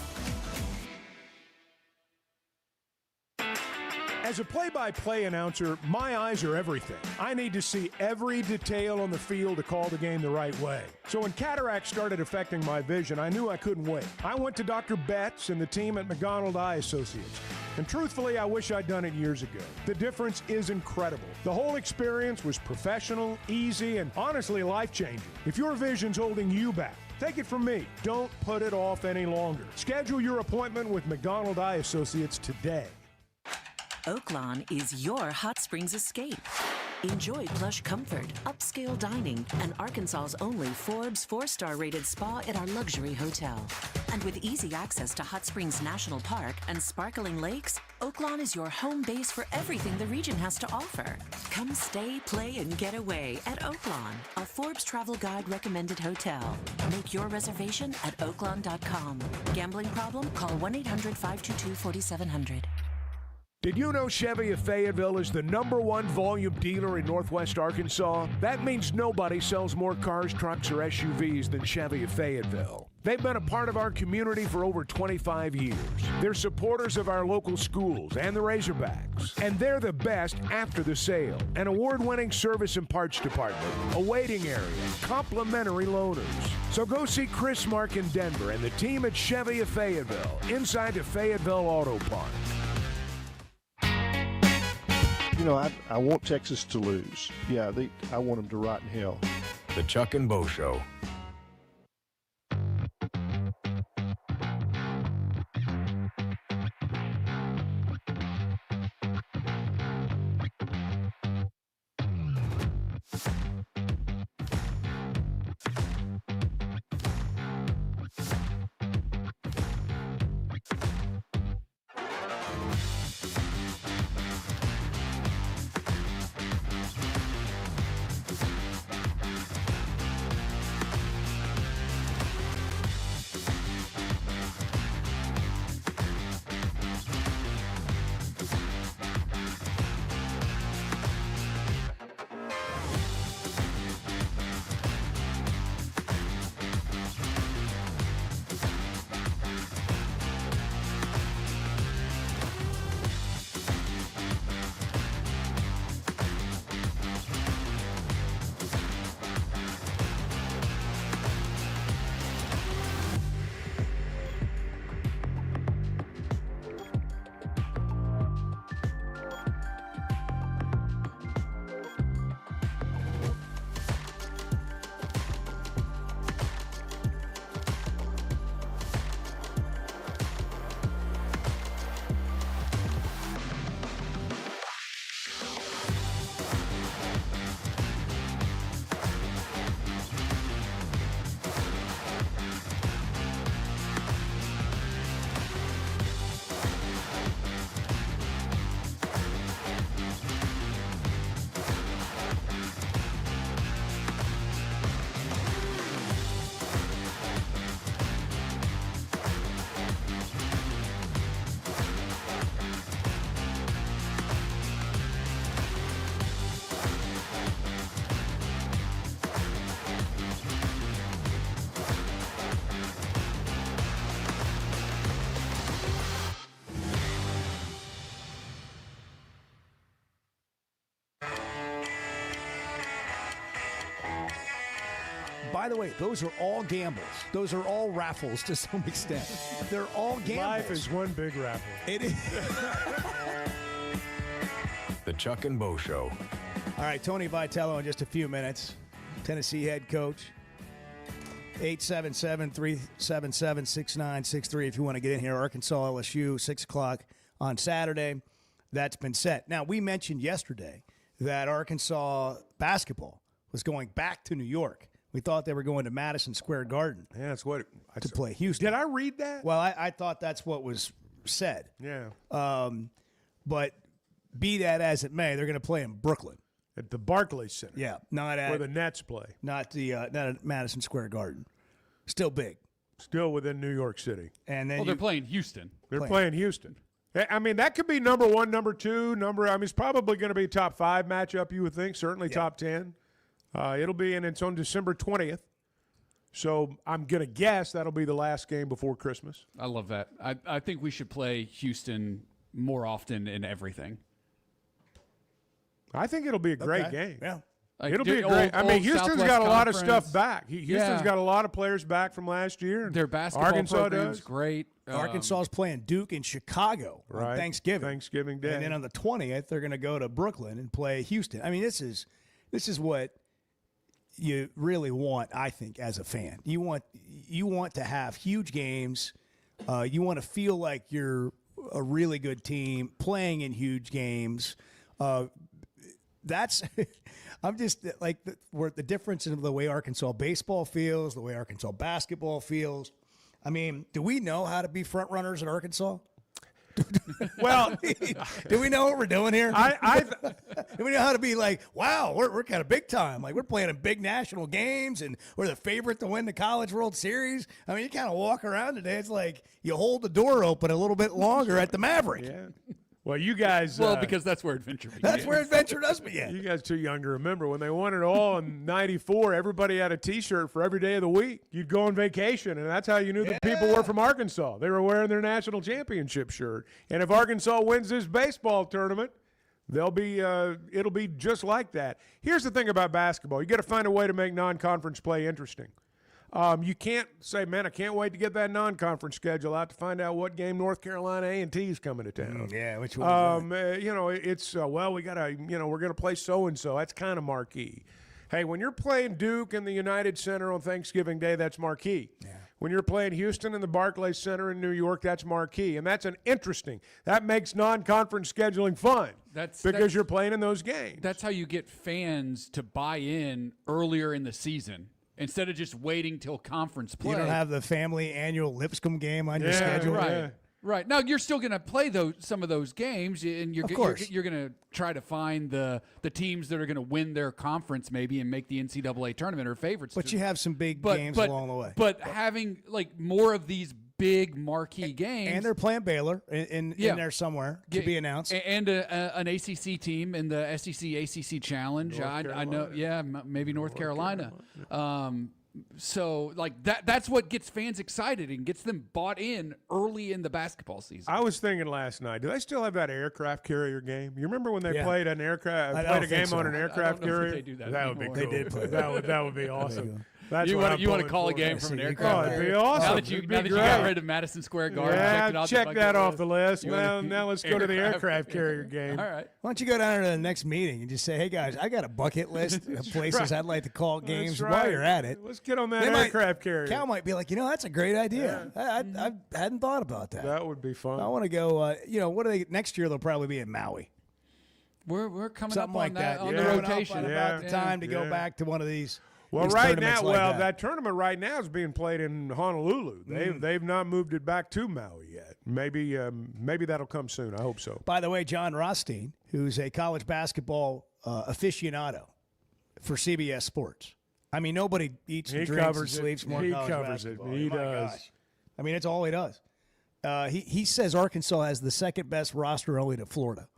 As a play-by-play announcer, my eyes are everything. I need to see every detail on the field to call the game the right way. So when cataracts started affecting my vision, I knew I couldn't wait. I went to Dr. Betts and the team at McDonald Eye Associates. And truthfully, I wish I'd done it years ago. The difference is incredible. The whole experience was professional, easy, and honestly life-changing. If your vision's holding you back, take it from me. Don't put it off any longer. Schedule your appointment with McDonald Eye Associates today. Oaklawn is your hot springs escape. Enjoy plush comfort, upscale dining, and Arkansas's only Forbes 4-star rated spa at our luxury hotel. And with easy access to Hot Springs National Park and sparkling lakes, Oaklawn is your home base for everything the region has to offer. Come stay, play, and get away at Oaklawn, a Forbes Travel Guide recommended hotel. Make your reservation at oaklawn.com. Gambling problem? Call 1-800-522-4700. Did you know Chevy of Fayetteville is the #1 volume dealer in Northwest Arkansas? That means nobody sells more cars, trucks, or SUVs than Chevy of Fayetteville. They've been a part of our community for over 25 years. They're supporters of our local schools and the Razorbacks. And they're the best after the sale. An award-winning service and parts department, a waiting area, and complimentary loaners. So go see Chris Mark in Denver and the team at Chevy of Fayetteville inside the Fayetteville Auto Park. You know, I want Texas to lose. Yeah, I want them to rot in hell. The Chuck and Bo Show. By the way, those are all gambles. Those are all raffles to some extent. They're all gambles. Life is one big raffle. It is. The Chuck and Bo Show. All right, Tony Vitello in just a few minutes. Tennessee head coach. 877-377-6963 if you want to get in here. Arkansas, LSU, 6 o'clock on Saturday. That's been set. Now, we mentioned yesterday that Arkansas basketball was going back to New York. We thought they were going to Madison Square Garden. Yeah, that's what to play Houston. Did I read that? Well, I thought that's what was said. Yeah. But be that as it may, they're going to play in Brooklyn. At the Barclays Center. Yeah, not at where the Nets play. Not at Madison Square Garden. Still big. Still within New York City. And then they're playing Houston. They're playing Houston. I mean, that could be number 1, number 2, it's probably going to be a top 5 matchup, you would think, certainly top 10. It'll be, and it's on December 20th. So I'm going to guess that'll be the last game before Christmas. I love that. I think we should play Houston more often in everything. I think it'll be a great game. Yeah. It'll be a great. Houston's Southwest got a lot of Conference. stuff back. Houston's got a lot of players back from last year. Their basketball Arkansas program's does. great. Arkansas is playing Duke in Chicago on Thanksgiving. Thanksgiving Day. And then on the 20th, they're going to go to Brooklyn and play Houston. I mean, this is what you really want, I think, as a fan. You want to have huge games. You want to feel like you're a really good team playing in huge games. That's I'm just like where the difference in the way Arkansas baseball feels, the way Arkansas basketball feels. I mean, do we know how to be front runners in Arkansas? Well, do we know what we're doing here? Do we know how to be like, wow, we're kind of big time. Like, we're playing in big national games, and we're the favorite to win the College World Series. I mean, you kind of walk around today. It's like you hold the door open a little bit longer at the Maverick. Yeah. Well, you guys. Because that's where adventure begins. That's where adventure does begin. You guys too young to remember when they won it all in '94. Everybody had a T-shirt for every day of the week. You'd go on vacation, and that's how you knew the people were from Arkansas. They were wearing their national championship shirt. And if Arkansas wins this baseball tournament, it'll be just like that. Here's the thing about basketball: you got to find a way to make non-conference play interesting. You can't say, man, I can't wait to get that non-conference schedule out to find out what game North Carolina A&T is coming to town. Yeah, which one? It's we gotta, we're gonna play so and so. That's kind of marquee. Hey, when you're playing Duke in the United Center on Thanksgiving Day, that's marquee. Yeah. When you're playing Houston in the Barclays Center in New York, that's marquee, and that's interesting. That makes non-conference scheduling fun. Because you're playing in those games. That's how you get fans to buy in earlier in the season. Instead of just waiting till conference play. You don't have the family annual Lipscomb game on your schedule. Right. Yeah. Right. Now, you're still going to play some of those games, and you're going to try to find the teams that are going to win their conference maybe and make the NCAA tournament or favorites. But you have some big games along the way. But having like more of these big marquee games. And they're playing Baylor in there somewhere to be announced. And an ACC team in the SEC-ACC Challenge. I know, maybe North Carolina. So, like, that's what gets fans excited and gets them bought in early in the basketball season. I was thinking last night, do they still have that aircraft carrier game? You remember when they played an aircraft, on an aircraft carrier? They do that would be cool. They did play that would be awesome. That's you want to call a game from an aircraft? Oh, it'd be awesome. Now that you got rid of Madison Square Garden, check that off the list. Now let's go to the aircraft carrier game. All right. Why don't you go down to the next meeting and just say, hey, guys, I got a bucket list of places I'd like to call games while you're at it. Let's get on that aircraft carrier. Cal might be like, that's a great idea. I hadn't thought about that. That would be fun. I want to go, what are they, next year they'll probably be in Maui. We're coming Something up on like that. on the rotation. About the time to go back to one of these. Well, right now, that tournament right now is being played in Honolulu. They've not moved it back to Maui yet. Maybe that'll come soon. I hope so. By the way, John Rothstein, who's a college basketball aficionado for CBS Sports. I mean, nobody eats and drinks and sleeps more college basketball. He does. Gosh. I mean, it's all he does. He says Arkansas has the second best roster only to Florida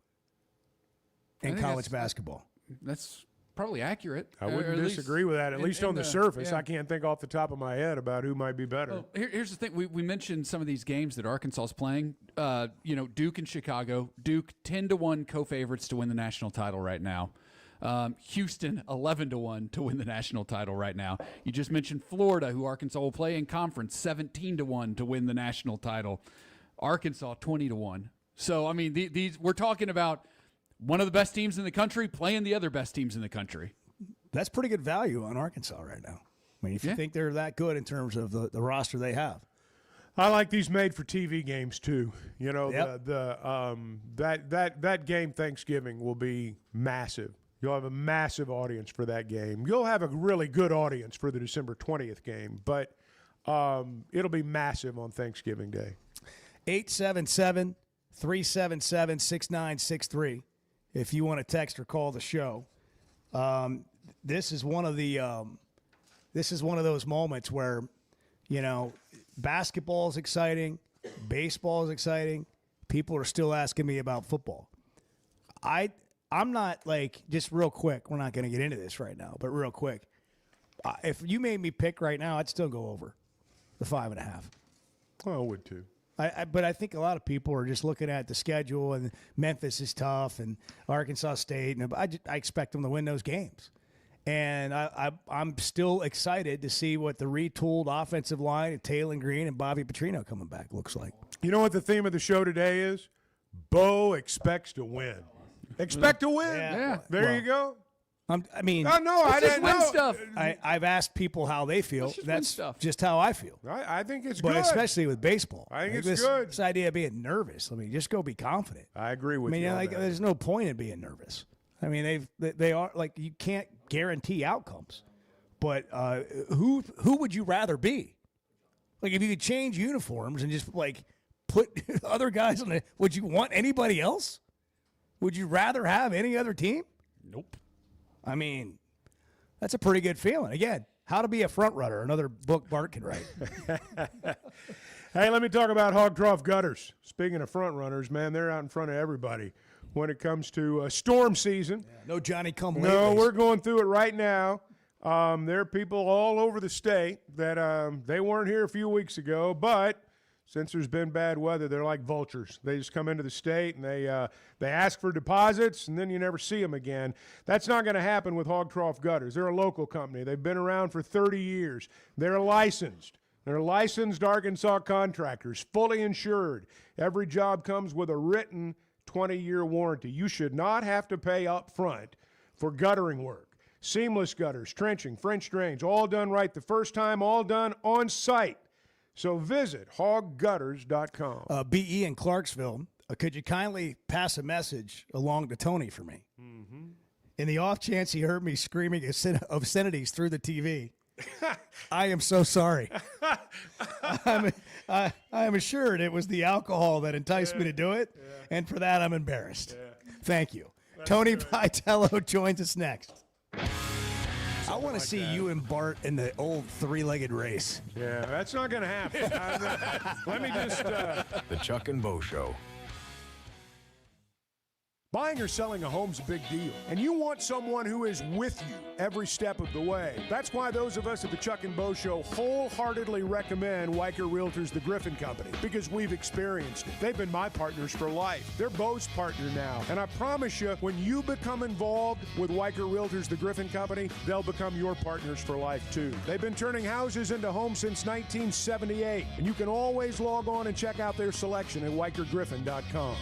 in college basketball. That's probably accurate. I wouldn't disagree with that, at least on the surface. I can't think off the top of my head about who might be better. Well, here's the thing. We mentioned some of these games that Arkansas is playing. Duke and Chicago. Duke 10-1 co-favorites to win the national title right now. Houston 11-1 to win the national title right now. You just mentioned Florida, who Arkansas will play in conference, 17-1 to win the national title. Arkansas 20-1. So I mean, these we're talking about one of the best teams in the country playing the other best teams in the country. That's pretty good value on Arkansas right now. I mean, if you think they're that good in terms of the roster they have. I like these made-for-TV games too. You know, Yep. that game Thanksgiving will be massive. You'll have a massive audience for that game. You'll have a really good audience for the December 20th game, but it'll be massive on Thanksgiving Day. 877-377-6963 if you want to text or call the show. This is one of those moments where, you know, basketball is exciting, baseball is exciting. People are still asking me about football. I'm not like, just real quick, we're not going to get into this right now, but real quick, if you made me pick right now, I'd still go over the 5.5. Well, I would too. But I think a lot of people are just looking at the schedule, and Memphis is tough, and Arkansas State, and I expect them to win those games. And I'm still excited to see what the retooled offensive line of Taylor Green and Bobby Petrino coming back looks like. You know what the theme of the show today is? Bo expects to win. Expect to win. Yeah. There you go. I didn't know. Stuff. I've asked people how they feel. That's just how I feel. I think it's but good. especially with baseball. I think it's this, good. This idea of being nervous. I mean, just go be confident. I agree with you. Like, there's no point in being nervous. I mean, they are like, you can't guarantee outcomes. But who would you rather be? Like, if you could change uniforms and just like put other guys on it, would you want anybody else? Would you rather have any other team? Nope. I mean, that's a pretty good feeling. Again, How to Be a Front Runner, another book Bart can write. Hey, let me talk about Hog Trough Gutters. Speaking of front runners, man, they're out in front of everybody when it comes to storm season. Yeah, no Johnny come late. No, we're going through it right now. There are people all over the state that they weren't here a few weeks ago, but since there's been bad weather, they're like vultures. They just come into the state and they ask for deposits, and then you never see them again. That's not going to happen with Hog Trough Gutters. They're a local company. They've been around for 30 years. They're licensed. They're licensed Arkansas contractors, fully insured. Every job comes with a written 20-year warranty. You should not have to pay up front for guttering work. Seamless gutters, trenching, French drains, all done right the first time, all done on site. So visit hoggutters.com. BE in Clarksville, could you kindly pass a message along to Tony for me? Mm-hmm. In the off chance he heard me screaming obscenities through the TV, I am so sorry. I am assured it was the alcohol that enticed me to do it, and for that I'm embarrassed. Thank you. Tony Vitello joins us next. I want to see you and Bart in the old three-legged race. Yeah, that's not going to happen. Let me just... The Chuck and Bo Show. Buying or selling a home's a big deal, and you want someone who is with you every step of the way. That's why those of us at the Chuck and Bo Show wholeheartedly recommend Weicker Realtors, the Griffin Company, because we've experienced it. They've been my partners for life. They're Bo's partner now, and I promise you, when you become involved with Weicker Realtors, the Griffin Company, they'll become your partners for life too. They've been turning houses into homes since 1978, and you can always log on and check out their selection at WeicherGriffin.com.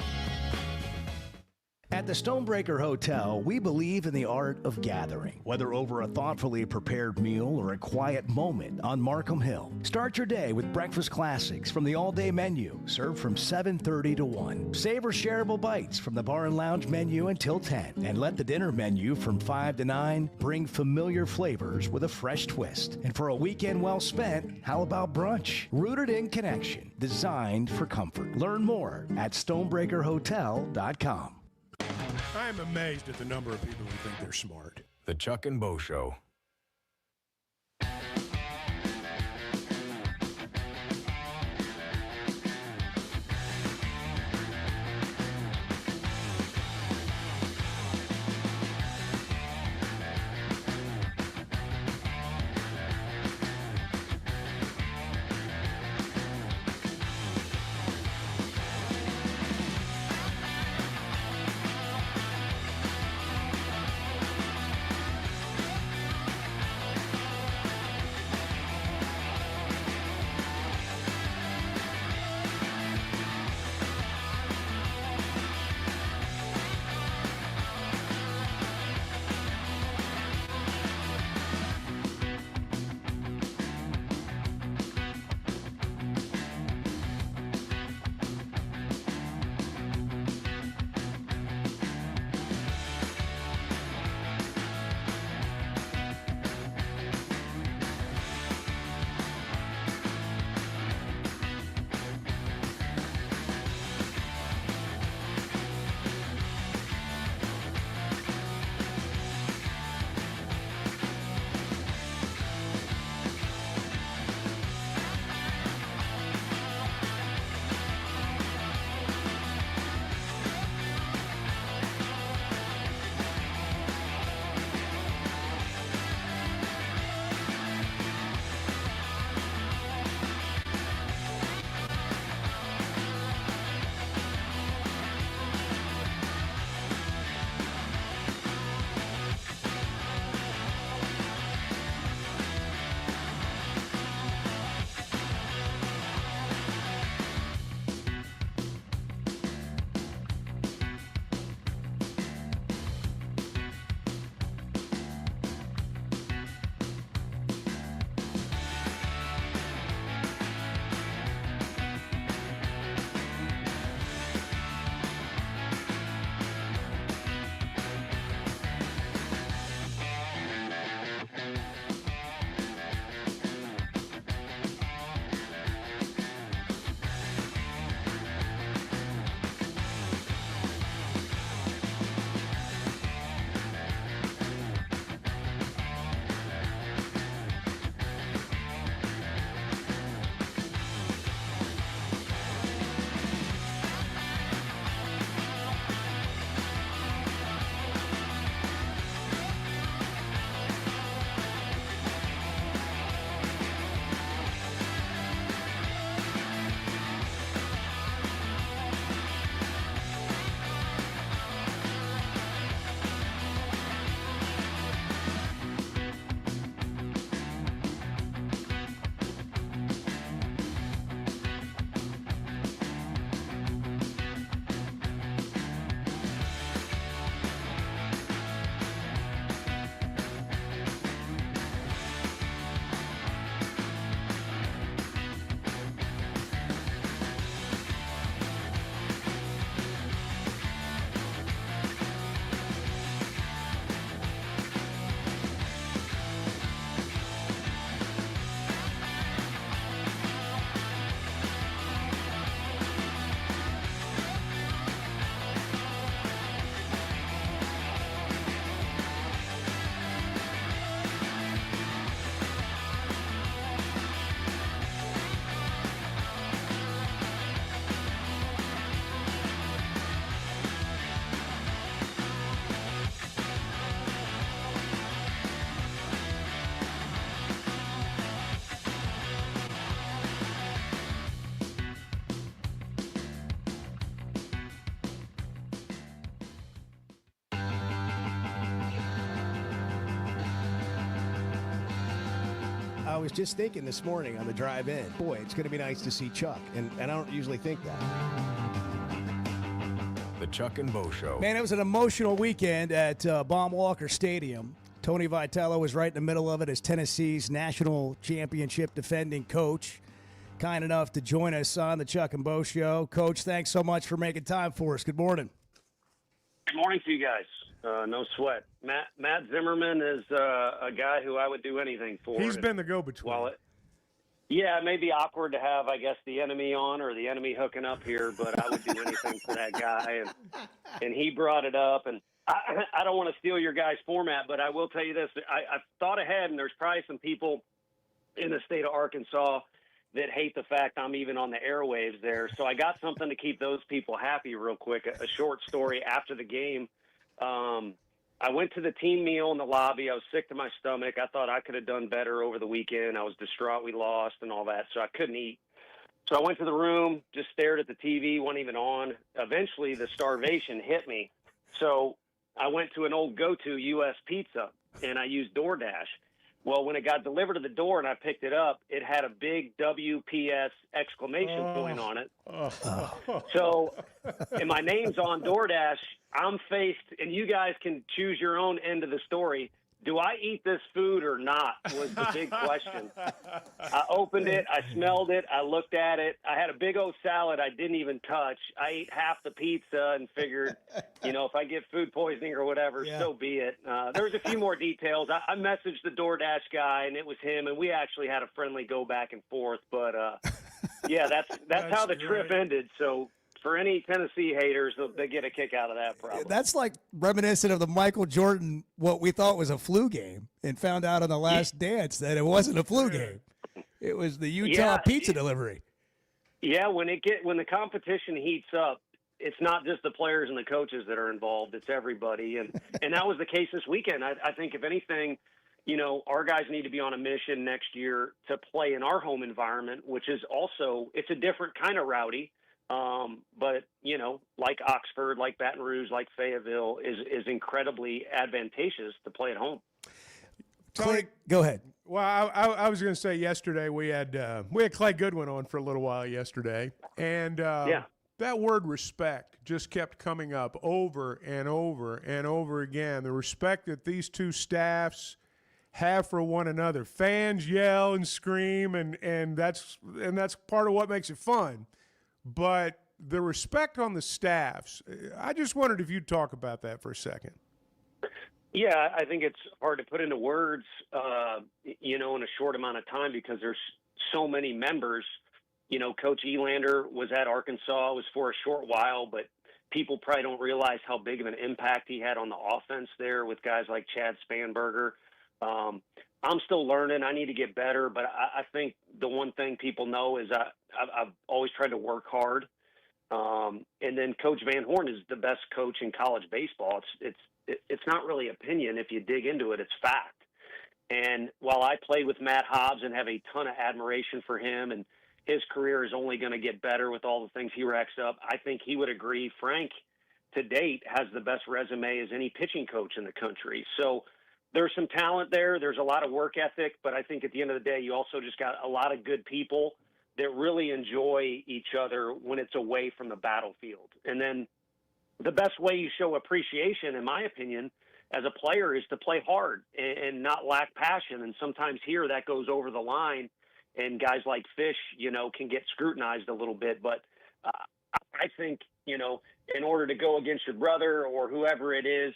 At the Stonebreaker Hotel, we believe in the art of gathering, whether over a thoughtfully prepared meal or a quiet moment on Markham Hill. Start your day with breakfast classics from the all-day menu, served from 7:30 to 1. Savor shareable bites from the bar and lounge menu until 10. And let the dinner menu from 5 to 9 bring familiar flavors with a fresh twist. And for a weekend well spent, how about brunch? Rooted in connection, designed for comfort. Learn more at StonebreakerHotel.com. I'm amazed at the number of people who think they're smart. The Chuck and Bo Show. I was just thinking this morning on the drive in, boy, it's going to be nice to see Chuck. And I don't usually think that. The Chuck and Bo Show. Man, it was an emotional weekend at Baum Walker Stadium. Tony Vitello was right in the middle of it as Tennessee's national championship defending coach. Kind enough to join us on the Chuck and Bo Show. Coach, thanks so much for making time for us. Good morning. Good morning to you guys. No sweat. Matt Zimmerman is a guy who I would do anything for. He's been the go-between. Yeah, it may be awkward to have, I guess, the enemy on or the enemy hooking up here, but I would do anything for that guy. And he brought it up. And I don't want to steal your guys' format, but I will tell you this. I've thought ahead, and there's probably some people in the state of Arkansas that hate the fact I'm even on the airwaves there. So I got something to keep those people happy real quick, a short story after the game. I went to the team meal in the lobby. I was sick to my stomach. I thought I could have done better over the weekend. I was distraught we lost and all that, so I couldn't eat. So I went to the room, just stared at the TV, wasn't even on. Eventually, the starvation hit me. So I went to an old go-to U.S. Pizza, and I used DoorDash. Well, when it got delivered to the door and I picked it up, it had a big WPS exclamation point on it. So, and my name's on DoorDash. I'm faced, and you guys can choose your own end of the story. Do I eat this food or not was the big question. I opened it. I smelled it. I looked at it. I had a big old salad I didn't even touch. I ate half the pizza and figured, if I get food poisoning or whatever, so be it. There was a few more details. I messaged the DoorDash guy, and it was him, and we actually had a friendly go back and forth. But, that's how the trip ended. So for any Tennessee haters, they get a kick out of that probably. That's like reminiscent of the Michael Jordan, what we thought was a flu game, and found out on the last dance that it wasn't a flu game. It was the Utah pizza delivery. Yeah, when the competition heats up, it's not just the players and the coaches that are involved, it's everybody. And that was the case this weekend. I think if anything, our guys need to be on a mission next year to play in our home environment, which is also, it's a different kind of rowdy. But, like Oxford, like Baton Rouge, like Fayetteville is incredibly advantageous to play at home. Tony, go ahead. Well, I was going to say yesterday we had Clay Goodwin on for a little while yesterday, and that word respect just kept coming up over and over and over again. The respect that these two staffs have for one another. Fans yell and scream, and that's part of what makes it fun. But the respect on the staffs, I just wondered if you'd talk about that for a second. Yeah, I think it's hard to put into words, in a short amount of time because there's so many members. Coach Elander was at Arkansas, was for a short while, but people probably don't realize how big of an impact he had on the offense there with guys like Chad Spanberger. I'm still learning. I need to get better, but I think the one thing people know is I've always tried to work hard. And then Coach Van Horn is the best coach in college baseball. It's not really opinion. If you dig into it, it's fact. And while I played with Matt Hobbs and have a ton of admiration for him, and his career is only going to get better with all the things he racks up, I think he would agree Frank, to date, has the best resume as any pitching coach in the country. So there's some talent there. There's a lot of work ethic, but I think at the end of the day, you also just got a lot of good people that really enjoy each other when it's away from the battlefield. And then the best way you show appreciation, in my opinion, as a player is to play hard and not lack passion. And sometimes here that goes over the line, and guys like Fish, can get scrutinized a little bit. But I think, in order to go against your brother or whoever it is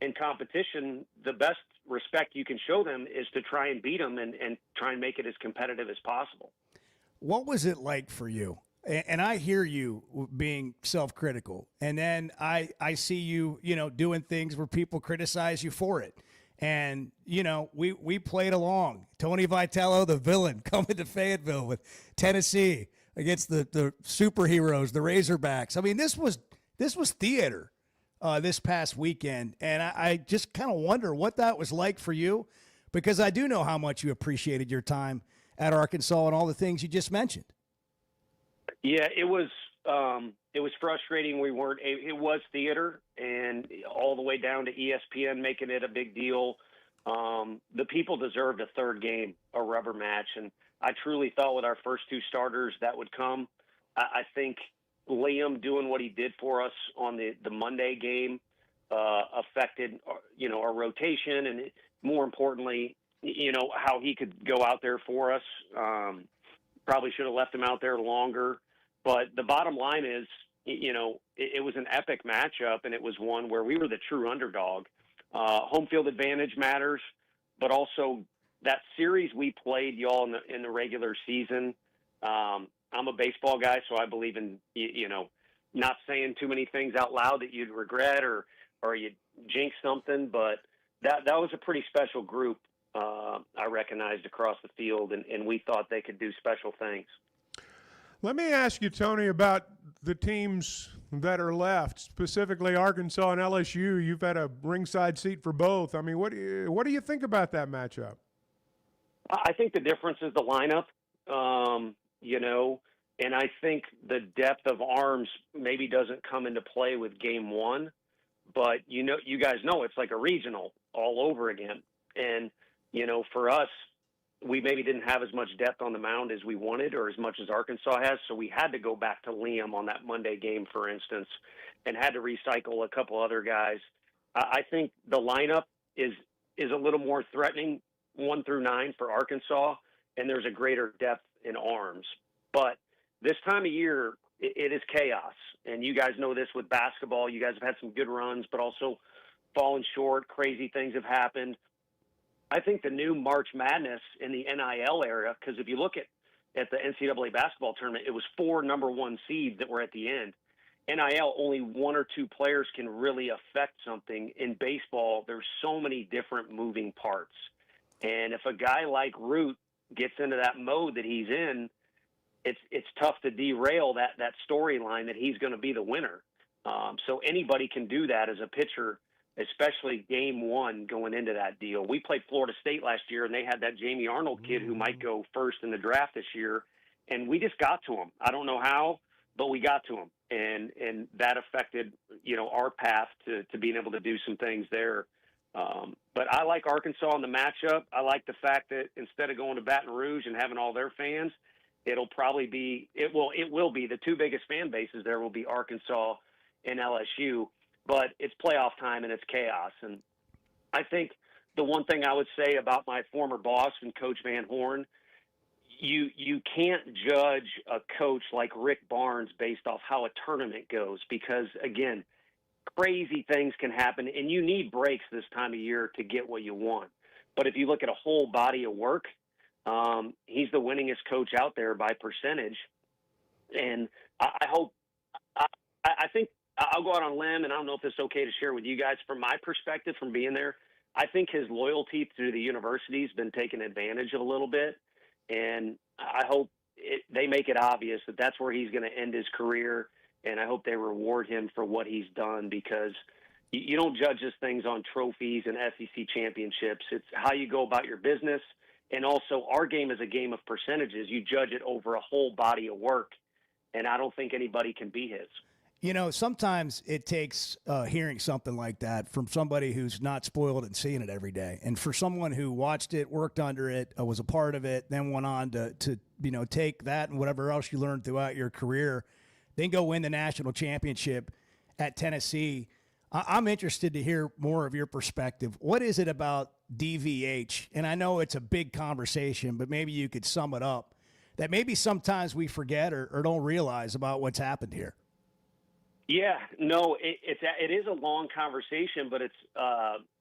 in competition, the best respect you can show them is to try and beat them and try and make it as competitive as possible. What was it like for you? And I hear you being self-critical, and then I see you, doing things where people criticize you for it. And, we played along. Tony Vitello, the villain, coming to Fayetteville with Tennessee against the superheroes, the Razorbacks. I mean, this was theater this past weekend, and I just kind of wonder what that was like for you, because I do know how much you appreciated your time at Arkansas and all the things you just mentioned. Yeah, it was frustrating. It was theater, and all the way down to ESPN making it a big deal. the people deserved a third game, a rubber match. And I truly thought with our first two starters that would come. I think Liam doing what he did for us on the Monday game affected, our rotation, and more importantly, how he could go out there for us. Probably should have left him out there longer. But the bottom line is, it was an epic matchup, and it was one where we were the true underdog. Home field advantage matters, but also that series we played, y'all, in the regular season. I'm a baseball guy, so I believe in, not saying too many things out loud that you'd regret or you'd jinx something. But that was a pretty special group. I recognized across the field, and we thought they could do special things. Let me ask you, Tony, about the teams that are left, specifically Arkansas and LSU. You've had a ringside seat for both. I mean, what do you think about that matchup? I think the difference is the lineup, and I think the depth of arms maybe doesn't come into play with game one, but you guys know it's like a regional all over again. And, for us, we maybe didn't have as much depth on the mound as we wanted or as much as Arkansas has. So we had to go back to Liam on that Monday game, for instance, and had to recycle a couple other guys. I think the lineup is a little more threatening 1 through 9 for Arkansas, and there's a greater depth in arms. But this time of year, it is chaos. And you guys know this with basketball. You guys have had some good runs, but also fallen short. Crazy things have happened. I think the new March Madness in the NIL era, because if you look at the NCAA basketball tournament, it was 4 number 1 seeds that were at the end. NIL, only 1 or 2 players can really affect something. In baseball, there's so many different moving parts. And if a guy like Root gets into that mode that he's in, it's tough to derail that storyline that he's going to be the winner. So anybody can do that as a pitcher, especially game one going into that deal. We played Florida State last year, and they had that Jamie Arnold kid who might go first in the draft this year, and we just got to him. I don't know how, but we got to him, and that affected our path to being able to do some things there. But I like Arkansas in the matchup. I like the fact that instead of going to Baton Rouge and having all their fans, it will be the 2 biggest fan bases there will be Arkansas and LSU. But it's playoff time and it's chaos. And I think the one thing I would say about my former boss and Coach Van Horn, you can't judge a coach like Rick Barnes based off how a tournament goes because, again, crazy things can happen, and you need breaks this time of year to get what you want. But if you look at a whole body of work, he's the winningest coach out there by percentage. And I think I'll go out on a limb, and I don't know if it's okay to share with you guys. From my perspective, from being there, I think his loyalty to the university has been taken advantage of a little bit, and I hope they make it obvious that that's where he's going to end his career, and I hope they reward him for what he's done because you don't judge these things on trophies and SEC championships. It's how you go about your business, and also our game is a game of percentages. You judge it over a whole body of work, and I don't think anybody can be his. Sometimes it takes hearing something like that from somebody who's not spoiled and seeing it every day. And for someone who watched it, worked under it, was a part of it, then went on to take that and whatever else you learned throughout your career, then go win the national championship at Tennessee. I'm interested to hear more of your perspective. What is it about DVH? And I know it's a big conversation, but maybe you could sum it up that maybe sometimes we forget or don't realize about what's happened here. Yeah, no, it is a long conversation, but it's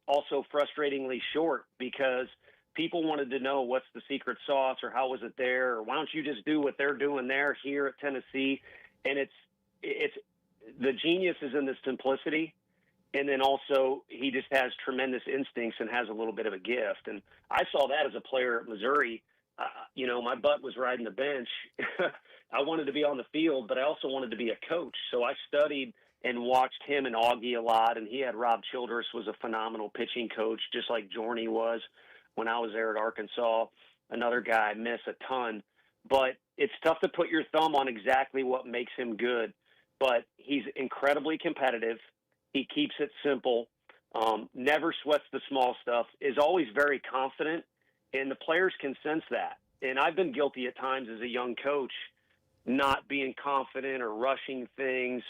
also frustratingly short because people wanted to know what's the secret sauce or how was it there, or why don't you just do what they're doing there here at Tennessee? And it's the genius is in the simplicity, and then also he just has tremendous instincts and has a little bit of a gift. And I saw that as a player at Missouri. My butt was riding the bench. I wanted to be on the field, but I also wanted to be a coach. So I studied and watched him and Augie a lot, and he had Rob Childress was a phenomenal pitching coach, just like Jorney was when I was there at Arkansas. Another guy I miss a ton. But it's tough to put your thumb on exactly what makes him good. But he's incredibly competitive. He keeps it simple. never sweats the small stuff, is always very confident, and the players can sense that. And I've been guilty at times as a young coach, not being confident or rushing things,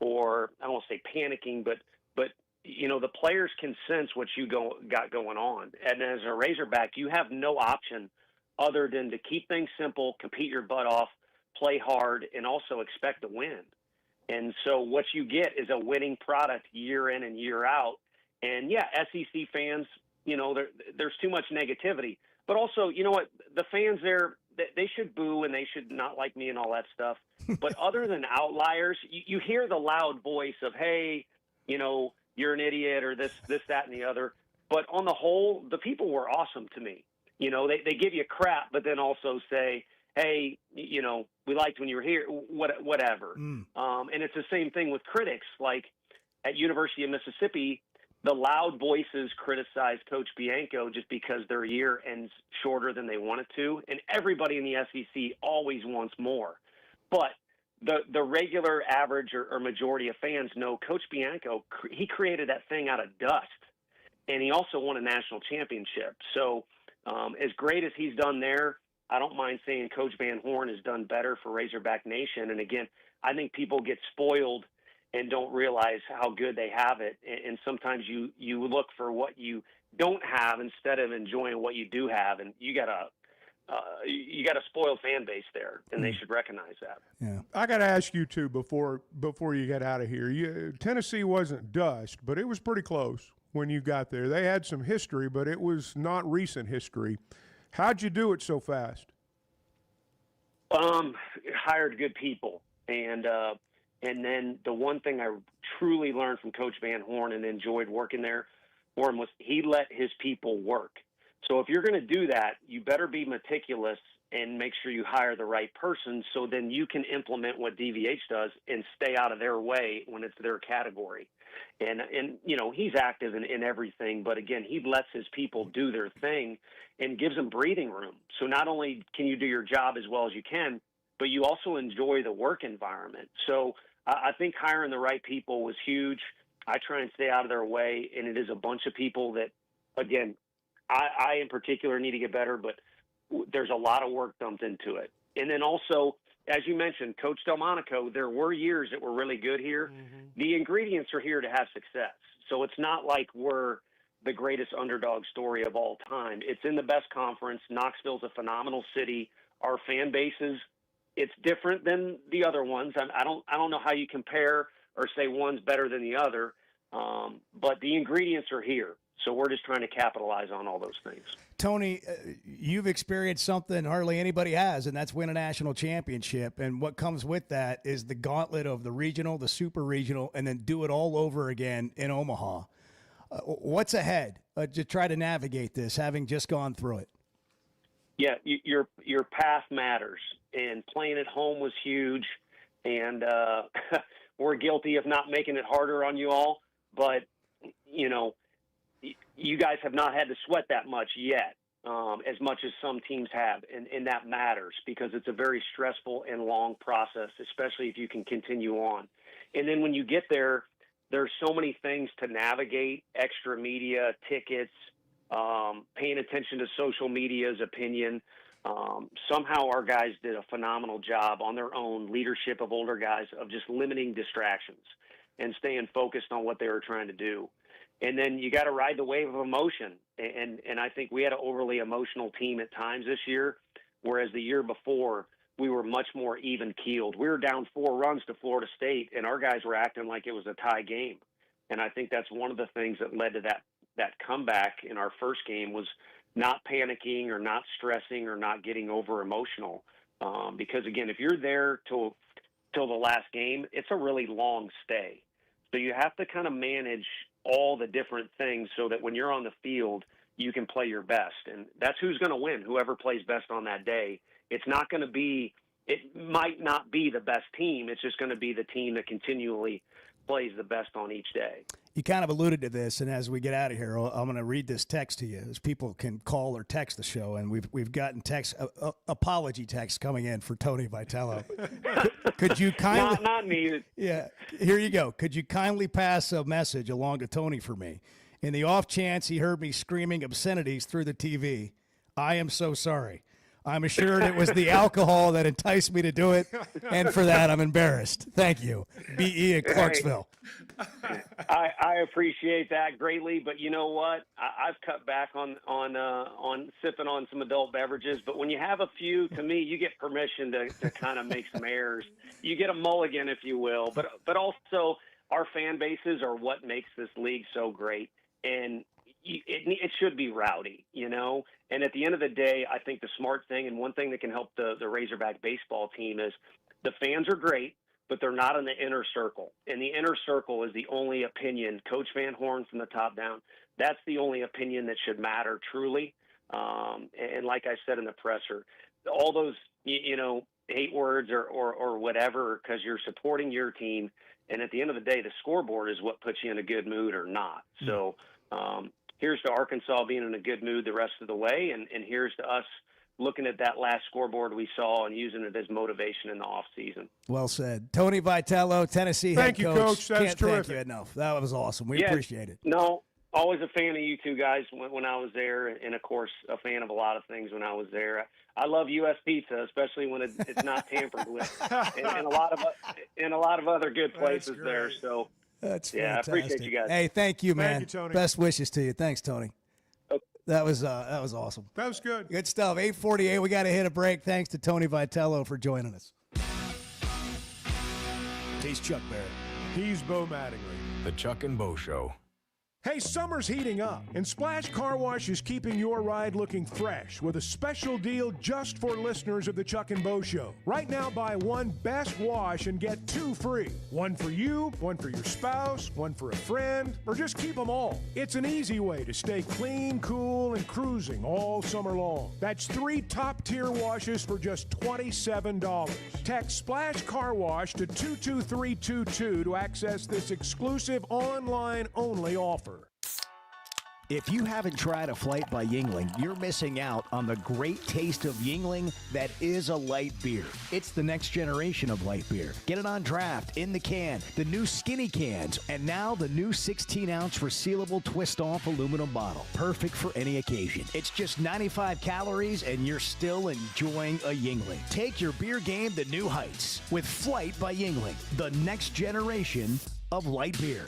or I don't want to say panicking, but the players can sense what you got going on. And as a Razorback, you have no option other than to keep things simple, compete your butt off, play hard, and also expect to win. And so what you get is a winning product year in and year out. And yeah, SEC fans, there's too much negativity. But also, you know what? The fans there, they should boo and they should not like me and all that stuff. But other than outliers, you hear the loud voice of, hey, you're an idiot or this, that, and the other. But on the whole, the people were awesome to me. They give you crap, but then also say, hey, we liked when you were here, whatever. And it's the same thing with critics. Like at University of Mississippi, the loud voices criticize Coach Bianco just because their year ends shorter than they want it to. And everybody in the SEC always wants more. But the regular average or majority of fans know Coach Bianco, he created that thing out of dust. And he also won a national championship. So as great as he's done there, I don't mind saying Coach Van Horn has done better for Razorback Nation. And again, I think people get spoiled and don't realize how good they have it. And sometimes you look for what you don't have instead of enjoying what you do have. And you got a spoiled fan base there, and they should recognize that. Yeah, I got to ask you too before you get out of here. Tennessee wasn't dust, but it was pretty close when you got there. They had some history, but it was not recent history. How'd you do it so fast? Hired good people, and then the one thing I truly learned from Coach Van Horn and enjoyed working there for him was he let his people work. So if you're going to do that, you better be meticulous and make sure you hire the right person so then you can implement what DVH does and stay out of their way when it's their category. And he's active in everything, but again, he lets his people do their thing and gives them breathing room. So not only can you do your job as well as you can, but you also enjoy the work environment. So I think hiring the right people was huge. I try and stay out of their way, and it is a bunch of people that, again, I in particular need to get better, but there's a lot of work dumped into it. And then also, as you mentioned, Coach Delmonico, there were years that were really good here. The ingredients are here to have success. So it's not like we're the greatest underdog story of all time. It's in the best conference. Knoxville's a phenomenal city. Our fan bases, it's different than the other ones. I don't know how you compare or say one's better than the other, but the ingredients are here. So we're just trying to capitalize on all those things. Tony, you've experienced something hardly anybody has, and that's win a national championship. And what comes with that is the gauntlet of the regional, the super regional, and then do it all over again in Omaha. What's ahead to try to navigate this, having just gone through it? Yeah, your path matters, and playing at home was huge, and we're guilty of not making it harder on you all, but, you guys have not had to sweat that much yet, as much as some teams have, and that matters because it's a very stressful and long process, especially if you can continue on. And then when you get there, there's so many things to navigate, extra media, tickets, paying attention to social media's opinion. Somehow our guys did a phenomenal job on their own, leadership of older guys, of just limiting distractions and staying focused on what they were trying to do. And then you got to ride the wave of emotion. And I think we had an overly emotional team at times this year, whereas the year before we were much more even-keeled. We were down 4 runs to Florida State, and our guys were acting like it was a tie game. And I think that's one of the things that led to that comeback in our first game was not panicking or not stressing or not getting over-emotional. Because, again, if you're there till the last game, it's a really long stay. So you have to kind of manage all the different things so that when you're on the field, you can play your best. And that's who's going to win, whoever plays best on that day. It might not be the best team. It's just going to be the team that continually plays the best on each day. You kind of alluded to this, and as we get out of here, I'm going to read this text to you, as people can call or text the show, and we've gotten apology text coming in for Tony Vitello. Could you kindly not needed? Yeah, here you go. Could you kindly pass a message along to Tony for me? In the off chance he heard me screaming obscenities through the TV, I am so sorry. I'm assured it was the alcohol that enticed me to do it, and for that I'm embarrassed. Thank you. B.E. in Clarksville. I appreciate that greatly, but you know what? I've cut back on sipping on some adult beverages. But when you have a few, to me, you get permission to kind of make some errors. You get a mulligan, if you will. But also, our fan bases are what makes this league so great, and it should be rowdy, you know. And at the end of the day, I think the smart thing and one thing that can help the Razorback baseball team is the fans are great, but they're not in the inner circle. And the inner circle is the only opinion. Coach Van Horn from the top down, that's the only opinion that should matter truly. And like I said in the presser, all those, hate words or whatever, because you're supporting your team. And at the end of the day, the scoreboard is what puts you in a good mood or not. So here's to Arkansas being in a good mood the rest of the way. And here's to us looking at that last scoreboard we saw and using it as motivation in the offseason. Well said. Tony Vitello, Tennessee head Thank you, Coach. That's Can't terrific. thank you enough. That was awesome. We appreciate it. No, always a fan of you two guys when I was there, and, of course, a fan of a lot of things when I was there. I love U.S. pizza, especially when it's not tampered with, and a lot of other good places there. So, that's fantastic. I appreciate you guys. Hey, thank you, man. Thank you, Tony. Best wishes to you. Thanks, Tony. That was awesome. That was good. Good stuff. 8:48. We got to hit a break. Thanks to Tony Vitello for joining us. He's Chuck Barrett. He's Bo Mattingly. The Chuck and Bo Show. Hey, summer's heating up, and Splash Car Wash is keeping your ride looking fresh with a special deal just for listeners of the Chuck and Bo Show. Right now, buy one Best Wash and get 2 free. One for you, one for your spouse, one for a friend, or just keep them all. It's an easy way to stay clean, cool, and cruising all summer long. That's 3 top-tier washes for just $27. Text Splash Car Wash to 22322 to access this exclusive online-only offer. If you haven't tried a flight by Yuengling, you're missing out on the great taste of Yuengling that is a light beer. It's the next generation of light beer. Get it on draft, in the can, the new skinny cans, and now the new 16-ounce resealable twist-off aluminum bottle. Perfect for any occasion. It's just 95 calories, and you're still enjoying a Yuengling. Take your beer game to new heights with Flight by Yuengling, the next generation of light beer.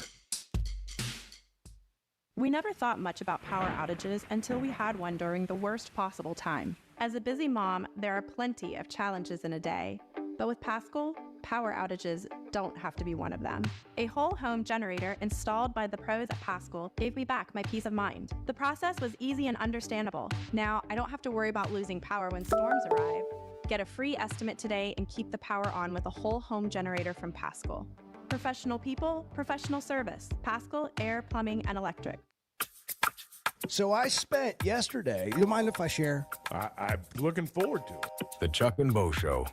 We never thought much about power outages until we had one during the worst possible time. As a busy mom, there are plenty of challenges in a day. But with Paschal, power outages don't have to be one of them. A whole home generator installed by the pros at Paschal gave me back my peace of mind. The process was easy and understandable. Now, I don't have to worry about losing power when storms arrive. Get a free estimate today and keep the power on with a whole home generator from Paschal. Professional people, professional service. Paschal Air, Plumbing, and Electric. So I spent yesterday. You mind if I share? I'm looking forward to it. The Chuck and Bo Show.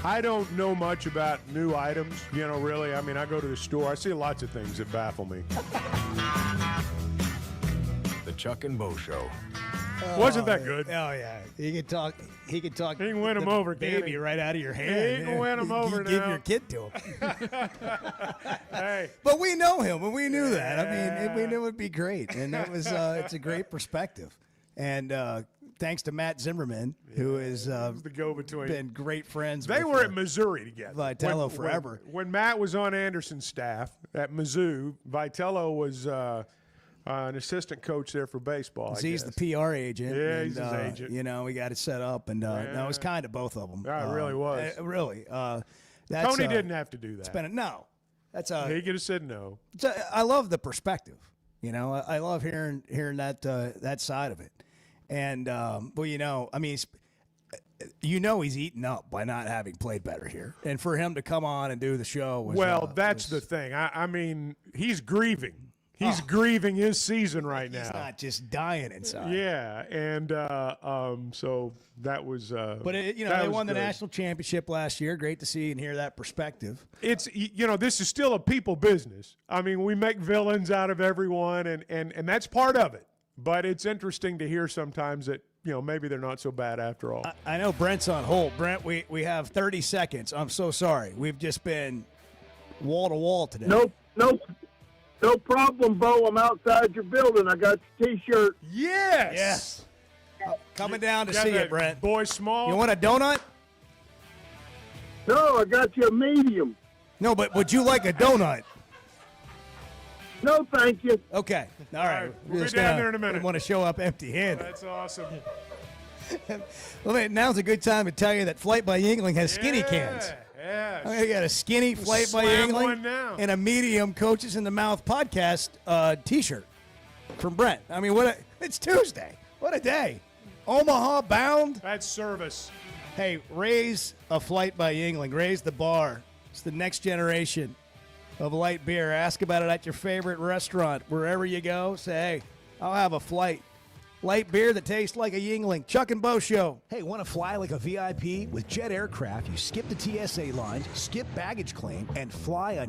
I don't know much about new items, really. I mean, I go to the store. I see lots of things that baffle me. The Chuck and Bo Show. Wasn't that good? Oh, yeah. He could talk. He can win him over, can't baby he? right out of your hand. He can win him over Give now. your kid to him. Hey. But we know him, and we knew that. I mean, we knew it would be great, and that was it's a great perspective. And thanks to Matt Zimmerman, who has the go-between. been great friends. They with, were at Missouri together. Vitello forever. When Matt was on Anderson's staff at Mizzou, Vitello was an assistant coach there for baseball. He's the PR agent. Yeah, and, he's his agent. We got it set up, and no, it was kind of both of them. Yeah, it really was. Really. Tony didn't have to do that. That's he could have said no. I love the perspective. I love hearing that side of it. And but I mean, he's eaten up by not having played better here. And for him to come on and do the show was that's the thing. I mean, he's grieving. He's grieving his season right now. He's not just dying inside. Yeah, and so that was. But they won the national championship last year. Great to see and hear that perspective. It's this is still a people business. I mean, we make villains out of everyone, and that's part of it. But it's interesting to hear sometimes that maybe they're not so bad after all. I know Brent's on hold. Brent, we have 30 seconds. I'm so sorry. We've just been wall to wall today. No problem, Bo. I'm outside your building. I got your T-shirt. Yes. Coming down to see you, Brent. Boy small. You want a donut? No, I got you a medium. No, but would you like a donut? No, thank you. Okay. All right. We'll be down there in a minute. We want to show up empty-handed. That's awesome. Well, now's a good time to tell you that Flight by Yingling has skinny cans. Yeah. I got a skinny Flight by Yingling and a medium Coaches in the Mouth podcast T-shirt from Brent. I mean, it's Tuesday. What a day. Omaha bound. That's service. Hey, raise a Flight by Yingling. Raise the bar. It's the next generation of light beer. Ask about it at your favorite restaurant. Wherever you go, say, hey, I'll have a Flight. Light beer that tastes like a Yingling. Chuck and Bo Show. Hey, want to fly like a VIP? With Jet Aircraft, you skip the TSA lines, skip baggage claim, and fly on